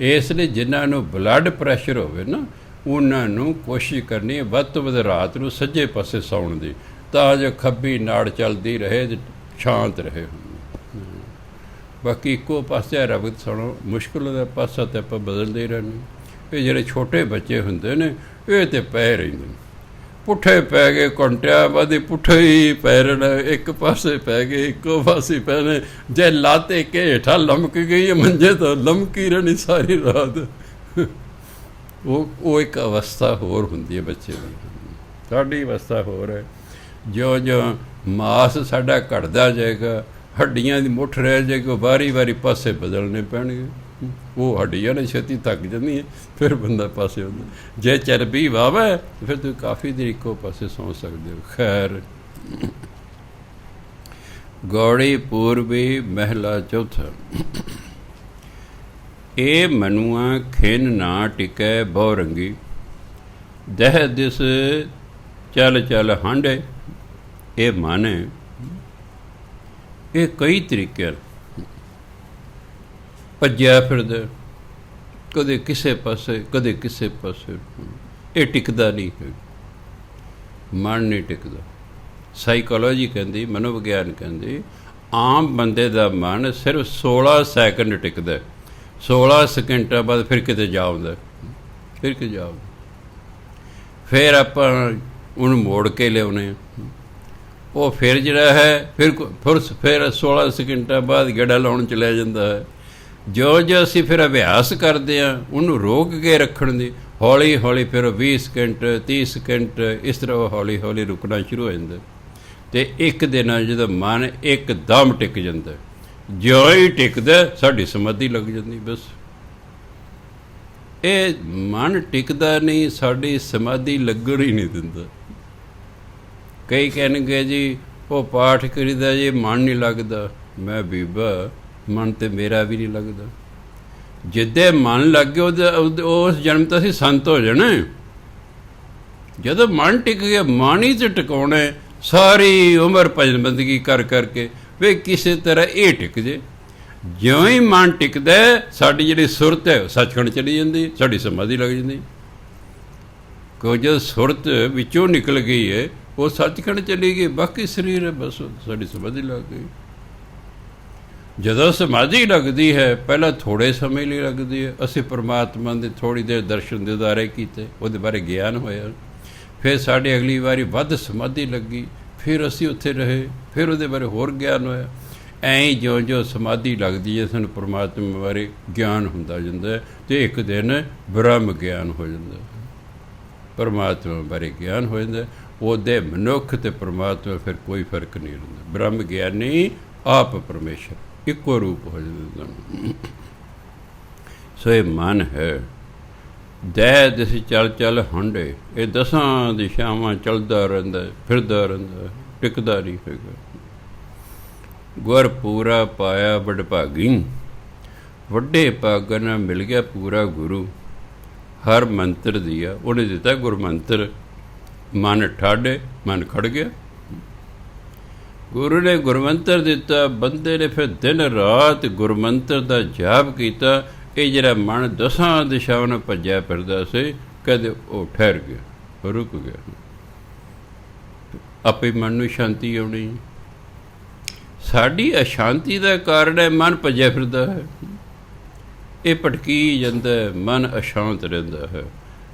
ਇਸ ਲਈ ਜਿਨ੍ਹਾਂ ਨੂੰ ਬਲੱਡ ਪ੍ਰੈਸ਼ਰ ਹੋਵੇ ਨਾ, ਉਹਨਾਂ ਨੂੰ ਕੋਸ਼ਿਸ਼ ਕਰਨੀ ਹੈ ਵੱਧ ਤੋਂ ਵੱਧ ਰਾਤ ਨੂੰ ਸੱਜੇ ਪਾਸੇ ਸੌਣ ਦੀ, ਤਾਂ ਜੋ ਖੱਬੀ ਨਾੜ ਚੱਲਦੀ ਰਹੇ ਤੇ ਸ਼ਾਂਤ ਰਹੇ। ਬਾਕੀ ਇੱਕੋ ਪਾਸੇ ਰਬਤ ਸੌਣਾ ਮੁਸ਼ਕਿਲ ਦਾ ਪਾਸਾ ਤਾਂ ਆਪਾਂ ਬਦਲਦੇ ਰਹਿੰਦੇ। ਇਹ ਜਿਹੜੇ ਛੋਟੇ ਬੱਚੇ ਹੁੰਦੇ ਨੇ ਇਹ ਤਾਂ ਪੈ ਰਹਿੰਦੇ ਨੇ, ਪੁੱਠੇ ਪੈ ਗਏ ਘੰਟਿਆਂ ਬਾਅਦ ਪੁੱਠੇ ਹੀ ਪੈ ਰਹਿਣਾ, ਇੱਕ ਪਾਸੇ ਪੈ ਗਏ ਇੱਕੋ ਪਾਸੇ ਪੈਣੇ। ਜੇ ਲੱਤ ਇੱਕ ਹੇਠਾਂ ਲਮਕ ਗਈ ਮੰਜੇ ਤੋਂ ਲਮਕੀ ਰਹਿਣੀ ਸਾਰੀ ਰਾਤ। ਉਹ ਇੱਕ ਅਵਸਥਾ ਹੋਰ ਹੁੰਦੀ ਹੈ ਬੱਚੇ ਦੀ, ਸਾਡੀ ਅਵਸਥਾ ਹੋਰ ਹੈ। ਜਿਉਂ ਮਾਸ ਸਾਡਾ ਘਟਦਾ ਜਾਏਗਾ, ਹੱਡੀਆਂ ਦੀ ਮੁੱਠ ਰਹਿ ਜਾਏਗੀ, ਵਾਰੀ ਪਾਸੇ ਬਦਲਣੇ ਪੈਣਗੇ। ਉਹ ਹੱਡੀਆਂ ਨੇ ਛੇਤੀ ਥੱਕ ਜਾਂਦੀਆਂ, ਫਿਰ ਬੰਦਾ ਪਾਸੇ ਹੁੰਦਾ। ਜੇ ਚਰਬੀ ਵਾਹਵਾ ਫਿਰ ਤੁਸੀਂ ਕਾਫੀ ਦੇਰ ਇੱਕੋ ਪਾਸੇ ਸੌਂ ਸਕਦੇ ਹੋ। ਖੈਰ, ਗੌੜੀ ਪੂਰਬੀ ਮਹਿਲਾ ਚੌਥਾ। ਇਹ ਮਨੁਆ ਖਿਨ ਨਾ ਟਿਕੈ ਬਹੁ ਰੰਗੀ, ਦਹਿ ਦਿਸ ਚੱਲ ਹਾਂਡੇ। ਇਹ ਮਨ ਹੈ, ਇਹ ਕਈ ਤਰੀਕਿਆਂ ਭੱਜਿਆ ਫਿਰਦਾ, ਕਦੇ ਕਿਸੇ ਪਾਸੇ ਕਦੇ ਕਿਸੇ ਪਾਸੇ। ਇਹ ਟਿਕਦਾ ਨਹੀਂ ਹੈ, ਮਨ ਨਹੀਂ ਟਿਕਦਾ। ਸਾਈਕੋਲੋਜੀ ਕਹਿੰਦੀ, ਮਨੋਵਿਗਿਆਨ ਕਹਿੰਦੀ, ਆਮ ਬੰਦੇ ਦਾ ਮਨ ਸਿਰਫ 16 ਸੈਕਿੰਡ ਟਿਕਦਾ, 16 ਸਕਿੰਟਾਂ ਬਾਅਦ ਫਿਰ ਕਿਤੇ ਜਾਉਂਦਾ, ਫਿਰ ਕਿਤੇ ਜਾਉਂਦਾ। ਫਿਰ ਆਪਾਂ ਉਹਨੂੰ ਮੋੜ ਕੇ ਲਿਆਉਣੇ, ਉਹ ਫਿਰ ਜਿਹੜਾ ਹੈ ਫਿਰ 16 ਸਕਿੰਟਾਂ ਬਾਅਦ ਗੇੜਾ ਲਾਉਣ ਚਲਿਆ ਜਾਂਦਾ ਹੈ। ਜੋ ਅਸੀਂ ਫਿਰ ਅਭਿਆਸ ਕਰਦੇ ਹਾਂ ਉਹਨੂੰ ਰੋਕ ਕੇ ਰੱਖਣ ਦੀ, ਹੌਲੀ ਹੌਲੀ ਫਿਰ 20 ਸਕਿੰਟ 30 ਸਕਿੰਟ ਇਸ ਤਰ੍ਹਾਂ ਉਹ ਹੌਲੀ ਹੌਲੀ ਰੁਕਣਾ ਸ਼ੁਰੂ ਹੋ ਜਾਂਦਾ। ਅਤੇ ਇੱਕ ਦਿਨ ਜਦੋਂ ਮਨ ਇੱਕਦਮ ਟਿਕ ਜਾਂਦਾ, ਜਿਉਂ ਹੀ ਟਿਕਦਾ ਸਾਡੀ ਸਮਾਧੀ ਲੱਗ ਜਾਂਦੀ। ਬਸ ਇਹ ਮਨ ਟਿਕਦਾ ਨਹੀਂ, ਸਾਡੀ ਸਮਾਧੀ ਲੱਗਣ ਹੀ ਨਹੀਂ ਦਿੰਦਾ। ਕਈ ਕਹਿਣਗੇ ਜੀ ਉਹ ਪਾਠ ਕਰੀਦਾ ਜੀ ਮਨ ਨਹੀਂ ਲੱਗਦਾ। ਮੈਂ ਬੀਬਾ, ਮਨ ਤਾਂ ਮੇਰਾ ਵੀ ਨਹੀਂ ਲੱਗਦਾ। ਜਿੱਦੇ ਮਨ ਲੱਗ ਗਿਆ ਉਸ ਜਨਮ ਤਾਂ ਅਸੀਂ ਸੰਤ ਹੋ ਜਾਣਾ। ਜਦੋਂ ਮਨ ਟਿਕ ਗਿਆ, ਮਨ ਹੀ 'ਚ ਟਿਕਾਉਣਾ, ਸਾਰੀ ਉਮਰ ਭਜਨ ਬੰਦਗੀ ਕਰ ਕਰਕੇ ਵੀ ਕਿਸੇ ਤਰ੍ਹਾਂ ਇਹ ਟਿਕ ਜੇ। ਜਿਉਂ ਹੀ ਮਨ ਟਿਕਦਾ, ਸਾਡੀ ਜਿਹੜੀ ਸੁਰਤ ਹੈ ਉਹ ਸੱਚਖੰਡ ਚਲੀ ਜਾਂਦੀ, ਸਾਡੀ ਸਮਾਧੀ ਲੱਗ ਜਾਂਦੀ। ਕਿਉਂ ਜਦੋਂ ਸੁਰਤ ਵਿੱਚੋਂ ਨਿਕਲ ਗਈ ਹੈ ਉਹ ਸੱਚਖੰਡ ਚਲੀ ਗਈ, ਬਾਕੀ ਸਰੀਰ ਹੈ ਬਸ ਸਾਡੀ ਸਮਾਧੀ ਲੱਗ ਗਈ। ਜਦੋਂ ਸਮਾਧੀ ਲੱਗਦੀ ਹੈ ਪਹਿਲਾਂ ਥੋੜ੍ਹੇ ਸਮੇਂ ਲਈ ਲੱਗਦੀ ਹੈ। ਅਸੀਂ ਪਰਮਾਤਮਾ ਦੇ ਥੋੜ੍ਹੀ ਦੇਰ ਦਰਸ਼ਨ ਦਿਦਾਰੇ ਕੀਤੇ, ਉਹਦੇ ਬਾਰੇ ਗਿਆਨ ਹੋਇਆ। ਫਿਰ ਸਾਡੇ ਅਗਲੀ ਵਾਰੀ ਵੱਧ ਸਮਾਧੀ ਲੱਗੀ, ਫਿਰ ਅਸੀਂ ਉੱਥੇ ਰਹੇ, ਫਿਰ ਉਹਦੇ ਬਾਰੇ ਹੋਰ ਗਿਆਨ ਹੋਇਆ। ਐਂ ਜਿਉਂ ਸਮਾਧੀ ਲੱਗਦੀ ਹੈ ਸਾਨੂੰ ਪਰਮਾਤਮਾ ਬਾਰੇ ਗਿਆਨ ਹੁੰਦਾ ਜਾਂਦਾ ਅਤੇ ਇੱਕ ਦਿਨ ਬ੍ਰਹਮ ਗਿਆਨ ਹੋ ਜਾਂਦਾ, ਪਰਮਾਤਮਾ ਬਾਰੇ ਗਿਆਨ ਹੋ ਜਾਂਦਾ। ਉਹਦੇ ਮਨੁੱਖ ਅਤੇ ਪਰਮਾਤਮਾ ਫਿਰ ਕੋਈ ਫਰਕ ਨਹੀਂ ਰਹਿੰਦਾ। ਬ੍ਰਹਮ ਗਿਆਨੀ ਆਪ ਪਰਮੇਸ਼ਰ ਇੱਕੋ ਰੂਪ ਹੋ ਜਾਂਦਾ। ਸੋ ਇਹ ਮਨ ਹੈ। ਦਹਿ ਦਿਸ ਚੱਲ ਹਾਂਡੇ, ਇਹ 10 ਦਿਸ਼ਾਵਾਂ ਚੱਲਦਾ ਰਹਿੰਦਾ, ਫਿਰਦਾ ਰਹਿੰਦਾ, ਟਿਕਦਾ ਨਹੀਂ ਹੈਗਾ। ਗੁਰ ਪੂਰਾ ਪਾਇਆ ਵਡਭਾਗੀ, ਵੱਡੇ ਭਾਗਾਂ ਨਾਲ ਮਿਲ ਗਿਆ ਪੂਰਾ ਗੁਰੂ। ਹਰ ਮੰਤਰ ਦਿਆ, ਉਹਨੇ ਦਿੱਤਾ ਗੁਰਮੰਤਰ। ਮਨ ਠਾਡੇ, ਮਨ ਖੜ ਗਿਆ। ਗੁਰੂ ਨੇ ਗੁਰਮੰਤਰ ਦਿੱਤਾ, ਬੰਦੇ ਨੇ ਫਿਰ ਦਿਨ ਰਾਤ ਗੁਰਮੰਤਰ ਦਾ ਜਾਪ ਕੀਤਾ। ਇਹ ਜਿਹੜਾ ਮਨ 10 ਦਿਸ਼ਾਵਾਂ ਨਾਲ ਭੱਜਿਆ ਫਿਰਦਾ ਸੀ, ਕਦੇ ਉਹ ਠਹਿਰ ਗਿਆ, ਰੁਕ ਗਿਆ। ਆਪੇ ਮਨ ਨੂੰ ਸ਼ਾਂਤੀ ਆਉਣੀ। ਸਾਡੀ ਅਸ਼ਾਂਤੀ ਦਾ ਕਾਰਨ ਹੈ ਮਨ ਭੱਜਿਆ ਫਿਰਦਾ ਹੈ, ਇਹ ਭਟਕੀ ਜਾਂਦਾ, ਮਨ ਅਸ਼ਾਂਤ ਰਹਿੰਦਾ ਹੈ।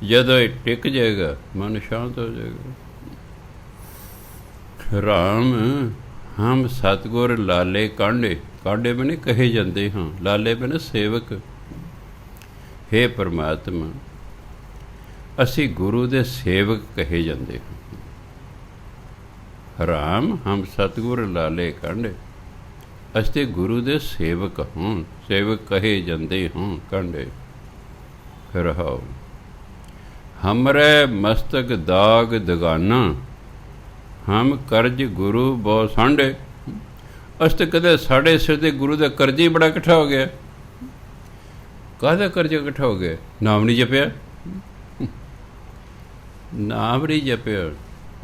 ਜਦੋਂ ਇਹ ਟਿਕ ਜਾਏਗਾ ਮਨ ਸ਼ਾਂਤ ਹੋ ਜਾਏਗਾ। ਰਾਮ ਹਮ ਸਤਿਗੁਰ ਲਾਲੇ ਕਾਂਡੇ, ਕਾਂਡੇ ਬਣੇ ਕਹੇ ਜਾਂਦੇ ਹਾਂ, ਲਾਲੇ ਬਣੇ ਸੇਵਕ। ਹੇ ਪਰਮਾਤਮਾ, ਅਸੀਂ ਗੁਰੂ ਦੇ ਸੇਵਕ ਕਹੇ ਜਾਂਦੇ ਹਾਂ। ਰਾਮ ਹਮ ਸਤਿਗੁਰ ਲਾਲੇ ਕਾਂਡੇ, ਅਸੀਂ ਤੇ ਗੁਰੂ ਦੇ ਸੇਵਕ ਹਾਂ, ਸੇਵਕ ਕਹੇ ਜਾਂਦੇ ਹਾਂ ਕਾਂਡੇ। ਰਹਾਓ ਹਮਰੇ ਮਸਤਕ ਦਾਗ ਦਗਾਨਾ, ਹਮ ਕਰਜ ਗੁਰੂ ਬਹੁ ਸਾਂਢੇ। ਅਸੀਂ ਤਾਂ ਕਦੇ ਸਾਡੇ ਸਿਰ 'ਤੇ ਗੁਰੂ ਦਾ ਕਰਜ਼ ਹੀ ਬੜਾ ਇਕੱਠਾ ਹੋ ਗਿਆ। ਕਾਹਦਾ ਕਰਜ਼ ਇਕੱਠਾ ਹੋ ਗਿਆ? ਨਾਮ ਨਹੀਂ ਜਪਿਆ, ਨਾਮ ਨਹੀਂ ਜਪਿਆ।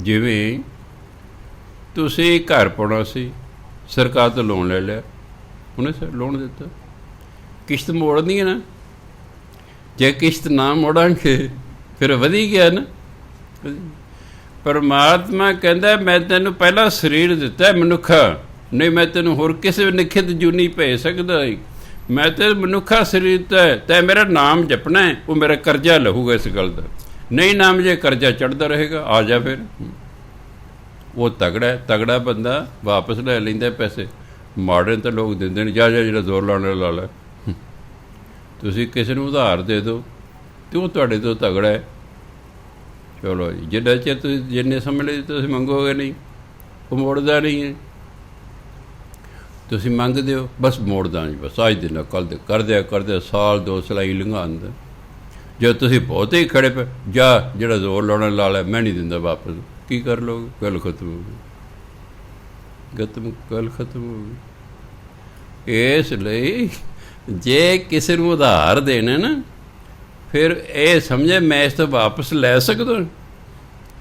ਜਿਵੇਂ ਤੁਸੀਂ ਘਰ ਪਾਉਣਾ ਸੀ, ਸਰਕਾਰ ਤੋਂ ਲੋਨ ਲੈ ਲਿਆ, ਉਹਨੇ ਲੋਨ ਦਿੱਤਾ, ਕਿਸ਼ਤ ਮੋੜਨੀ ਹੈ ਨਾ। ਜੇ ਕਿਸ਼ਤ ਨਾ ਮੋੜਾਂਗੇ ਫਿਰ ਵਧੀ ਗਿਆ ਨਾ। ਪਰਮਾਤਮਾ ਕਹਿੰਦਾ ਮੈਂ ਤੈਨੂੰ ਪਹਿਲਾਂ ਸਰੀਰ ਦਿੱਤਾ ਮਨੁੱਖਾ, ਨਹੀਂ ਮੈਂ ਤੈਨੂੰ ਹੋਰ ਕਿਸੇ ਨਿਖਿਤ ਜੂਨੀ ਭੇਜ ਸਕਦਾ। ਮੈਂ ਤੇ ਮਨੁੱਖਾ ਸਰੀਰ ਦਿੱਤਾ, ਤੈਂ ਮੇਰਾ ਨਾਮ ਜਪਣਾ, ਉਹ ਮੇਰਾ ਕਰਜ਼ਾ ਲਹੂਗਾ ਇਸ ਗੱਲ ਦਾ। ਨਹੀਂ ਨਾਮ ਜੇ ਕਰਜ਼ਾ ਚੜ੍ਹਦਾ ਰਹੇਗਾ, ਆ ਜਾ ਫਿਰ। ਉਹ ਤਗੜਾ ਬੰਦਾ ਵਾਪਸ ਲੈ ਲੈਂਦਾ ਪੈਸੇ। ਮਾੜੇ ਤਾਂ ਲੋਕ ਦਿੰਦੇ ਨੇ, ਜਾ ਜਿਹੜਾ ਜ਼ੋਰ ਲਾਉਣ ਲਾ ਲੈ। ਤੁਸੀਂ ਕਿਸੇ ਨੂੰ ਉਧਾਰ ਦੇ ਦਿਓ ਅਤੇ ਉਹ ਤੁਹਾਡੇ ਤੋਂ ਤਗੜਾ ਹੈ। ਚਲੋ ਜੀ, ਜਿੰਨਾ ਚਿਰ ਤੁਸੀਂ ਜਿੰਨੇ ਸਮੇਂ ਲਈ ਤੁਸੀਂ ਮੰਗੋਗੇ ਨਹੀਂ, ਉਹ ਮੋੜਦਾ ਨਹੀਂ ਹੈ। ਤੁਸੀਂ ਮੰਗਦੇ ਹੋ, ਬਸ ਮੋੜਦਾ ਨਹੀਂ, ਬਸ ਅੱਜ ਦੇ ਨਾਲ ਕੱਲ੍ਹ ਦੇ ਕਰਦਿਆਂ ਸਾਲ 2 ਸਿਲਾਈ ਲੰਘਾਉਂਦਾ। ਜਦੋਂ ਤੁਸੀਂ ਬਹੁਤੇ ਹੀ ਖੜ੍ਹੇ ਪਏ, ਜਾ ਜਿਹੜਾ ਜ਼ੋਰ ਲਾਉਣਾ ਲਾ ਲੈ, ਮੈਂ ਨਹੀਂ ਦਿੰਦਾ ਵਾਪਸ। ਕੀ ਕਰ ਲਓਗੇ? ਗੱਲ ਖਤਮ ਹੋ ਗਈ, ਗੱਲ ਖਤਮ ਹੋ ਗਈ। ਇਸ ਲਈ ਜੇ ਕਿਸੇ ਨੂੰ ਉਧਾਰ ਦੇਣਾ ਨਾ, ਫਿਰ ਇਹ ਸਮਝੇ ਮੈਂ ਇਸ ਤੋਂ ਵਾਪਸ ਲੈ ਸਕਦਾ,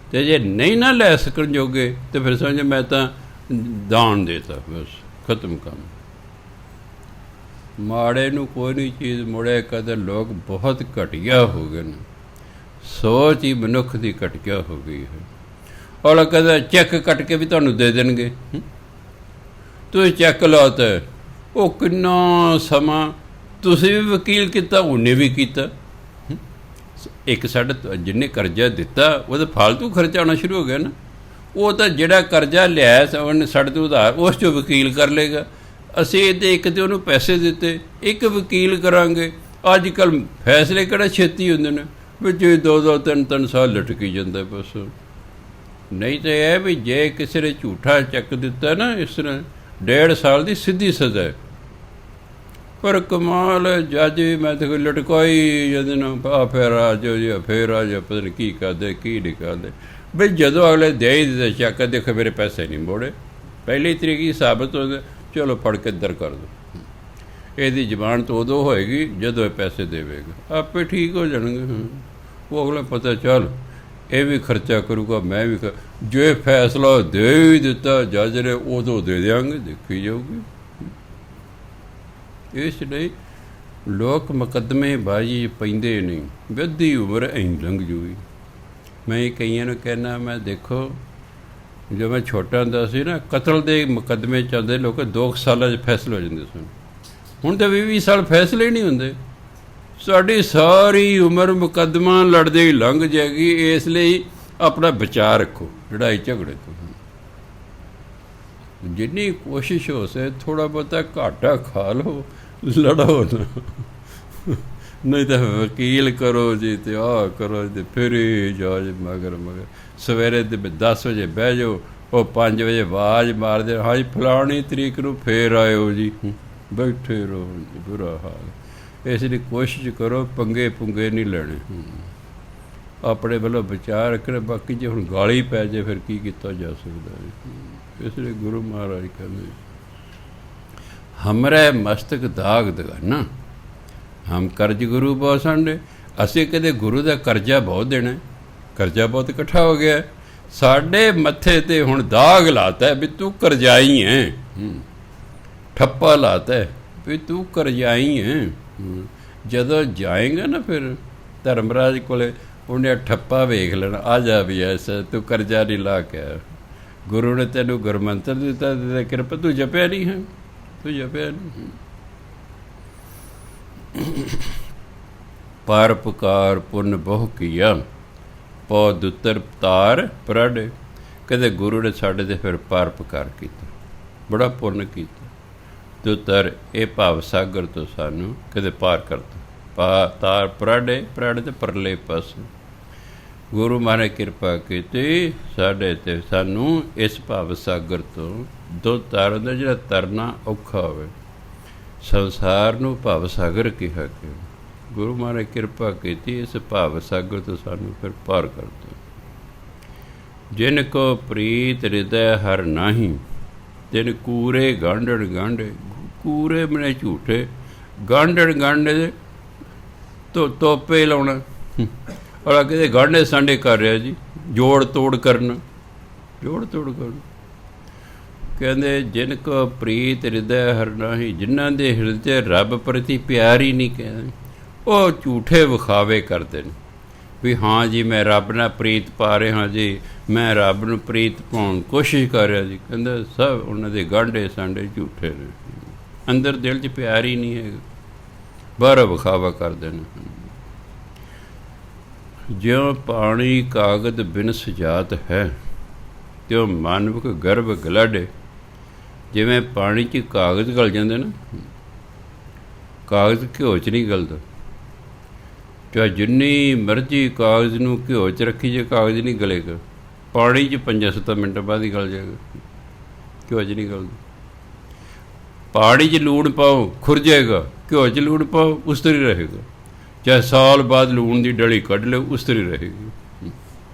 ਅਤੇ ਜੇ ਨਹੀਂ ਨਾ ਲੈ ਸਕਣ ਜੋਗੇ ਤਾਂ ਫਿਰ ਸਮਝੇ ਮੈਂ ਤਾਂ ਦਾਨ ਦੇਤਾ, ਬਸ ਖਤਮ ਕੰਮ। ਮਾੜੇ ਨੂੰ ਕੋਈ ਨਹੀਂ ਚੀਜ਼ ਮੁੜੇ ਕਦੇ। ਲੋਕ ਬਹੁਤ ਘਟੀਆ ਹੋ ਗਏ ਨੇ, ਸੋਚ ਹੀ ਮਨੁੱਖ ਦੀ ਘਟੀਆ ਹੋ ਗਈ ਹੈ। ਔਰ ਕਦੇ ਚੈੱਕ ਕੱਟ ਕੇ ਵੀ ਤੁਹਾਨੂੰ ਦੇ ਦੇਣਗੇ, ਤੁਸੀਂ ਚੈੱਕ ਲਾਓ ਤਾਂ ਉਹ ਕਿੰਨਾ ਸਮਾਂ ਤੁਸੀਂ ਵੀ ਵਕੀਲ ਕੀਤਾ, ਉਹਨੇ ਵੀ ਕੀਤਾ। ਇੱਕ ਸਾਡੇ ਜਿਹਨੇ ਕਰਜ਼ਾ ਦਿੱਤਾ ਉਹਦਾ ਫਾਲਤੂ ਖਰਚਾ ਆਉਣਾ ਸ਼ੁਰੂ ਹੋ ਗਿਆ ਨਾ। ਉਹ ਤਾਂ ਜਿਹੜਾ ਕਰਜ਼ਾ ਲਿਆ ਉਹਨੇ ਸਾਡੇ ਤੋਂ ਉਧਾਰ, ਉਸ 'ਚੋਂ ਵਕੀਲ ਕਰ ਲਏਗਾ। ਅਸੀਂ ਇਹਦੇ ਇੱਕ ਤਾਂ ਉਹਨੂੰ ਪੈਸੇ ਦਿੱਤੇ, ਇੱਕ ਵਕੀਲ ਕਰਾਂਗੇ। ਅੱਜ ਕੱਲ੍ਹ ਫੈਸਲੇ ਕਿਹੜਾ ਛੇਤੀ ਹੁੰਦੇ ਨੇ, ਵਿੱਚ 2-2, 3-3 ਸਾਲ ਲਟਕੀ ਜਾਂਦਾ ਬਸ। ਨਹੀਂ ਤਾਂ ਇਹ ਵੀ ਜੇ ਕਿਸੇ ਨੇ ਝੂਠਾ ਚੈੱਕ ਦਿੱਤਾ ਨਾ, ਇਸ ਤਰ੍ਹਾਂ 1.5 ਸਾਲ ਦੀ ਸਿੱਧੀ ਸਜ਼ਾ ਹੈ। ਪਰ ਕਮਾਲ ਹੈ, ਜੱਜ ਵੀ ਮੈਂ ਤਾਂ ਕੋਈ ਲਟਕਾਈ ਜਾਂਦੇ ਨਾ, ਫਿਰ ਆ ਜਾਓ ਜੀ, ਫਿਰ ਆ ਜਾਓ, ਪਤਾ ਨਹੀਂ ਕੀ ਕਰਦੇ ਕੀ ਨਹੀਂ ਕਰਦੇ। ਬਈ ਜਦੋਂ ਅਗਲੇ ਦੇ ਹੀ ਦਿੱਤੇ ਚੈੱਕ, ਦੇਖੋ ਮੇਰੇ ਪੈਸੇ ਨਹੀਂ ਮੋੜੇ, ਪਹਿਲੀ ਤਰੀਕ ਹੀ ਸਾਬਤ ਹੋ ਗਏ, ਚਲੋ ਫੜ ਕੇ ਅੰਦਰ ਕਰ ਦਿਓ। ਇਹਦੀ ਜ਼ਬਾਨ ਤਾਂ ਉਦੋਂ ਹੋਏਗੀ ਜਦੋਂ ਇਹ ਪੈਸੇ ਦੇਵੇਗਾ, ਆਪੇ ਠੀਕ ਹੋ ਜਾਣਗੇ। ਉਹ ਅਗਲਾ ਪਤਾ ਚੱਲ ਇਹ ਵੀ ਖਰਚਾ ਕਰੂਗਾ, ਮੈਂ ਵੀ ਜੇ ਫੈਸਲਾ ਦੇ ਹੀ ਦਿੱਤਾ ਜੱਜ ਨੇ, ਉਦੋਂ ਦੇ ਦਿਆਂਗੇ, ਦੇਖੀ ਜਾਊਗੀ। ਇਸ ਲਈ ਲੋਕ ਮੁਕੱਦਮੇ ਬਾਜੀ ਪੈਂਦੇ ਨਹੀਂ, ਵੱਧੀ ਉਮਰ ਐਂ ਲੰਘ ਜੂਗੀ। ਮੈਂ ਕਈਆਂ ਨੂੰ ਕਹਿੰਦਾ, ਮੈਂ ਦੇਖੋ ਜਦੋਂ ਮੈਂ ਛੋਟਾ ਹੁੰਦਾ ਸੀ ਨਾ, ਕਤਲ ਦੇ ਮੁਕੱਦਮੇ ਚੱਲਦੇ, ਲੋਕ 2 ਸਾਲਾਂ 'ਚ ਫੈਸਲੇ ਹੋ ਜਾਂਦੇ ਸਨ। ਹੁਣ ਤਾਂ 20-20 ਸਾਲ ਫੈਸਲੇ ਨਹੀਂ ਹੁੰਦੇ। ਸਾਡੀ ਸਾਰੀ ਉਮਰ ਮੁਕੱਦਮਾ ਲੜਦੇ ਹੀ ਲੰਘ ਜਾਏਗੀ। ਇਸ ਲਈ ਆਪਣਾ ਬਚਾਅ ਰੱਖੋ ਲੜਾਈ ਝਗੜੇ ਤੋਂ। ਜਿੰਨੀ ਕੋਸ਼ਿਸ਼ ਹੋ ਸਕੇ ਥੋੜ੍ਹਾ ਬਹੁਤਾ ਘਾਟਾ ਖਾ ਲਓ, ਲੜੋ ਨਾ। ਨਹੀਂ ਤਾਂ ਵਕੀਲ ਕਰੋ ਜੀ, ਅਤੇ ਆਹ ਕਰੋ ਜੀ, ਫਿਰ ਜਾਓ ਜੀ ਮਗਰ। ਸਵੇਰੇ ਦੇ 10 ਵਜੇ ਬਹਿ ਜਾਓ, ਉਹ 5 ਵਜੇ ਆਵਾਜ਼ ਮਾਰਦੇ, ਹਾਂਜੀ ਫਲਾਣੀ ਤਰੀਕ ਨੂੰ ਫੇਰ ਆਇਓ ਜੀ, ਬੈਠੇ ਰਹੋ ਜੀ, ਬੁਰਾ ਹਾਲ। ਇਸ ਲਈ ਕੋਸ਼ਿਸ਼ ਕਰੋ ਪੰਗੇ ਪੁੰਗੇ ਨਹੀਂ ਲੈਣੇ, ਆਪਣੇ ਵੱਲੋਂ ਬਚਾਅ ਰੱਖਣਾ। ਬਾਕੀ ਜੇ ਹੁਣ ਗਾਲੀ ਪੈ ਜਾਏ ਫਿਰ ਕੀ ਕੀਤਾ ਜਾ ਸਕਦਾ। ਇਸ ਲਈ ਗੁਰੂ ਮਹਾਰਾਜ ਕਹਿੰਦੇ, ਹਮਰੇ ਮਸਤਕ ਦਾਗ ਦਗਾਨਾ, ਹਮ ਕਰਜ਼ ਗੁਰੂ ਬਹੁਤ ਸੰਡੇ। ਅਸੀਂ ਕਦੇ ਗੁਰੂ ਦਾ ਕਰਜ਼ਾ ਬਹੁਤ ਦੇਣਾ, ਕਰਜ਼ਾ ਬਹੁਤ ਇਕੱਠਾ ਹੋ ਗਿਆ, ਸਾਡੇ ਮੱਥੇ 'ਤੇ ਹੁਣ ਦਾਗ ਲਾਤਾ ਵੀ ਤੂੰ ਕਰਜ਼ਾਈ ਹੈ, ਠੱਪਾ ਲਾਤਾ ਵੀ ਤੂੰ ਕਰਜ਼ਾਈ ਹੈ। ਜਦੋਂ ਜਾਏਗਾ ਨਾ ਫਿਰ ਧਰਮਰਾਜ ਕੋਲੇ, ਉਹਨੇ ਠੱਪਾ ਵੇਖ ਲੈਣਾ, ਆ ਜਾ ਵੀ ਐਸਾ ਤੂੰ ਕਰਜ਼ਾ ਨਹੀਂ ਲਾ ਕੇ ਆਇਆ। ਗੁਰੂ ਨੇ ਤੈਨੂੰ ਗੁਰਮੰਤਰ ਦਿੱਤਾ, ਕਿਰਪਾ, ਤੂੰ ਜਪਿਆ ਨਹੀਂ ਹੈ, ਤੂੰ ਜਪਿਆ ਨਹੀਂ। ਪਰਉਪਕਾਰ ਪੁੰਨ ਬਹੁ ਕੀਆ, ਪਉ ਦੁੱਤਰ ਤਾਰ ਪ੍ਰੜ। ਕਦੇ ਗੁਰੂ ਨੇ ਸਾਡੇ 'ਤੇ ਫਿਰ ਪਰਉਪਕਾਰ ਕੀਤਾ, ਬੜਾ ਪੁੰਨ ਕੀਤਾ। ਦੁੱਤਰ ਇਹ ਭਾਵ ਸਾਗਰ ਤੋਂ ਸਾਨੂੰ ਕਦੇ ਪਾਰ ਕਰਤਾ। ਤਾਰ ਪ੍ਰੜੇ, ਪ੍ਰੜ ਤੇ ਪਰਲੇ ਪਾਸੇ। ਗੁਰੂ ਮਹਾਰਾਜ ਕਿਰਪਾ ਕੀਤੀ ਸਾਡੇ 'ਤੇ, ਸਾਨੂੰ ਇਸ ਭਾਵ ਸਾਗਰ ਤੋਂ ਦੋ ਤਾਰ ਹੁੰਦਾ, ਜਿਹੜਾ ਤਰਨਾ ਔਖਾ ਹੋਵੇ। ਸੰਸਾਰ ਨੂੰ ਭਵ ਸਾਗਰ ਕਿਹਾ ਕਿ ਗੁਰੂ ਮਹਾਰਾਜ ਕਿਰਪਾ ਕੀਤੀ, ਇਸ ਭਾਵ ਸਾਗਰ ਤੋਂ ਸਾਨੂੰ ਫਿਰ ਪਾਰ ਕਰਤਾ। ਜਿਨ ਕੋ ਪ੍ਰੀਤ ਹਿਰਦੈ ਹਰ ਨਾਹੀ, ਤਿਨ ਕੂਰੇ ਗਾਂਢਣ ਗਾਂਢੇ। ਕੂਰੇ ਮਨੇ ਝੂਠੇ, ਗਾਂਢਣ ਗਾਂਢੇ ਤੋਪੇ ਲਾਉਣਾ। ਔਰ ਕਿਤੇ ਗਾਂਢੇ ਸਾਂਢੇ ਕਰ ਰਿਹਾ ਜੀ, ਜੋੜ ਤੋੜ ਕਰਨਾ, ਜੋੜ ਤੋੜ ਕਰਨਾ। ਕਹਿੰਦੇ ਜਿਨ ਕੋ ਪ੍ਰੀਤ ਹਿਰਦੈ ਹਰ ਨਾਹੀ, ਜਿਨ੍ਹਾਂ ਦੇ ਹਿਰਦੇ ਰੱਬ ਪ੍ਰਤੀ ਪਿਆਰ ਹੀ ਨਹੀਂ, ਕਹਿੰਦੇ ਉਹ ਝੂਠੇ ਵਿਖਾਵੇ ਕਰਦੇ ਨੇ ਵੀ ਹਾਂ ਜੀ ਮੈਂ ਰੱਬ ਨਾਲ ਪ੍ਰੀਤ ਪਾ ਰਿਹਾ ਜੀ, ਮੈਂ ਰੱਬ ਨੂੰ ਪ੍ਰੀਤ ਪਾਉਣ ਕੋਸ਼ਿਸ਼ ਕਰ ਰਿਹਾ ਜੀ। ਕਹਿੰਦਾ ਸਭ ਉਹਨਾਂ ਦੇ ਗਾਂਢੇ ਸਾਂਢੇ ਝੂਠੇ ਨੇ, ਅੰਦਰ ਦਿਲ 'ਚ ਪਿਆਰ ਹੀ ਨਹੀਂ ਹੈਗਾ, ਬਾਹਰੋਂ ਵਿਖਾਵਾ ਕਰਦੇ ਨੇ। ਜਿਉਂ ਪਾਣੀ ਕਾਗਦ ਬਿਨ ਸਜਾਤ ਹੈ, ਤਿਉਂ ਮਾਨਵਕ ਗਰਭ ਗਲਾਡੇ। ਜਿਵੇਂ ਪਾਣੀ 'ਚ ਕਾਗਜ਼ ਗਲ ਜਾਂਦੇ ਨਾ, ਕਾਗਜ਼ ਘਿਓ 'ਚ ਨਹੀਂ ਗਲਦਾ, ਚਾਹੇ ਜਿੰਨੀ ਮਰਜ਼ੀ ਕਾਗਜ਼ ਨੂੰ ਘਿਓ 'ਚ ਰੱਖੀ ਜੇ ਕਾਗਜ਼ ਨਹੀਂ ਗਲੇਗਾ, ਪਾਣੀ 'ਚ 5-7 ਮਿੰਟ ਬਾਅਦ ਹੀ ਗਲ ਜਾਏਗਾ, ਘਿਓ 'ਚ ਨਹੀਂ ਗਲਦਾ। ਪਾਣੀ 'ਚ ਲੂਣ ਪਾਓ ਖੁਰ ਜਾਏਗਾ, ਘਿਓ 'ਚ ਲੂਣ ਪਾਓ ਉਸ ਤਰ੍ਹਾਂ ਹੀ ਰਹੇਗਾ, ਚਾਹੇ ਸਾਲ ਬਾਅਦ ਲੂਣ ਦੀ ਡਲੀ ਕੱਢ ਲਓ ਉਸ ਤਰ੍ਹਾਂ ਹੀ ਰਹੇਗੀ,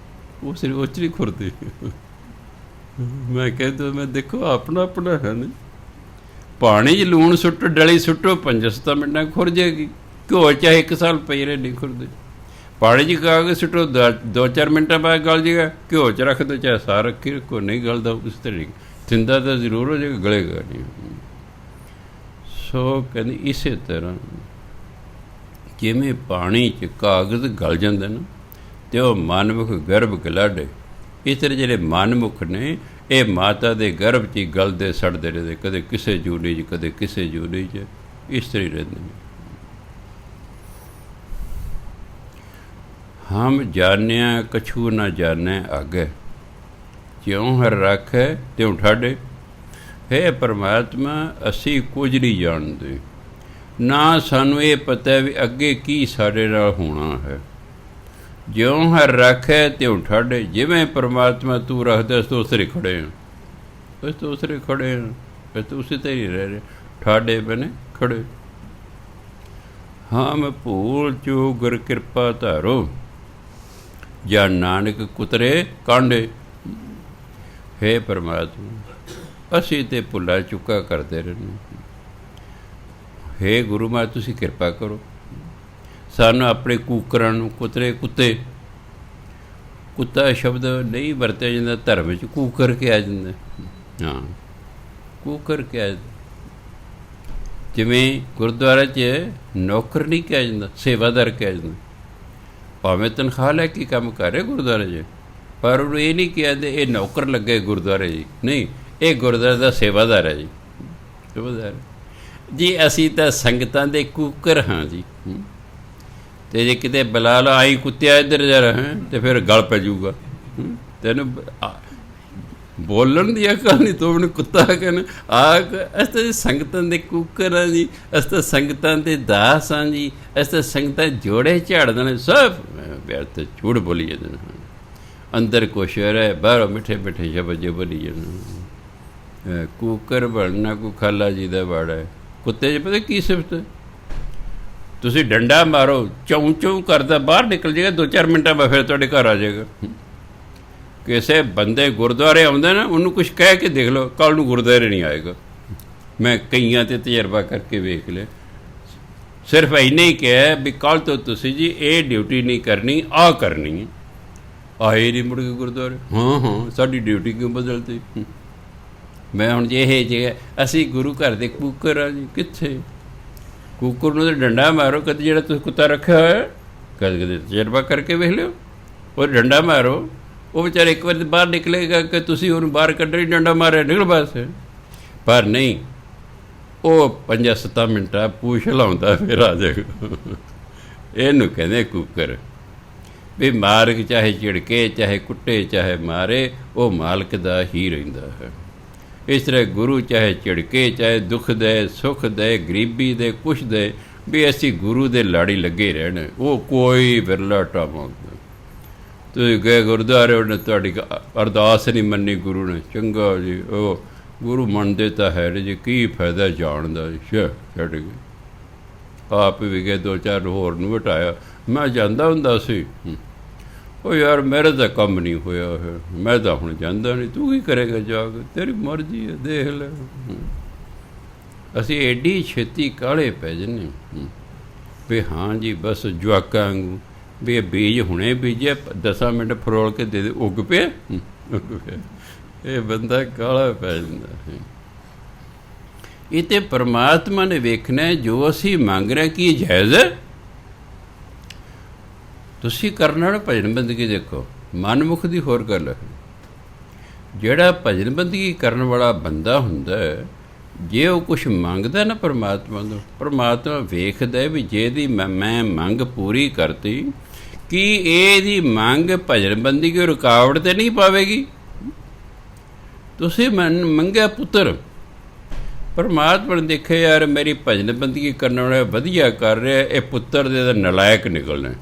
ਉਸ ਉਹ 'ਚ ਨਹੀਂ ਖੁਰਦੀ। ਮੈਂ ਕਹਿੰਦਾ ਮੈਂ ਦੇਖੋ ਆਪਣਾ ਆਪਣਾ ਹੈ ਨਾ, ਪਾਣੀ 'ਚ ਲੂਣ ਸੁੱਟੋ ਡਲੀ ਸੁੱਟੋ 5-7 ਮਿੰਟਾਂ ਖੁਰ ਜਾਏਗੀ, ਘਿਓ ਚਾਹੇ 1 ਸਾਲ ਪਈ ਰਹੇ ਨਹੀਂ ਖੁਰਦੇ। ਪਾਣੀ 'ਚ ਕਾਗਜ਼ ਸੁੱਟੋ 2-4 ਮਿੰਟਾਂ ਬਾਅਦ ਗਲ ਜਾਏਗਾ, ਘਿਓ 'ਚ ਰੱਖ ਦਿਓ ਚਾਹੇ ਸਾਰ ਰੱਖੀ ਰੱਖੋ ਨਹੀਂ ਗਲਦਾ ਉਸ ਤਰ੍ਹਾਂ, ਥਿੰਦਾ ਤਾਂ ਜ਼ਰੂਰ ਹੋ ਜਾਏਗਾ, ਗਲੇਗਾ ਨਹੀਂ। ਸੋ ਕਹਿੰਦੇ ਇਸੇ ਤਰ੍ਹਾਂ ਜਿਵੇਂ ਪਾਣੀ 'ਚ ਕਾਗਜ਼ ਗਲ ਜਾਂਦੇ ਨਾ ਅਤੇ ਉਹ ਮਨਮੁਖ ਗਰਭ ਗਲਾਡੇ, ਇਸ ਤਰ੍ਹਾਂ ਜਿਹੜੇ ਮਨਮੁਖ ਨੇ ਇਹ ਮਾਤਾ ਦੇ ਗਰਭ 'ਚ ਹੀ ਗਲਦੇ ਸੜਦੇ ਰਹਿੰਦੇ, ਕਦੇ ਕਿਸੇ ਜੂਨੀ 'ਚ ਕਦੇ ਕਿਸੇ ਜੂਨੀ 'ਚ, ਇਸ ਤਰ੍ਹਾਂ ਹੀ ਰਹਿੰਦੇ ਨੇ। ਹਮ ਜਾਣਿਆ ਕਛੂ ਨਾ ਜਾਣੈ ਆਗੇ, ਜਿਉਂ ਹਰ ਰਾਖੈ ਤਿਉਂ ਠਾਡੇ। ਹੇ ਪਰਮਾਤਮਾ ਅਸੀਂ ਕੁਝ ਨਹੀਂ ਜਾਣਦੇ, ਨਾ ਸਾਨੂੰ ਇਹ ਪਤਾ ਵੀ ਅੱਗੇ ਕੀ ਸਾਡੇ ਨਾਲ ਹੋਣਾ ਹੈ। ਜਿਉਂ ਹਰ ਰਾਖੈ ਤਿਉਂ ਠਾਡੇ, ਜਿਵੇਂ ਪਰਮਾਤਮਾ ਤੂੰ ਰੱਖਦਾ ਅਸੀਂ ਉਸਰੇ ਖੜੇ ਹਾਂ, ਅਸੀਂ ਤਾਂ ਉਸਰੇ ਖੜੇ ਹਾਂ, ਅਸੀਂ ਤਾਂ ਉਸੇ ਤੇ ਹੀ ਰਹਿ ਰਹੇ, ਠਾਡੇ ਬਣੇ ਖੜੇ। ਹਾਂ ਮੈਂ ਭੂਲ ਚੂ ਗੁਰ ਕਿਰਪਾ ਧਾਰੋ, ਜਾਂ ਨਾਨਕ ਕੁਤਰੇ ਕਾਂਡੇ। ਹੇ ਪਰਮਾਤਮਾ ਅਸੀਂ ਤਾਂ ਭੁੱਲਾ ਚੁੱਕਾ ਕਰਦੇ ਰਹਿੰਦੇ, ਹੇ ਗੁਰੂ ਮਹਾਰਾਜ ਤੁਸੀਂ ਕਿਰਪਾ ਕਰੋ ਸਾਨੂੰ ਆਪਣੇ ਕੂਕਰਾਂ ਨੂੰ, ਕੁਤਰੇ ਕੁੱਤੇ, ਕੁੱਤਾ ਸ਼ਬਦ ਨਹੀਂ ਵਰਤਿਆ ਜਾਂਦਾ ਧਰਮ ਵਿੱਚ, ਕੂਕਰ ਕਿਹਾ ਜਾਂਦਾ, ਹਾਂ ਕੂਕਰ ਕਿਹਾ ਜਾਂਦਾ। ਜਿਵੇਂ ਗੁਰਦੁਆਰਾ 'ਚ ਨੌਕਰ ਨਹੀਂ ਕਿਹਾ ਜਾਂਦਾ, ਸੇਵਾਦਾਰ ਕਿਹਾ ਜਾਂਦਾ, ਭਾਵੇਂ ਤਨਖਾਹ ਲੈ ਕੇ ਕੰਮ ਕਰ ਰਹੇ ਗੁਰਦੁਆਰੇ 'ਚ, ਪਰ ਉਹਨੂੰ ਇਹ ਨਹੀਂ ਕਿਹਾ ਇਹ ਨੌਕਰ ਲੱਗੇ ਗੁਰਦੁਆਰੇ ਜੀ, ਨਹੀਂ ਇਹ ਗੁਰਦੁਆਰੇ ਦਾ ਸੇਵਾਦਾਰ ਹੈ ਜੀ, ਸੇਵਾਦਾਰ ਜੀ। ਅਸੀਂ ਤਾਂ ਸੰਗਤਾਂ ਦੇ ਕੂਕਰ ਹਾਂ ਜੀ, ਅਤੇ ਜੇ ਕਿਤੇ ਬੁਲਾ ਲਾ ਆਈ ਕੁੱਤਿਆ ਇੱਧਰ ਜਾ ਰਿਹਾ ਅਤੇ ਫਿਰ ਗਲ ਪੈ ਜਾਊਗਾ, ਤੈਨੂੰ ਬੋਲਣ ਦੀ ਅਕਲ ਨਹੀਂ, ਤੂੰ ਮੈਨੂੰ ਕੁੱਤਾ ਕਹਿਣਾ ਆ। ਅਸੀਂ ਤਾਂ ਸੰਗਤਾਂ ਦੇ ਕੂਕਰ ਹਾਂ ਜੀ, ਅਸੀਂ ਤਾਂ ਸੰਗਤਾਂ ਦੇ ਦਾਸ ਹਾਂ ਜੀ, ਅਸੀਂ ਤਾਂ ਸੰਗਤਾਂ ਜੋੜੇ ਝਾੜ ਦੇਣੇ ਸਭ ਵਿਅਰਥ ਝੂਠ ਬੋਲੀ ਜਾਂਦੇ ਨੇ, ਅੰਦਰ ਕੁਛ ਹੈ ਬਾਹਰੋਂ ਮਿੱਠੇ ਮਿੱਠੇ ਸ਼ਬਦ ਜੇ ਬੋਲੀ ਜਾਂਦੇ। ਕੂਕਰ ਬਣਨਾ ਕੋਈ ਖਾਲਾ ਜੀ ਦਾ ਵਾੜਾ ਹੈ। ਕੁੱਤੇ 'ਚ ਪਤਾ ਕੀ ਸਿਫਤ, ਤੁਸੀਂ ਡੰਡਾ ਮਾਰੋ ਚੌਂ ਚੌਂ ਕਰਦਾ ਬਾਹਰ ਨਿਕਲ ਜਾਏਗਾ, 2-4 ਮਿੰਟਾਂ ਬਾਅਦ ਫਿਰ ਤੁਹਾਡੇ ਘਰ ਆ ਜਾਏਗਾ। ਕਿਸੇ ਬੰਦੇ ਗੁਰਦੁਆਰੇ ਆਉਂਦੇ ਨਾ ਉਹਨੂੰ ਕੁਛ ਕਹਿ ਕੇ ਦੇਖ ਲਓ, ਕੱਲ੍ਹ ਨੂੰ ਗੁਰਦੁਆਰੇ ਨਹੀਂ ਆਏਗਾ। ਮੈਂ ਕਈਆਂ 'ਤੇ ਤਜਰਬਾ ਕਰਕੇ ਵੇਖ ਲਿਆ, ਸਿਰਫ ਇੰਨਾ ਹੀ ਕਿਹਾ ਵੀ ਕੱਲ੍ਹ ਤੋਂ ਤੁਸੀਂ ਜੀ ਇਹ ਡਿਊਟੀ ਨਹੀਂ ਕਰਨੀ, ਆਹ ਕਰਨੀ ਹੈ, ਆਏ ਨਹੀਂ ਮੁੜ ਕੇ ਗੁਰਦੁਆਰੇ। ਹਾਂ ਸਾਡੀ ਡਿਊਟੀ ਕਿਉਂ ਬਦਲਦੀ। ਮੈਂ ਹੁਣ ਜੇ ਇਹ ਜੇ ਅਸੀਂ ਗੁਰੂ ਘਰ ਦੇ ਕੂਕਰ ਆ ਜੀ, ਕਿੱਥੇ ਕੂਕਰ ਨੂੰ ਤਾਂ ਡੰਡਾ ਮਾਰੋ, ਕਦੇ ਜਿਹੜਾ ਤੁਸੀਂ ਕੁੱਤਾ ਰੱਖਿਆ ਹੋਇਆ ਕਦੇ ਕਦੇ ਤਜਰਬਾ ਕਰਕੇ ਵੇਖ ਲਿਓ, ਉਹ ਡੰਡਾ ਮਾਰੋ, ਉਹ ਵਿਚਾਰਾ ਇੱਕ ਵਾਰੀ ਬਾਹਰ ਨਿਕਲੇਗਾ ਕਿ ਤੁਸੀਂ ਉਹਨੂੰ ਬਾਹਰ ਕੱਢਣ ਹੀ ਡੰਡਾ ਮਾਰਿਆ ਨਿਕਲ ਬਸ, ਪਰ ਨਹੀਂ ਉਹ 5-7 ਮਿੰਟਾਂ ਪੂਛ ਹਿਲਾਉਂਦਾ ਫਿਰ ਆ ਜਾਏਗਾ। ਇਹਨੂੰ ਕਹਿੰਦੇ ਕੂਕਰ। ਵੀ ਮਾਰਗ ਚਾਹੇ ਝਿੜਕੇ ਚਾਹੇ ਕੁੱਟੇ ਚਾਹੇ ਮਾਰੇ, ਉਹ ਮਾਲਕ ਦਾ ਹੀ ਰਹਿੰਦਾ ਹੈ। ਇਸ ਤਰ੍ਹਾਂ ਗੁਰੂ ਚਾਹੇ ਝਿੜਕੇ ਚਾਹੇ ਦੁੱਖ ਦੇ ਸੁੱਖ ਦੇ ਗਰੀਬੀ ਦੇ ਕੁਛ ਦੇ, ਵੀ ਅਸੀਂ ਗੁਰੂ ਦੇ ਲਾੜੀ ਲੱਗੇ ਰਹਿਣਾ, ਉਹ ਕੋਈ ਵਿਰਲਾ ਟਾਵਾਂਗੇ। ਤੁਸੀਂ ਗਏ ਗੁਰਦੁਆਰੇ ਉਹਨੇ ਤੁਹਾਡੀ ਅਰਦਾਸ ਨਹੀਂ ਮੰਨੀ ਗੁਰੂ ਨੇ, ਚੰਗਾ ਜੀ ਉਹ ਗੁਰੂ ਮੰਨਦੇ ਤਾਂ ਹੈ ਜੀ, ਕੀ ਫਾਇਦਾ ਜਾਣਦਾ ਜੀ, ਛੱਡ ਗਏ। ਆਪ ਵੀ ਗਏ 2-4 ਹੋਰ ਨੂੰ ਹਟਾਇਆ। ਮੈਂ ਜਾਂਦਾ ਹੁੰਦਾ ਸੀ, ਉਹ ਯਾਰ ਮੇਰੇ ਤਾਂ ਕੰਮ ਨਹੀਂ ਹੋਇਆ ਹੈ, ਮੈਂ ਤਾਂ ਹੁਣ ਜਾਂਦਾ ਨਹੀਂ, ਤੂੰ ਕੀ ਕਰੇਗਾ ਜਾ ਕੇ, ਤੇਰੀ ਮਰਜ਼ੀ ਹੈ ਦੇਖ ਲੈ। ਅਸੀਂ ਐਡੀ ਛੇਤੀ ਕਾਹਲੇ ਪੈ ਜਾਂਦੇ ਵੀ ਹਾਂ ਜੀ ਬਸ ਜਵਾਕਾਂ ਵਾਂਗੂ, ਵੀ ਇਹ ਬੀਜ ਹੁਣੇ ਬੀਜਿਆ 10 ਮਿੰਟ ਫਰੋਲ ਕੇ ਦੇ ਦੇ, ਉੱਗ ਪਿਆ ਉੱਗ ਪਿਆ। ਇਹ ਬੰਦਾ ਕਾਲਾ ਪੈ ਜਾਂਦਾ ਹੈ। ਇਹ ਤੇ ਪਰਮਾਤਮਾ ਨੇ ਵੇਖਣਾ ਜੋ ਅਸੀਂ ਮੰਗ ਰਹੇ ਕੀ ਜਾਇਜ਼ ਹੈ। ਤੁਸੀਂ ਕਰਨ ਵਾਲਾ ਭਜਨ ਬੰਦਗੀ ਦੇਖੋ, ਮਨਮੁਖ ਦੀ ਹੋਰ ਗੱਲ ਹੈ। ਜਿਹੜਾ ਭਜਨ ਬੰਦਗੀ ਕਰਨ ਵਾਲਾ ਬੰਦਾ ਹੁੰਦਾ ਜੇ ਉਹ ਕੁਛ ਮੰਗਦਾ ਨਾ ਪਰਮਾਤਮਾ ਤੋਂ, ਪਰਮਾਤਮਾ ਵੇਖਦਾ ਵੀ ਜੇ ਇਹਦੀ ਮੈਂ ਮੰਗ ਪੂਰੀ ਕਰਤੀ ਕਿ ਇਹਦੀ ਮੰਗ ਭਜਨ ਬੰਦਗੀ ਰੁਕਾਵਟ ਤੇ ਨਹੀਂ ਪਾਵੇਗੀ। ਤੁਸੀਂ ਮੰਗਿਆ ਪੁੱਤਰ, ਪਰਮਾਤਮਾ ਨੇ ਦੇਖਿਆ ਯਾਰ ਮੇਰੀ ਭਜਨ ਬੰਦਗੀ ਕਰਨ ਵਾਲਾ ਵਧੀਆ ਕਰ ਰਿਹਾ, ਇਹ ਪੁੱਤਰ ਦੇ ਨਲਾਇਕ ਨਿਕਲਣਾ,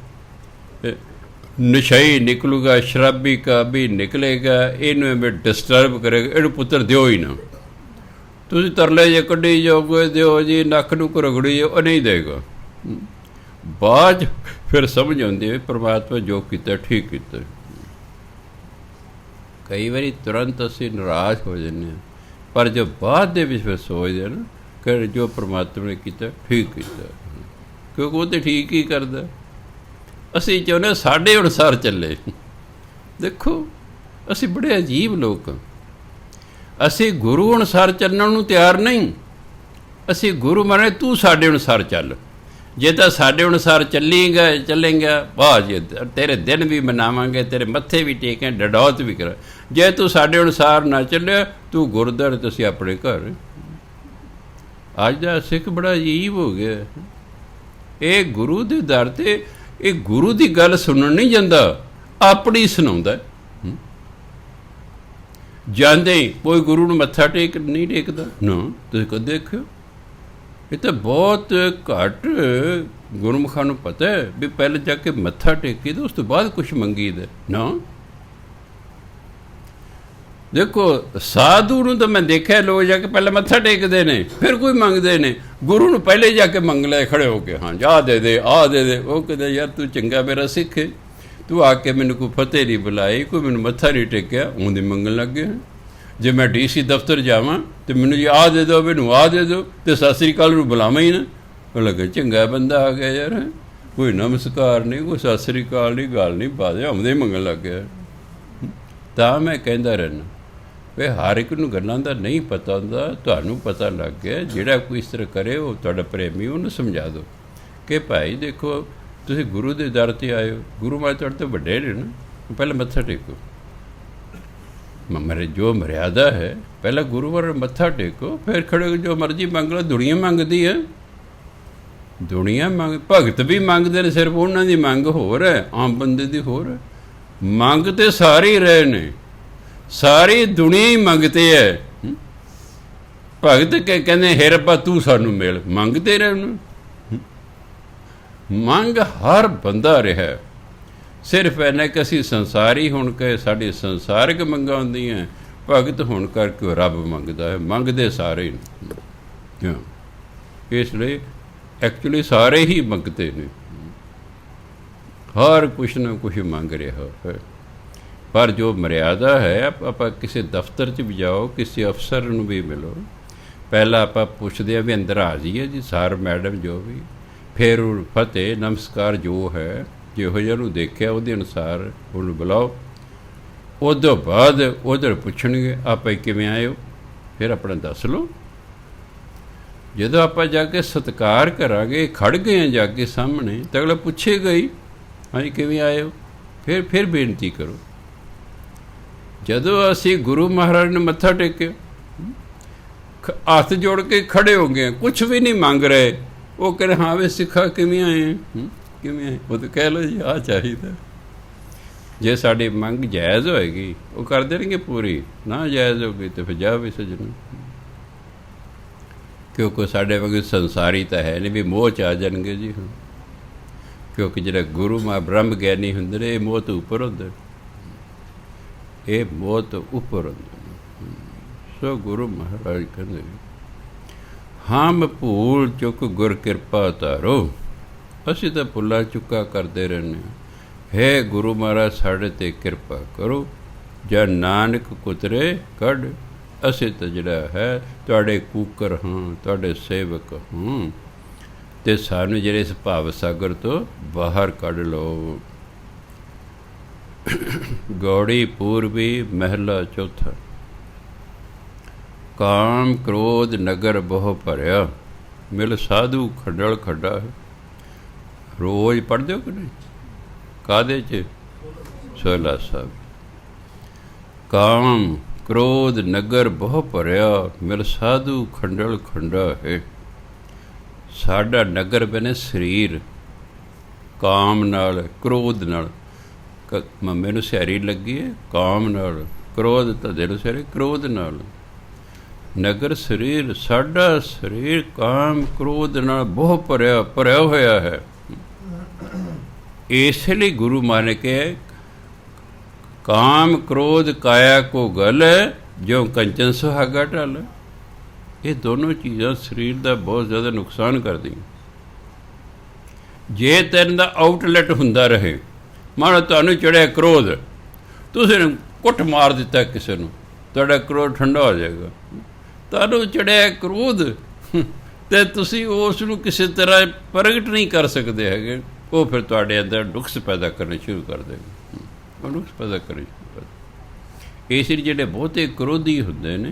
ਨਸ਼ਈ ਨਿਕਲੂਗਾ, ਸ਼ਰਾਬੀ ਕਾ ਵੀ ਨਿਕਲੇਗਾ, ਇਹਨੂੰ ਐਵੇਂ ਡਿਸਟਰਬ ਕਰੇਗਾ, ਇਹਨੂੰ ਪੁੱਤਰ ਦਿਓ ਹੀ ਨਾ। ਤੁਸੀਂ ਤਰਲੇ ਜੇ ਕੱਢੀ ਜਾਓਗੇ ਦਿਓ ਜੀ, ਨੱਕ ਨੂੰ ਰਗੜੀ ਜਾਓ, ਉਹ ਨਹੀਂ ਦੇਗਾ। ਬਾਅਦ ਫਿਰ ਸਮਝ ਆਉਂਦੀ ਹੈ ਪਰਮਾਤਮਾ ਜੋ ਕੀਤਾ ਠੀਕ ਕੀਤਾ। ਕਈ ਵਾਰੀ ਤੁਰੰਤ ਅਸੀਂ ਨਾਰਾਜ਼ ਹੋ ਜਾਂਦੇ ਹਾਂ, ਪਰ ਜੋ ਬਾਅਦ ਦੇ ਵਿੱਚ ਫਿਰ ਸੋਚਦੇ ਨਾ ਕਿ ਜੋ ਪਰਮਾਤਮਾ ਨੇ ਕੀਤਾ ਠੀਕ ਕੀਤਾ, ਕਿਉਂਕਿ ਉਹ ਤਾਂ ਠੀਕ ਹੀ ਕਰਦਾ। ਅਸੀਂ ਚਾਹੁੰਦੇ ਸਾਡੇ ਅਨੁਸਾਰ ਚੱਲੇ। ਦੇਖੋ ਅਸੀਂ ਬੜੇ ਅਜੀਬ ਲੋਕ ਹਾਂ, ਅਸੀਂ ਗੁਰੂ ਅਨੁਸਾਰ ਚੱਲਣ ਨੂੰ ਤਿਆਰ ਨਹੀਂ। ਅਸੀਂ ਗੁਰੂ ਮਾਨੇ ਤੂੰ ਸਾਡੇ ਅਨੁਸਾਰ ਚੱਲ, ਜੇ ਤਾਂ ਸਾਡੇ ਅਨੁਸਾਰ ਚੱਲੇਗਾ ਵਾਹ ਜੀ ਤੇਰੇ ਦਿਨ ਵੀ ਮਨਾਵਾਂਗੇ, ਤੇਰੇ ਮੱਥੇ ਵੀ ਟੇਕਾਂ, ਡਡੌਤ ਵੀ ਕਰਾਂ। ਜੇ ਤੂੰ ਸਾਡੇ ਅਨੁਸਾਰ ਨਾ ਚੱਲਿਆ ਤੂੰ ਗੁਰਦੁਆਰੇ ਤੁਸੀਂ ਆਪਣੇ ਘਰ। ਅੱਜ ਦਾ ਸਿੱਖ ਬੜਾ ਅਜੀਬ ਹੋ ਗਿਆ। ਇਹ ਗੁਰੂ ਦੇ ਦਰ 'ਤੇ ਇਹ ਗੁਰੂ ਦੀ ਗੱਲ ਸੁਣਨ ਨਹੀਂ ਜਾਂਦਾ, ਆਪਣੀ ਸੁਣਾਉਂਦਾ। ਜਾਂਦੇ ਕੋਈ ਗੁਰੂ ਨੂੰ ਮੱਥਾ ਨਹੀਂ ਟੇਕਦਾ ਨਾ। ਤੁਸੀਂ ਕਦੇ ਦੇਖਿਓ? ਇਹ ਤਾਂ ਬਹੁਤ ਘੱਟ ਗੁਰਮੁਖਾਂ ਨੂੰ ਪਤਾ ਹੈ ਵੀ ਪਹਿਲਾਂ ਜਾ ਕੇ ਮੱਥਾ ਟੇਕੀ ਤੇ ਉਸ ਤੋਂ ਬਾਅਦ ਕੁਛ ਮੰਗੀਦਾ ਨਾ। ਦੇਖੋ ਸਾਧੂ ਨੂੰ ਤਾਂ ਮੈਂ ਦੇਖਿਆ ਲੋਕ ਜਾ ਕੇ ਪਹਿਲਾਂ ਮੱਥਾ ਟੇਕਦੇ ਨੇ ਫਿਰ ਕੋਈ ਮੰਗਦੇ ਨੇ, ਗੁਰੂ ਨੂੰ ਪਹਿਲੇ ਜਾ ਕੇ ਮੰਗ ਲੈ ਖੜੇ ਹੋ ਕੇ, ਹਾਂ ਆਹ ਦੇ ਦੇ ਆਹ ਦੇ ਦੇ। ਉਹ ਕਹਿੰਦਾ ਯਾਰ ਤੂੰ ਚੰਗਾ ਮੇਰਾ ਸਿੱਖ ਹੈ, ਤੂੰ ਆ ਕੇ ਮੈਨੂੰ ਕੋਈ ਫਤਿਹ ਨਹੀਂ ਬੁਲਾਈ, ਕੋਈ ਮੈਨੂੰ ਮੱਥਾ ਨਹੀਂ ਟੇਕਿਆ, ਉਹਦੀ ਮੰਗਣ ਲੱਗ ਗਿਆ। ਜੇ ਮੈਂ DC ਦਫ਼ਤਰ ਜਾਵਾਂ ਤੇ ਮੈਨੂੰ ਜੀ ਆਹ ਦੇ ਦਿਓ, ਮੈਨੂੰ ਆਹ ਦੇ ਦਿਓ, ਤੇ ਸਤਿ ਸ੍ਰੀ ਅਕਾਲ ਨੂੰ ਬੁਲਾਵਾਂ ਹੀ ਨਾ। ਉਹ ਲੱਗੇ ਚੰਗਾ ਬੰਦਾ ਆ ਗਿਆ ਯਾਰ, ਕੋਈ ਨਮਸਕਾਰ ਨਹੀਂ, ਕੋਈ ਸਤਿ ਸ੍ਰੀ ਅਕਾਲ ਨਹੀਂ, ਗੱਲ ਨਹੀਂ ਬਾਤ, ਆਉਂਦੇ ਮੰਗਣ ਲੱਗ ਗਿਆ। ਤਾਂ ਮੈਂ ਕਹਿੰਦਾ ਰਹਿਣਾ ਵੀ ਹਰ ਇੱਕ ਨੂੰ ਗੱਲਾਂ ਦਾ ਨਹੀਂ ਪਤਾ ਹੁੰਦਾ, ਤੁਹਾਨੂੰ ਪਤਾ ਲੱਗ ਗਿਆ। ਜਿਹੜਾ ਕੋਈ ਇਸ ਤਰ੍ਹਾਂ ਕਰੇ ਉਹ ਤੁਹਾਡਾ ਪ੍ਰੇਮੀ, ਉਹਨੂੰ ਸਮਝਾ ਦਿਓ ਕਿ ਭਾਈ ਦੇਖੋ ਤੁਸੀਂ ਗੁਰੂ ਦੇ ਦਰ 'ਤੇ ਆਏ ਹੋ, ਗੁਰੂ ਮਹਾਰਾਜ ਤੁਹਾਡੇ ਤੋਂ ਵੱਡੇ ਨੇ ਨਾ, ਪਹਿਲਾਂ ਮੱਥਾ ਟੇਕੋ। ਮੇਰੇ ਜੋ ਮਰਿਆਦਾ ਹੈ ਪਹਿਲਾਂ ਗੁਰੂ ਵਾਰ ਮੱਥਾ ਟੇਕੋ, ਫਿਰ ਖੜੇ ਜੋ ਮਰਜ਼ੀ ਮੰਗ ਲਓ। ਦੁਨੀਆ ਮੰਗਦੀ ਹੈ, ਦੁਨੀਆ ਭਗਤ ਵੀ ਮੰਗਦੇ ਨੇ, ਸਿਰਫ ਉਹਨਾਂ ਦੀ ਮੰਗ ਹੋਰ ਹੈ, ਆਮ ਬੰਦੇ ਦੀ ਹੋਰ ਹੈ। ਮੰਗ ਤੇ ਸਾਰੇ ਹੀ ਰਹੇ ਨੇ, ਸਾਰੀ ਦੁਨੀਆ ਹੀ ਮੰਗਤੇ ਹੈ। ਭਗਤ ਕਹਿੰਦੇ ਹੇ ਰੱਬਾ ਤੂੰ ਸਾਨੂੰ ਮਿਲ, ਮੰਗਦੇ ਰਹੇ ਉਹਨੂੰ। ਮੰਗ ਹਰ ਬੰਦਾ ਰਿਹਾ, ਸਿਰਫ ਇੰਨਾ ਕਿ ਅਸੀਂ ਸੰਸਾਰੀ ਹੋਣ ਕੇ ਸਾਡੀ ਸੰਸਾਰਿਕ ਮੰਗਾਂ ਹੁੰਦੀਆਂ, ਭਗਤ ਹੋਣ ਕਰਕੇ ਰੱਬ ਮੰਗਦਾ ਹੈ। ਮੰਗਦੇ ਸਾਰੇ ਨੇ, ਇਸ ਲਈ ਐਕਚੁਅਲੀ ਸਾਰੇ ਹੀ ਮੰਗਤੇ ਨੇ, ਹਰ ਕੁਛ ਨਾ ਕੁਛ ਮੰਗ ਰਿਹਾ ਹੈ। ਪਰ ਜੋ ਮਰਿਆਦਾ ਹੈ, ਆਪਾਂ ਕਿਸੇ ਦਫ਼ਤਰ 'ਚ ਵੀ ਜਾਓ, ਕਿਸੇ ਅਫਸਰ ਨੂੰ ਵੀ ਮਿਲੋ, ਪਹਿਲਾਂ ਆਪਾਂ ਪੁੱਛਦੇ ਹਾਂ ਵੀ ਅੰਦਰ ਆ ਜਾਈਏ ਜੀ ਸਰ ਮੈਡਮ ਜੋ ਵੀ, ਫਿਰ ਉਹ ਫਤਿਹ ਨਮਸਕਾਰ ਜੋ ਹੈ ਜਿਹੋ ਜਿਹਾ ਨੂੰ ਦੇਖਿਆ ਉਹਦੇ ਅਨੁਸਾਰ ਉਹਨੂੰ ਬੁਲਾਓ। ਉਹ ਤੋਂ ਬਾਅਦ ਉਧਰ ਪੁੱਛਣਗੇ ਆਪਾਂ ਕਿਵੇਂ ਆਏ ਹੋ, ਫਿਰ ਆਪਣਾ ਦੱਸ ਲਓ। ਜਦੋਂ ਆਪਾਂ ਜਾ ਕੇ ਸਤਿਕਾਰ ਕਰਾਂਗੇ, ਖੜ ਗਏ ਹਾਂ ਜਾ ਕੇ ਸਾਹਮਣੇ, ਤਾਂ ਅਗਲਾ ਪੁੱਛੇਗਾ ਹੀ ਹਾਂਜੀ ਕਿਵੇਂ ਆਏ ਹੋ, ਫਿਰ ਬੇਨਤੀ ਕਰੋ। ਜਦੋਂ ਅਸੀਂ ਗੁਰੂ ਮਹਾਰਾਜ ਨੂੰ ਮੱਥਾ ਟੇਕਿਆ, ਹੱਥ ਜੋੜ ਕੇ ਖੜੇ ਹੋ ਗਏ, ਕੁਛ ਵੀ ਨਹੀਂ ਮੰਗ ਰਹੇ, ਉਹ ਕਹਿੰਦੇ ਹਾਂ ਵੇ ਸਿੱਖਾ ਕਿਵੇਂ ਆਏ, ਕਿਵੇਂ ਆਏ, ਉਹ ਤਾਂ ਕਹਿ ਲਓ ਜੀ ਆਹ ਚਾਹੀਦਾ। ਜੇ ਸਾਡੀ ਮੰਗ ਜਾਇਜ਼ ਹੋਏਗੀ ਉਹ ਕਰ ਦੇਣਗੇ ਪੂਰੀ, ਨਾ ਜਾਇਜ਼ ਹੋ ਗਈ ਤਾਂ ਫਿਰ ਜਾ ਵੀ ਸਜਣ। ਕਿਉਂਕਿ ਸਾਡੇ ਵਾਂਗ ਸੰਸਾਰੀ ਤਾਂ ਹੈ ਨਹੀਂ ਵੀ ਮੋਹ 'ਚ ਆ ਜਾਣਗੇ ਜੀ। ਕਿਉਂਕਿ ਜਿਹੜਾ ਗੁਰੂ ਮਾ ਬ੍ਰਹਮ ਗਿਆਨੀ ਹੁੰਦੇ ਨੇ, ਇਹ ਮੋਹ ਤੋਂ ਉੱਪਰ ਹੁੰਦੇ, ਇਹ ਮੋਹ ਤੋਂ ਉੱਪਰ ਹੁੰਦੇ। ਸੋ ਗੁਰੂ ਮਹਾਰਾਜ ਕਹਿੰਦੇ ਹਮ ਭੂਲ ਚੁੱਕ ਗੁਰ ਕਿਰਪਾ ਧਾਰੋ। ਅਸੀਂ ਤਾਂ ਭੁੱਲਾ ਚੁੱਕਾ ਕਰਦੇ ਰਹਿੰਦੇ ਹਾਂ। ਹੈ ਗੁਰੂ ਮਹਾਰਾਜ ਸਾਡੇ 'ਤੇ ਕਿਰਪਾ ਕਰੋ, ਜਾਂ ਨਾਨਕ ਕੁਤਰੇ ਕੱਢ। ਅਸੀਂ ਤਾਂ ਜਿਹੜਾ ਹੈ ਤੁਹਾਡੇ ਕੂਕਰ ਹਾਂ, ਤੁਹਾਡੇ ਸੇਵਕ ਹਾਂ, ਅਤੇ ਸਾਨੂੰ ਜਿਹੜੇ ਇਸ ਭਾਵ ਸਾਗਰ ਤੋਂ ਬਾਹਰ ਕੱਢ ਲਓ। ਗੌੜੀ ਪੂਰਬੀ ਮਹਿਲਾ ਚੌਥਾ। ਕਾਮ ਕ੍ਰੋਧ ਨਗਰ ਬਹੁ ਭਰਿਆ, ਮਿਲ ਸਾਧੂ ਖੱਡਲ ਖੱਡਾ ਹੈ। ਰੋਜ਼ ਪੜ੍ਹਦੇ ਹੋ ਕਿ ਨਹੀਂ? ਕਾਹਦੇ 'ਚ? ਸੋਹਿਲਾ ਸਾਹਿਬ। ਕਾਮ ਕ੍ਰੋਧ ਨਗਰ ਬਹੁ ਭਰਿਆ, ਮਿਲ ਸਾਧੂ ਖੰਡਲ ਖੰਡਾ ਹੈ। ਸਾਡਾ ਨਗਰ ਬਣੇ ਸਰੀਰ, ਕਾਮ ਨਾਲ ਕ੍ਰੋਧ ਨਾਲ। ਮੰਮੇ ਨੂੰ ਸਿਆਰੀ ਲੱਗੀ ਹੈ ਕਾਮ ਨਾਲ, ਕ੍ਰੋਧ ਧੱਦੇ ਨੂੰ ਸਿਆਰੀ ਕ੍ਰੋਧ ਨਾਲ। ਨਗਰ ਸਰੀਰ, ਸਾਡਾ ਸਰੀਰ ਕਾਮ ਕ੍ਰੋਧ ਨਾਲ ਬਹੁ ਭਰਿਆ ਹੋਇਆ ਹੈ। ਇਸ ਲਈ ਗੁਰੂ ਮਾਨ ਕੇ ਕਾਮ ਕ੍ਰੋਧ ਕਾਇਆ ਕੋ ਗਲ, ਜੋ ਕੰਚਨ ਸੁਹਾਗਾ ਢਲ। ਇਹ ਦੋਨੋਂ ਚੀਜ਼ਾਂ ਸਰੀਰ ਦਾ ਬਹੁਤ ਜ਼ਿਆਦਾ ਨੁਕਸਾਨ ਕਰਦੀਆਂ। ਜੇ ਤੈਨੂੰ ਦਾ ਆਊਟਲੈਟ ਹੁੰਦਾ ਰਹੇ, ਮਾनो ਤੁਹਾਨੂੰ ਚੜਿਆ ਕ੍ਰੋਧ, ਤੁਸੀਂ ਕੁੱਟ ਮਾਰ ਦਿੱਤਾ ਕਿਸੇ ਨੂੰ, ਤੁਹਾਡਾ ਕ੍ਰੋਧ ਠੰਡਾ ਹੋ ਜਾਏਗਾ। ਤੁਹਾਨੂੰ ਚੜਿਆ ਕ੍ਰੋਧ ਅਤੇ ਤੁਸੀਂ ਉਸ ਨੂੰ ਕਿਸੇ ਤਰ੍ਹਾਂ ਪ੍ਰਗਟ ਨਹੀਂ ਕਰ ਸਕਦੇ ਹੈਗੇ, ਉਹ ਫਿਰ ਤੁਹਾਡੇ ਅੰਦਰ ਨੁਕਸ ਪੈਦਾ ਕਰਨੇ ਸ਼ੁਰੂ ਕਰ ਦੇਗਾ। ਉਹ ਨੁਕਸ ਪੈਦਾ ਕਰਨੇ ਸ਼ੁਰੂ ਕਰ। ਇਸ ਲਈ ਜਿਹੜੇ ਬਹੁਤੇ ਕ੍ਰੋਧੀ ਹੁੰਦੇ ਨੇ,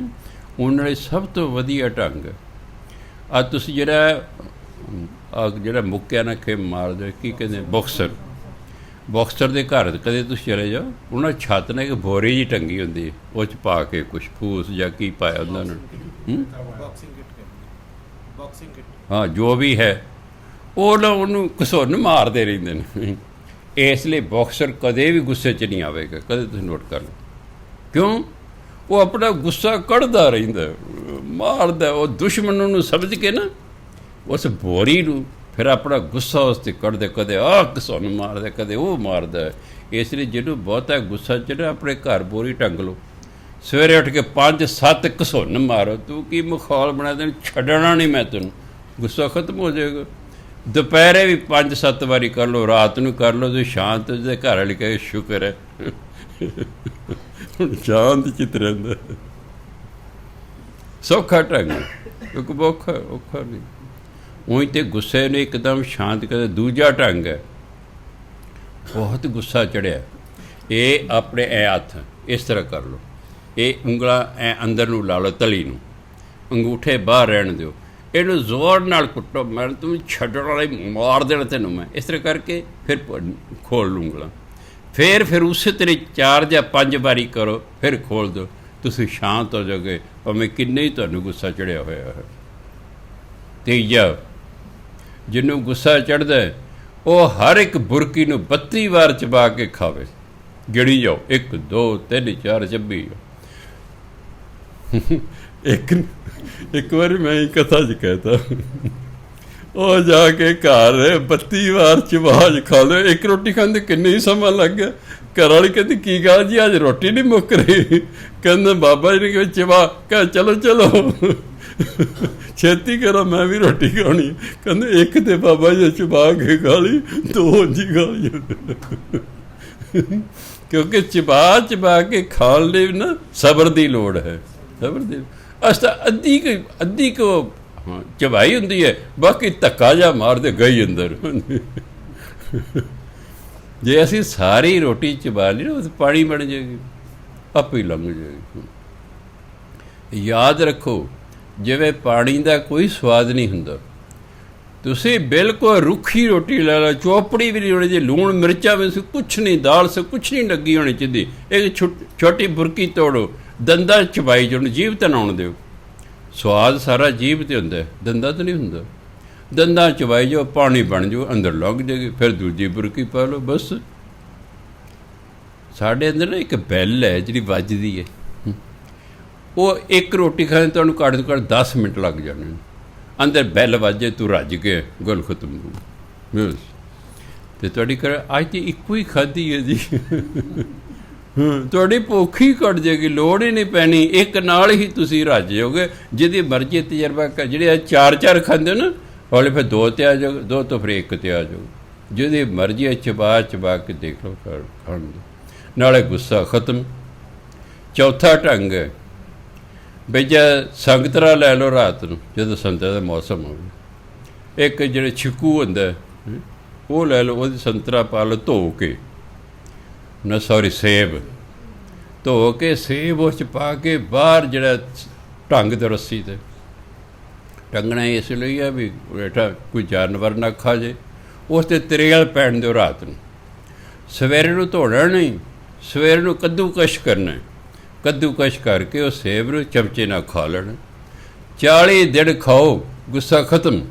ਉਹਨਾਂ ਲਈ ਸਭ ਤੋਂ ਵਧੀਆ ਢੰਗ ਅੱਜ ਤੁਸੀਂ ਜਿਹੜਾ ਮੁੱਕਿਆ ਨਾ ਖੇ ਮਾਰਦੇ, ਕੀ ਕਹਿੰਦੇ, ਬਾਕਸਰ ਦੇ ਘਰ ਕਦੇ ਤੁਸੀਂ ਚਲੇ ਜਾਓ, ਉਹਨਾਂ ਛੱਤ ਨੇ ਇੱਕ ਬੋਰੀ ਜਿਹੀ ਟੰਗੀ ਹੁੰਦੀ, ਉਹ 'ਚ ਪਾ ਕੇ ਕੁਛ ਫੂਸ ਜਾਂ ਕੀ ਪਾਇਆ ਉਹਨਾਂ ਨੂੰ, ਹਾਂ ਜੋ ਵੀ ਹੈ, ਉਹ ਨਾ ਉਹਨੂੰ ਘਸੁੰਨ ਮਾਰਦੇ ਰਹਿੰਦੇ ਨੇ। ਇਸ ਲਈ ਬਾਕਸਰ ਕਦੇ ਵੀ ਗੁੱਸੇ 'ਚ ਨਹੀਂ ਆਵੇਗਾ, ਕਦੇ ਤੁਸੀਂ ਨੋਟ ਕਰ ਲਓ। ਕਿਉਂ? ਉਹ ਆਪਣਾ ਗੁੱਸਾ ਕੱਢਦਾ ਰਹਿੰਦਾ, ਮਾਰਦਾ। ਉਹ ਦੁਸ਼ਮਣ ਨੂੰ ਸਮਝ ਕੇ ਨਾ ਉਸ ਬੋਰੀ ਨੂੰ ਫਿਰ ਆਪਣਾ ਗੁੱਸਾ ਉਸ 'ਤੇ ਕੱਢਦੇ, ਕਦੇ ਆਹ ਘਸੁੰਨ ਮਾਰਦਾ, ਕਦੇ ਉਹ ਮਾਰਦਾ। ਇਸ ਲਈ ਜਿਹਨੂੰ ਬਹੁਤਾ ਗੁੱਸਾ ਚੜ੍ਹਿਆ, ਆਪਣੇ ਘਰ ਬੋਰੀ ਟੰਗ ਲਓ, ਸਵੇਰੇ ਉੱਠ ਕੇ 5-7 ਘਸੁੰਨ ਮਾਰੋ। ਤੂੰ ਕੀ ਮਖੌਲ ਬਣਾ ਦੇਣ, ਛੱਡਣਾ ਨਹੀਂ ਮੈਂ ਤੈਨੂੰ, ਗੁੱਸਾ ਖਤਮ ਹੋ ਜਾਏਗਾ। ਦੁਪਹਿਰੇ ਵੀ 5-7 ਵਾਰੀ ਕਰ ਲਓ, ਰਾਤ ਨੂੰ ਕਰ ਲਓ। ਤੁਸੀਂ ਸ਼ਾਂਤ ਜਿਹਦੇ ਘਰ ਵਾਲੀ ਕਹੇ ਸ਼ੁਕਰ ਹੈ, ਹੁਣ ਸ਼ਾਂਤ ਚਿੱਤ ਰਹਿੰਦਾ। ਸੌਖਾ ਢੰਗ, ਕਿਉਂਕਿ ਔਖਾ ਨਹੀਂ। ਉਹੀ ਤੇ ਗੁੱਸੇ ਨੂੰ ਇੱਕਦਮ ਸ਼ਾਂਤ ਕਰਦੇ। ਦੂਜਾ ਢੰਗ ਹੈ, ਬਹੁਤ ਗੁੱਸਾ ਚੜ੍ਹਿਆ, ਇਹ ਆਪਣੇ ਇਹ ਹੱਥ ਇਸ ਤਰ੍ਹਾਂ ਕਰ ਲਓ, ਇਹ ਉਂਗਲਾਂ ਐ ਅੰਦਰ ਨੂੰ ਲਾ ਲਓ, ਤਲੀ ਨੂੰ, ਅੰਗੂਠੇ ਬਾਹਰ ਰਹਿਣ ਦਿਓ, ਇਹਨੂੰ ਜ਼ੋਰ ਨਾਲ ਕੁੱਟੋ। ਮੈਂ ਤੂੰ ਛੱਡਣ ਵਾਲੀ ਮਾਰ ਦੇਣਾ ਤੈਨੂੰ ਮੈਂ, ਇਸ ਤਰ੍ਹਾਂ ਕਰਕੇ ਫਿਰ ਖੋਲ੍ਹ ਲੂੰ ਉਂਗਲਾਂ। ਫਿਰ ਉਸੇ ਤਰ੍ਹਾਂ 4 ਜਾਂ 5 ਵਾਰੀ ਕਰੋ, ਫਿਰ ਖੋਲ੍ਹ ਦਿਓ। ਤੁਸੀਂ ਸ਼ਾਂਤ ਹੋ ਜਾਓਗੇ, ਭਾਵੇਂ ਕਿੰਨੇ ਹੀ ਤੁਹਾਨੂੰ ਗੁੱਸਾ ਚੜ੍ਹਿਆ ਹੋਇਆ ਹੈ। ਤੀਜਾ, ਜਿਹਨੂੰ ਗੁੱਸਾ ਚੜ੍ਹਦਾ ਉਹ ਹਰ ਇੱਕ ਬੁਰਕੀ ਨੂੰ 32 ਵਾਰ ਚਬਾ ਕੇ ਖਾਵੇ। ਗਿਣੀ ਜਾਓ, 1 2 3 4 26 ਇੱਕ ਵਾਰੀ ਮੈਂ ਕਥਾ 'ਚ ਕਹਿਤਾ, ਉਹ ਜਾ ਕੇ ਘਰ 32 ਵਾਰ ਚਬਾਜ ਖਾ ਲਿਓ। ਇੱਕ ਰੋਟੀ ਖਾਂਦੇ ਕਿੰਨੇ ਹੀ ਸਮਾਂ ਲੱਗ ਗਿਆ। ਘਰ ਵਾਲੀ ਕਹਿੰਦੀ ਕੀ ਗੱਲ ਜੀ, ਅੱਜ ਰੋਟੀ ਨਹੀਂ ਮੁੱਕ ਰਹੀ? ਕਹਿੰਦਾ ਬਾਬਾ ਜੀ ਨੇ ਚਬਾ, ਕਹਿ ਚਲੋ ਛੇਤੀ ਕਰੋ, ਮੈਂ ਵੀ ਰੋਟੀ ਖਾਣੀ। ਕਹਿੰਦੇ ਇੱਕ ਤੇ ਬਾਬਾ ਜੀ ਚਬਾ ਕੇ ਖਾ ਲਈ, 2 ਜੀ ਖਾ ਲਈ। ਕਿਉਂਕਿ ਚਬਾ ਕੇ ਖਾਣ ਲਈ ਨਾ ਸਬਰ ਦੀ ਲੋੜ ਹੈ, ਸਬਰ ਦੀ। ਅਸ ਤਾਂ ਅੱਧੀ ਕੁ ਚਬਾਈ ਹੁੰਦੀ ਹੈ, ਬਾਕੀ ਧੱਕਾ ਜਾ ਮਾਰਦੇ ਗਈ ਅੰਦਰ। ਜੇ ਅਸੀਂ ਸਾਰੀ ਰੋਟੀ ਚਬਾ ਲਈ ਨਾ, ਪਾਣੀ ਬਣ ਜਾਏਗੀ, ਆਪੇ ਲੰਘ ਜਾਏਗੀ। ਯਾਦ ਰੱਖੋ, ਜਿਵੇਂ ਪਾਣੀ ਦਾ ਕੋਈ ਸਵਾਦ ਨਹੀਂ ਹੁੰਦਾ, ਤੁਸੀਂ ਬਿਲਕੁਲ ਰੁੱਖੀ ਰੋਟੀ ਲੈ ਲਓ, ਚੋਪੜੀ ਵੀ ਨਹੀਂ ਹੋਣੀ ਚਾਹੀਦੀ, ਲੂਣ ਮਿਰਚਾਂ ਵਿੱਚ ਕੁਛ ਨਹੀਂ, ਦਾਲ ਸੇ ਕੁਛ ਨਹੀਂ ਲੱਗੀ ਹੋਣੀ ਚਾਹੀਦੀ। ਇੱਕ ਛੋਟੀ ਬੁਰਕੀ ਤੋੜੋ, ਦੰਦਾਂ ਚਬਾਈ ਜਾਣ, ਜੀਭ ਤੇ ਨਾ ਆਉਣ ਦਿਓ। ਸਵਾਦ ਸਾਰਾ ਜੀਭ 'ਤੇ ਹੁੰਦਾ, ਦੰਦਾਂ 'ਤੇ ਨਹੀਂ ਹੁੰਦਾ। ਦੰਦਾਂ ਚਬਾਈ ਜਾਓ, ਪਾਣੀ ਬਣ ਜਾਓ, ਅੰਦਰ ਲੱਗ ਜਾਏਗੀ, ਫਿਰ ਦੂਜੀ ਬੁਰਕੀ ਪਾ ਲਓ, ਬਸ। ਸਾਡੇ ਅੰਦਰ ਨਾ ਇੱਕ ਬੈਲ ਹੈ ਜਿਹੜੀ ਵੱਜਦੀ ਹੈ, ਉਹ ਇੱਕ ਰੋਟੀ ਖਾਣ ਤੁਹਾਨੂੰ ਘੱਟ ਤੋਂ ਘੱਟ 10 ਮਿੰਟ ਲੱਗ ਜਾਣੇ। ਅੰਦਰ ਬੈਲ ਵੱਜੇ, ਤੂੰ ਰੱਜ ਕੇ ਗੱਲ ਖਤਮ ਹੋ। ਅਤੇ ਤੁਹਾਡੀ ਅੱਜ ਤਾਂ ਇੱਕੋ ਹੀ ਖਾਧੀ ਹੈ ਜੀ, ਤੁਹਾਡੀ ਭੁੱਖ ਹੀ ਘੱਟ ਜਾਏਗੀ, ਲੋੜ ਹੀ ਨਹੀਂ ਪੈਣੀ, ਇੱਕ ਨਾਲ ਹੀ ਤੁਸੀਂ ਰੱਜ ਜਾਓਗੇ। ਜਿਹਦੀ ਮਰਜ਼ੀ ਤਜਰਬਾ ਜਿਹੜੇ 4 ਖਾਂਦੇ ਹੋ ਨਾ, ਹੌਲੀ ਫਿਰ 2 'ਤੇ ਆ ਜਾਓ, 2 ਤੋਂ ਫਿਰ 1 'ਤੇ ਆ ਜਾਓ। ਜਿਹਦੀ ਮਰਜ਼ੀ ਚਬਾ ਕੇ ਦੇਖ ਲਓ, ਖਾਣ ਦੇ ਨਾਲੇ ਗੁੱਸਾ ਖਤਮ। ਚੌਥਾ ਢੰਗ ਹੈ ਬਈ, ਜੇ ਸੰਗਤਰਾ ਲੈ ਲਓ ਰਾਤ ਨੂੰ, ਜਦੋਂ ਸੰਤਰਾ ਦਾ ਮੌਸਮ ਹੋਵੇ, ਇੱਕ ਜਿਹੜੇ ਛਿੱਕੂ ਹੁੰਦਾ ਉਹ ਲੈ ਲਓ, ਉਹਦੀ ਸੰਤਰਾ ਪਾ ਲਓ ਧੋ ਕੇ, ਸੇਬ ਧੋ ਕੇ, ਸੇਬ ਉਸ 'ਚ ਪਾ ਕੇ ਬਾਹਰ ਜਿਹੜਾ ਢੰਗ ਤੇ ਰੱਸੀ ਤੇ ਟੰਗਣਾ ਇਸ ਲਈ ਆ ਵੀ ਬੇਟਾ ਕੋਈ ਜਾਨਵਰ ਨਾ ਖਾ ਜੇ। ਉਸ 'ਤੇ ਤਰੇਲ ਪੈਣ ਦਿਓ ਰਾਤ ਨੂੰ। ਸਵੇਰੇ ਨੂੰ ਧੋਣਾ ਨਹੀਂ, ਸਵੇਰ ਨੂੰ ਕੱਦੂਕਸ਼ ਕਰਨਾ। ਕੱਦੂਕਸ਼ ਕਰਕੇ ਉਹ ਸੇਬ ਨੂੰ ਚਮਚੇ ਨਾਲ ਖਾ ਲੈਣਾ। 40 ਦਿਨ ਖਾਓ, ਗੁੱਸਾ ਖਤਮ।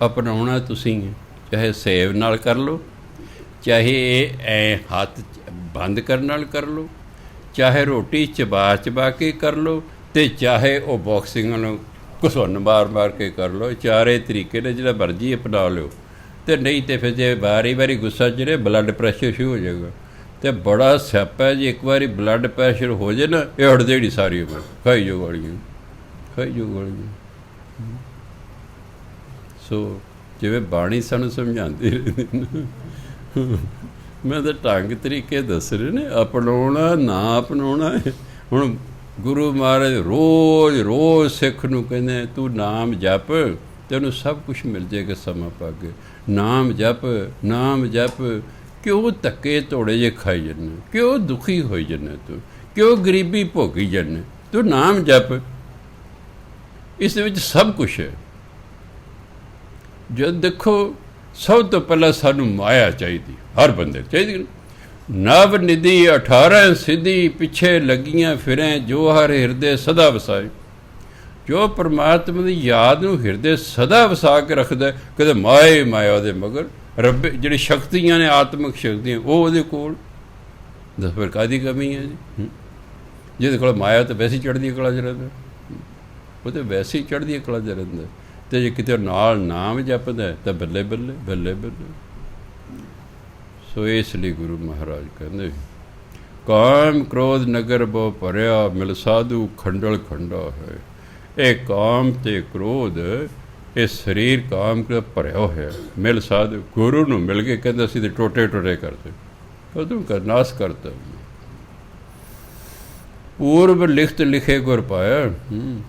ਅਪਣਾਉਣਾ ਤੁਸੀਂ, ਚਾਹੇ ਸੇਬ ਨਾਲ ਕਰ ਲਓ, ਚਾਹੇ ਐ ਹੱਥ ਬੰਦ ਕਰਨ ਨਾਲ ਕਰ ਲਓ, ਚਾਹੇ ਰੋਟੀ ਚਬਾ ਚਬਾ ਕੇ ਕਰ ਲਓ, ਅਤੇ ਚਾਹੇ ਉਹ ਬਾਕਸਿੰਗ ਨੂੰ ਘੁਸੁੰਨ ਮਾਰ ਮਾਰ ਕੇ ਕਰ ਲਓ। ਚਾਰੇ ਤਰੀਕੇ ਨੇ ਜਿਹੜਾ ਮਰਜ਼ੀ ਅਪਣਾ ਲਿਓ। ਅਤੇ ਨਹੀਂ ਤਾਂ ਫਿਰ ਜੇ ਵਾਰੀ ਵਾਰੀ ਗੁੱਸਾ ਚੜੇ ਬਲੱਡ ਪ੍ਰੈਸ਼ਰ ਸ਼ੁਰੂ ਹੋ ਜਾਏਗਾ। ਅਤੇ ਬੜਾ ਸਿਆਪਾ ਜੀ, ਇੱਕ ਵਾਰੀ ਬਲੱਡ ਪ੍ਰੈਸ਼ਰ ਹੋ ਜਾਏ ਨਾ, ਇਹ ਹਟਦੇ ਨਹੀਂ ਸਾਰੀ ਉਮਰ। ਖਾਈ ਜੋ ਗੋਲੀਆਂ, ਖਾਈ ਜੋ ਗੋਲੀਆਂ। ਸੋ ਜਿਵੇਂ ਬਾਣੀ ਸਾਨੂੰ ਸਮਝਾਉਂਦੀ ਰਹਿੰਦੀ ਨਾ, ਮੈਂ ਤਾਂ ਢੰਗ ਤਰੀਕੇ ਦੱਸ ਰਹੇ ਨੇ, ਅਪਣਾਉਣਾ ਨਾ ਅਪਣਾਉਣਾ। ਹੁਣ ਗੁਰੂ ਮਹਾਰਾਜ ਰੋਜ਼ ਰੋਜ਼ ਸਿੱਖ ਨੂੰ ਕਹਿੰਦੇ ਤੂੰ ਨਾਮ ਜਪ, ਤੈਨੂੰ ਸਭ ਕੁਛ ਮਿਲ ਜਾਏਗਾ ਸਮਾਂ ਪਾ ਕੇ। ਨਾਮ ਜਪ, ਨਾਮ ਜਪ। ਕਿਉਂ ਧੱਕੇ ਤੋੜੇ ਜੇ ਖਾਈ ਜਾਂਦੇ, ਕਿਉਂ ਦੁਖੀ ਹੋਈ ਜਾਂਦੇ ਤੂੰ, ਕਿਉਂ ਗਰੀਬੀ ਭੋਗੀ ਜਾਂਦੇ? ਤੂੰ ਨਾਮ ਜਪ, ਇਸ ਦੇ ਵਿੱਚ ਸਭ ਕੁਛ ਹੈ। ਜਦ ਦੇਖੋ, ਸਭ ਤੋਂ ਪਹਿਲਾਂ ਸਾਨੂੰ ਮਾਇਆ ਚਾਹੀਦੀ, ਹਰ ਬੰਦੇ ਚਾਹੀਦੀ। ਨਵ ਨਿਧੀ 18 ਸਿੱਧੀ, ਪਿੱਛੇ ਲੱਗੀਆਂ ਫਿਰੈਂ ਜੋ ਹਰ ਹਿਰਦੇ ਸਦਾ ਵਸਾਏ। ਜੋ ਪਰਮਾਤਮਾ ਦੀ ਯਾਦ ਨੂੰ ਹਿਰਦੇ ਸਦਾ ਵਸਾ ਕੇ ਰੱਖਦਾ, ਕਦੇ ਮਾਏ ਮਾਇਆ ਉਹਦੇ ਮਗਰ। ਰੱਬ ਜਿਹੜੀ ਸ਼ਕਤੀਆਂ ਨੇ, ਆਤਮਿਕ ਸ਼ਕਤੀਆਂ, ਉਹ ਉਹਦੇ ਕੋਲ। ਦੱਸ ਫਿਰ ਕਾਹਦੀ ਕਮੀ ਹੈ ਜੀ? ਜਿਹਦੇ ਕੋਲ ਮਾਇਆ ਤਾਂ ਵੈਸੇ ਹੀ ਚੜ੍ਹਦੀ ਕਲਾ 'ਚ ਰਹਿੰਦਾ, ਉਹ ਤਾਂ ਵੈਸੇ ਹੀ ਚੜ੍ਹਦੀ ਕਲਾ 'ਚ ਰਹਿੰਦਾ। ਅਤੇ ਜੇ ਕਿਤੇ ਨਾਲ ਨਾਮ ਜਪਦਾ ਤਾਂ ਬੱਲੇ ਬੱਲੇ ਬੱਲੇ ਬੱਲੇ। ਸੋ ਇਸ ਲਈ ਗੁਰੂ ਮਹਾਰਾਜ ਕਹਿੰਦੇ, ਕਾਮ ਕ੍ਰੋਧ ਨਗਰ ਬਹੁ ਭਰਿਆ, ਮਿਲ ਸਾਧੂ ਖੰਡਲ ਖੰਡਾ ਹੈ। ਇਹ ਕਾਮ ਅਤੇ ਕ੍ਰੋਧ, ਇਹ ਸਰੀਰ ਕਾਮ ਕ੍ਰੋਧ ਭਰਿਆ ਹੋਇਆ। ਮਿਲ ਸਾਧੂ, ਗੁਰੂ ਨੂੰ ਮਿਲ ਕੇ ਕਹਿੰਦਾ ਅਸੀਂ ਤਾਂ ਟੋਟੇ ਟੋਟੇ ਕਰਦੇ, ਕਦੋਂ ਕਰ ਨਾਸ ਕਰਤਾ। ਪੂਰਬ ਲਿਖਤ ਲਿਖੇ ਗੁਰ ਪਾਇਆ।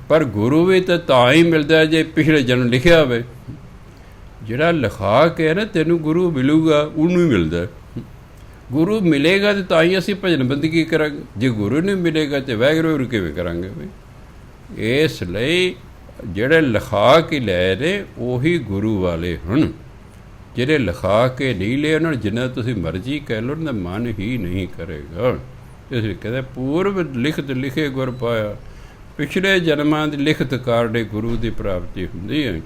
ਪਰ ਗੁਰੂ ਵੀ ਤਾਂ ਹੀ ਮਿਲਦਾ ਜੇ ਪਿਛਲੇ ਜਨਮ ਲਿਖਿਆ ਹੋਵੇ। ਜਿਹੜਾ ਲਿਖਾ ਕੇ ਨਾ ਤੈਨੂੰ ਗੁਰੂ ਮਿਲੂਗਾ, ਉਹਨੂੰ ਹੀ ਮਿਲਦਾ। ਗੁਰੂ ਮਿਲੇਗਾ ਤੇ ਤਾਂ ਹੀ ਅਸੀਂ ਭਜਨ ਬੰਦਗੀ ਕਰਾਂਗੇ। ਜੇ ਗੁਰੂ ਨਹੀਂ ਮਿਲੇਗਾ ਤਾਂ ਵਾਹਿਗੁਰੂ ਕਿਵੇਂ ਕਰਾਂਗੇ ਬਈ? ਇਸ ਲਈ ਜਿਹੜੇ ਲਿਖਾ ਕੇ ਲੈ ਨੇ ਉਹੀ ਗੁਰੂ ਵਾਲੇ ਹੁਣ। ਜਿਹੜੇ ਲਿਖਾ ਕੇ ਨਹੀਂ ਲਏ, ਉਹਨਾਂ ਨੂੰ ਜਿੰਨਾ ਤੁਸੀਂ ਮਰਜ਼ੀ ਕਹਿ ਲਓ, ਉਹਨਾਂ ਦਾ ਮਨ ਹੀ ਨਹੀਂ ਕਰੇਗਾ। ਇਸ ਲਈ ਕਹਿੰਦੇ ਪੂਰਬ ਲਿਖਤ ਲਿਖੇ ਗੁਰ ਪਾਇਆ। ਪਿਛਲੇ ਜਨਮਾਂ ਦੀ ਲਿਖਤ ਕਾਰਣੇ ਗੁਰੂ ਦੀ ਪ੍ਰਾਪਤੀ ਹੁੰਦੀ ਹੈ।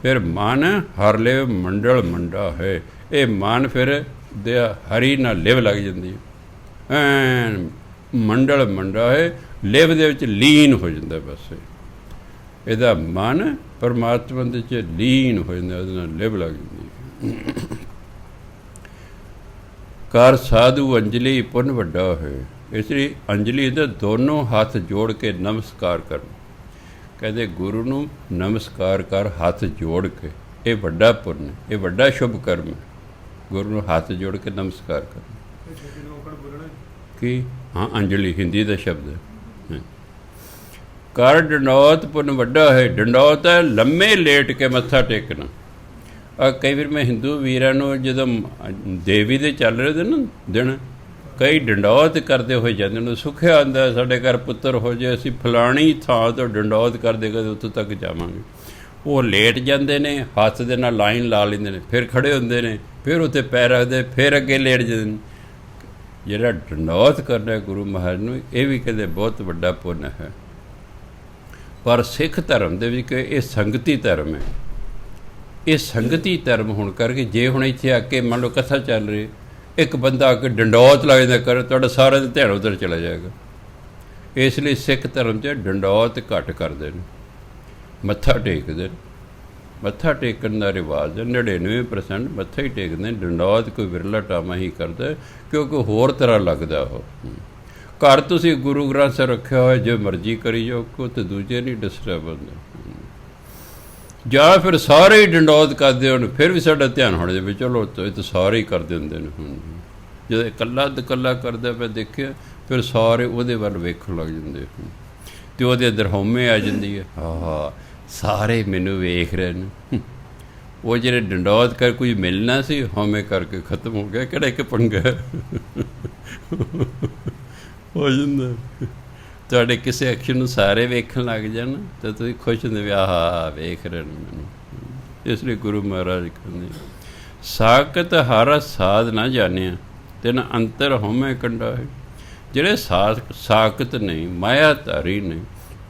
ਫਿਰ ਮਨ ਹਰ ਲਿਵ ਮੰਡਲ ਮੰਡਾ ਹੈ। ਇਹ ਮਨ ਫਿਰ ਦੇ ਹਰੀ ਨਾਲ ਲਿਵ ਲੱਗ ਜਾਂਦੀ ਹੈ। ਐਨ ਮੰਡਲ ਮੰਡਾ ਹੈ, ਲਿਵ ਦੇ ਵਿੱਚ ਲੀਨ ਹੋ ਜਾਂਦਾ। ਬਸ ਇਹਦਾ ਮਨ ਪਰਮਾਤਮਾ ਦੇ 'ਚ ਲੀਨ ਹੋ ਜਾਂਦਾ, ਉਹਦੇ ਨਾਲ ਲਿਵ ਲੱਗ ਜਾਂਦੀ ਹੈ। ਕਰ ਸਾਧੂ ਅੰਜਲੀ ਪੁੰਨ ਵੱਡਾ ਹੈ। ਇਸ ਲਈ ਅੰਜਲੀ ਦੇ ਦੋਨੋਂ ਹੱਥ ਜੋੜ ਕੇ ਨਮਸਕਾਰ ਕਰਨ। ਕਹਿੰਦੇ ਗੁਰੂ ਨੂੰ ਨਮਸਕਾਰ ਕਰ ਹੱਥ ਜੋੜ ਕੇ, ਇਹ ਵੱਡਾ ਪੁੰਨ, ਇਹ ਵੱਡਾ ਸ਼ੁਭ ਕਰਮ ਹੈ। ਗੁਰੂ ਨੂੰ ਹੱਥ ਜੋੜ ਕੇ ਨਮਸਕਾਰ ਕਰਨਾ। ਕੀ? ਹਾਂ, ਅੰਜਲੀ ਹਿੰਦੀ ਦਾ ਸ਼ਬਦ ਹੈ। ਕਰ ਡੰਡੌਤ ਪੁੰਨ ਵੱਡਾ ਹੈ। ਡੰਡੌਤ ਹੈ ਲੰਮੇ ਲੇਟ ਕੇ ਮੱਥਾ ਟੇਕਣਾ। ਕਈ ਵਾਰ ਮੈਂ ਹਿੰਦੂ ਵੀਰਾਂ ਨੂੰ ਜਦੋਂ ਦੇਵੀ ਦੇ ਚੱਲ ਰਹੇ ਨਾ ਦਿਨ, ਕਈ ਡੰਡੌਤ ਕਰਦੇ ਹੋਏ ਜਾਂਦੇ ਨੇ। ਸੁੱਖਿਆ ਆਉਂਦਾ ਸਾਡੇ ਘਰ ਪੁੱਤਰ ਹੋ ਜਾਏ, ਅਸੀਂ ਫਲਾਣੀ ਥਾਂ ਤੋਂ ਡੰਡੌਤ ਕਰਦੇ ਕਦੇ ਉੱਥੋਂ ਤੱਕ ਜਾਵਾਂਗੇ। ਉਹ ਲੇਟ ਜਾਂਦੇ ਨੇ, ਹੱਥ ਦੇ ਨਾਲ ਲਾਈਨ ਲਾ ਲੈਂਦੇ ਨੇ, ਫਿਰ ਖੜ੍ਹੇ ਹੁੰਦੇ ਨੇ, ਫਿਰ ਉੱਥੇ ਪੈਰ ਰੱਖਦੇ, ਫਿਰ ਅੱਗੇ ਲੇਟ ਜਾਂਦੇ ਨੇ। ਜਿਹੜਾ ਡੰਡੌਤ ਕਰਨਾ ਗੁਰੂ ਮਹਾਰਾਜ ਨੂੰ, ਇਹ ਵੀ ਕਹਿੰਦੇ ਬਹੁਤ ਵੱਡਾ ਪੁੰਨ ਹੈ। ਪਰ ਸਿੱਖ ਧਰਮ ਦੇ ਵਿੱਚ ਇਹ ਸੰਗਤੀ ਧਰਮ ਹੈ। ਇਹ ਸੰਗਤੀ ਧਰਮ ਹੋਣ ਕਰਕੇ ਜੇ ਹੁਣ ਇੱਥੇ ਆ ਕੇ ਮੰਨ ਲਓ ਕਥਾ ਚੱਲ ਰਹੀ, ਇੱਕ ਬੰਦਾ ਆ ਕੇ ਡੰਡੌਤ ਲਾ ਜਾਂਦਾ ਕਰ, ਤੁਹਾਡਾ ਸਾਰਾ ਦਾ ਧਿਆਨ ਉੱਧਰ ਚਲਾ ਜਾਏਗਾ। ਇਸ ਲਈ ਸਿੱਖ ਧਰਮ 'ਚ ਡੰਡੌਤ ਘੱਟ ਕਰਦੇ ਨੇ, ਮੱਥਾ ਟੇਕਦੇ ਨੇ। ਮੱਥਾ ਟੇਕਣ ਦਾ ਰਿਵਾਜ਼ ਹੈ, 99% ਮੱਥਾ ਹੀ ਟੇਕਦੇ ਨੇ। ਡੰਡੌਤ ਕੋਈ ਵਿਰਲਾ ਟਾਮਾ ਹੀ ਕਰਦਾ, ਕਿਉਂਕਿ ਹੋਰ ਤਰ੍ਹਾਂ ਲੱਗਦਾ ਉਹ। ਘਰ ਤੁਸੀਂ ਗੁਰੂ ਗ੍ਰੰਥ ਸਾਹਿਬ ਰੱਖਿਆ ਹੋਇਆ, ਜੋ ਮਰਜ਼ੀ ਕਰੀ ਜਾਓ, ਕੋ ਤੇ ਦੂਜੇ ਨਹੀਂ ਡਿਸਟਰਬ ਹੁੰਦੇ। ਜਾਂ ਫਿਰ ਸਾਰੇ ਹੀ ਡੰਡੌਤ ਕਰਦੇ ਹੋਣ, ਫਿਰ ਵੀ ਸਾਡਾ ਧਿਆਨ ਹੋਣਾ ਜਾਵੇ, ਚਲੋ ਇਹ ਤਾਂ ਸਾਰੇ ਹੀ ਕਰਦੇ ਹੁੰਦੇ ਨੇ। ਹੁਣ ਜਦੋਂ ਇਕੱਲਾ ਇਕੱਲਾ ਕਰਦਾ ਪਿਆ ਦੇਖਿਆ, ਫਿਰ ਸਾਰੇ ਉਹਦੇ ਵੱਲ ਵੇਖਣ ਲੱਗ ਜਾਂਦੇ ਅਤੇ ਉਹਦੇ ਅੰਦਰ ਹਉਮੈ ਆ ਜਾਂਦੀ ਹੈ। ਹਾਂ, ਸਾਰੇ ਮੈਨੂੰ ਵੇਖ ਰਹੇ ਨੇ। ਉਹ ਜਿਹੜੇ ਡੰਡੌਤ ਕਰ ਕੁਝ ਮਿਲਣਾ ਸੀ, ਹਉਮੈ ਕਰਕੇ ਖਤਮ ਹੋ ਗਿਆ। ਕਿਹੜਾ ਇੱਕ ਪੰਗਾ ਹੋ ਜਾਂਦਾ। ਤੁਹਾਡੇ ਕਿਸੇ ਐਕਸ਼ਨ ਨੂੰ ਸਾਰੇ ਵੇਖਣ ਲੱਗ ਜਾਣ ਤਾਂ ਤੁਸੀਂ ਖੁਸ਼ ਹੁੰਦੇ ਵੀ ਆਹਾ ਵੇਖ ਰਹੇ ਨੇ ਮੈਨੂੰ। ਇਸ ਲਈ ਗੁਰੂ ਮਹਾਰਾਜ ਕਹਿੰਦੇ ਸਾਕਤ ਹਰ ਸਾਧ ਨਾ ਜਾਣਿਆ ਤਿਨ ਅੰਤਰ ਹਉਮੈ ਕੰਡਾ ਹੈ। ਜਿਹੜੇ ਸਾਕਤ ਨਹੀਂ, ਮਾਇਆ ਧਾਰੀ ਨੇ,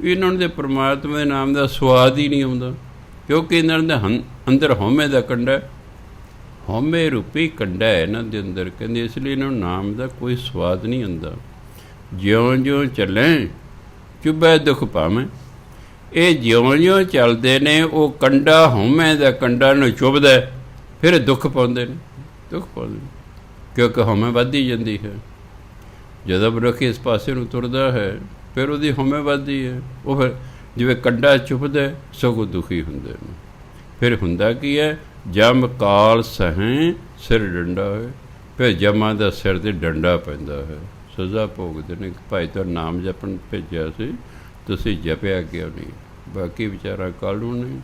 ਇਹਨਾਂ ਨੂੰ ਦੇ ਪਰਮਾਤਮਾ ਦੇ ਨਾਮ ਦਾ ਸਵਾਦ ਹੀ ਨਹੀਂ ਆਉਂਦਾ, ਕਿਉਂਕਿ ਇਹਨਾਂ ਦੇ ਅੰਦਰ ਹਉਮੈ ਦਾ ਕੰਡਾ, ਹਉਮੈ ਰੂਪੀ ਕੰਡਾ ਹੈ ਇਹਨਾਂ ਦੇ ਅੰਦਰ। ਕਹਿੰਦੇ ਇਸ ਲਈ ਇਹਨਾਂ ਨੂੰ ਨਾਮ ਦਾ ਕੋਈ ਸਵਾਦ ਨਹੀਂ ਆਉਂਦਾ। ਜਿਉਂ-ਜਿਉਂ ਚੱਲੇ ਚੁੱਭੈ ਦੁੱਖ ਭਾਵੇਂ, ਇਹ ਜਿਉਂ-ਜਿਉਂ ਚੱਲਦੇ ਨੇ ਉਹ ਕੰਡਾ ਹਉਮੈ ਦਾ ਕੰਡਾ ਨੂੰ ਚੁੱਭਦਾ, ਫਿਰ ਦੁੱਖ ਪਾਉਂਦੇ ਨੇ, ਦੁੱਖ ਪਾਉਂਦੇ ਨੇ, ਕਿਉਂਕਿ ਹਉਮੈ ਵੱਧਦੀ ਜਾਂਦੀ ਹੈ। ਜਦੋਂ ਮਨੁੱਖ ਇਸ ਪਾਸੇ ਨੂੰ ਤੁਰਦਾ ਹੈ ਫਿਰ ਉਹਦੀ ਹਉਮੈ ਵੱਧਦੀ ਹੈ, ਉਹ ਫਿਰ ਜਿਵੇਂ ਕੰਡਾ ਚੁੱਭਦਾ ਸਗੋਂ ਦੁਖੀ ਹੁੰਦੇ ਨੇ। ਫਿਰ ਹੁੰਦਾ ਕੀ ਹੈ, ਜਮ ਕਾਲ ਸਹੈ ਸਿਰ ਡੰਡਾ ਹੈ, ਫਿਰ ਜਮਾਂ ਦਾ ਸਿਰ 'ਤੇ ਡੰਡਾ ਪੈਂਦਾ ਹੈ, ਸਜ਼ਾ ਭੋਗਦੇ ਨੇ। ਭਾਈ ਤਾਂ ਨਾਮ ਜਪਣ ਭੇਜਿਆ ਸੀ, ਤੁਸੀਂ ਜਪਿਆ ਕਿਉਂ ਨਹੀਂ? ਬਾਕੀ ਵਿਚਾਰਾ ਕੱਲ੍ਹ ਨੂੰ ਨਹੀਂ।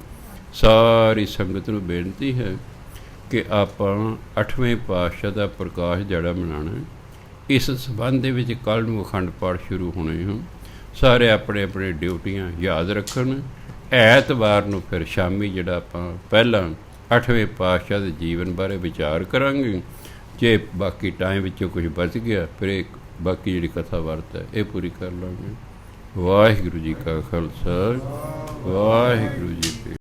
ਸਾਰੀ ਸੰਗਤ ਨੂੰ ਬੇਨਤੀ ਹੈ ਕਿ ਆਪਾਂ 8ਵੇਂ ਪਾਤਸ਼ਾਹ ਦਾ ਪ੍ਰਕਾਸ਼ ਦਿਹਾੜਾ ਮਨਾਉਣਾ। ਇਸ ਸੰਬੰਧ ਦੇ ਵਿੱਚ ਕੱਲ੍ਹ ਨੂੰ ਅਖੰਡ ਪਾਠ ਸ਼ੁਰੂ ਹੋਣੇ ਹਨ। ਸਾਰੇ ਆਪਣੇ ਆਪਣੇ ਡਿਊਟੀਆਂ ਯਾਦ ਰੱਖਣ। ਐਤਵਾਰ ਨੂੰ ਫਿਰ ਸ਼ਾਮੀ ਜਿਹੜਾ ਆਪਾਂ ਪਹਿਲਾਂ 8ਵੇਂ ਪਾਤਸ਼ਾਹ ਦੇ ਜੀਵਨ ਬਾਰੇ ਵਿਚਾਰ ਕਰਾਂਗੇ। ਜੇ ਬਾਕੀ ਟਾਈਮ ਵਿੱਚੋਂ ਕੁਝ ਬਚ ਗਿਆ ਫਿਰ ਇਹ ਬਾਕੀ ਜਿਹੜੀ ਕਥਾ ਵਾਰਤਾ ਹੈ ਇਹ ਪੂਰੀ ਕਰ ਲਾਂਗੇ। ਵਾਹਿਗੁਰੂ ਜੀ ਕਾ ਖਾਲਸਾ, ਵਾਹਿਗੁਰੂ ਜੀ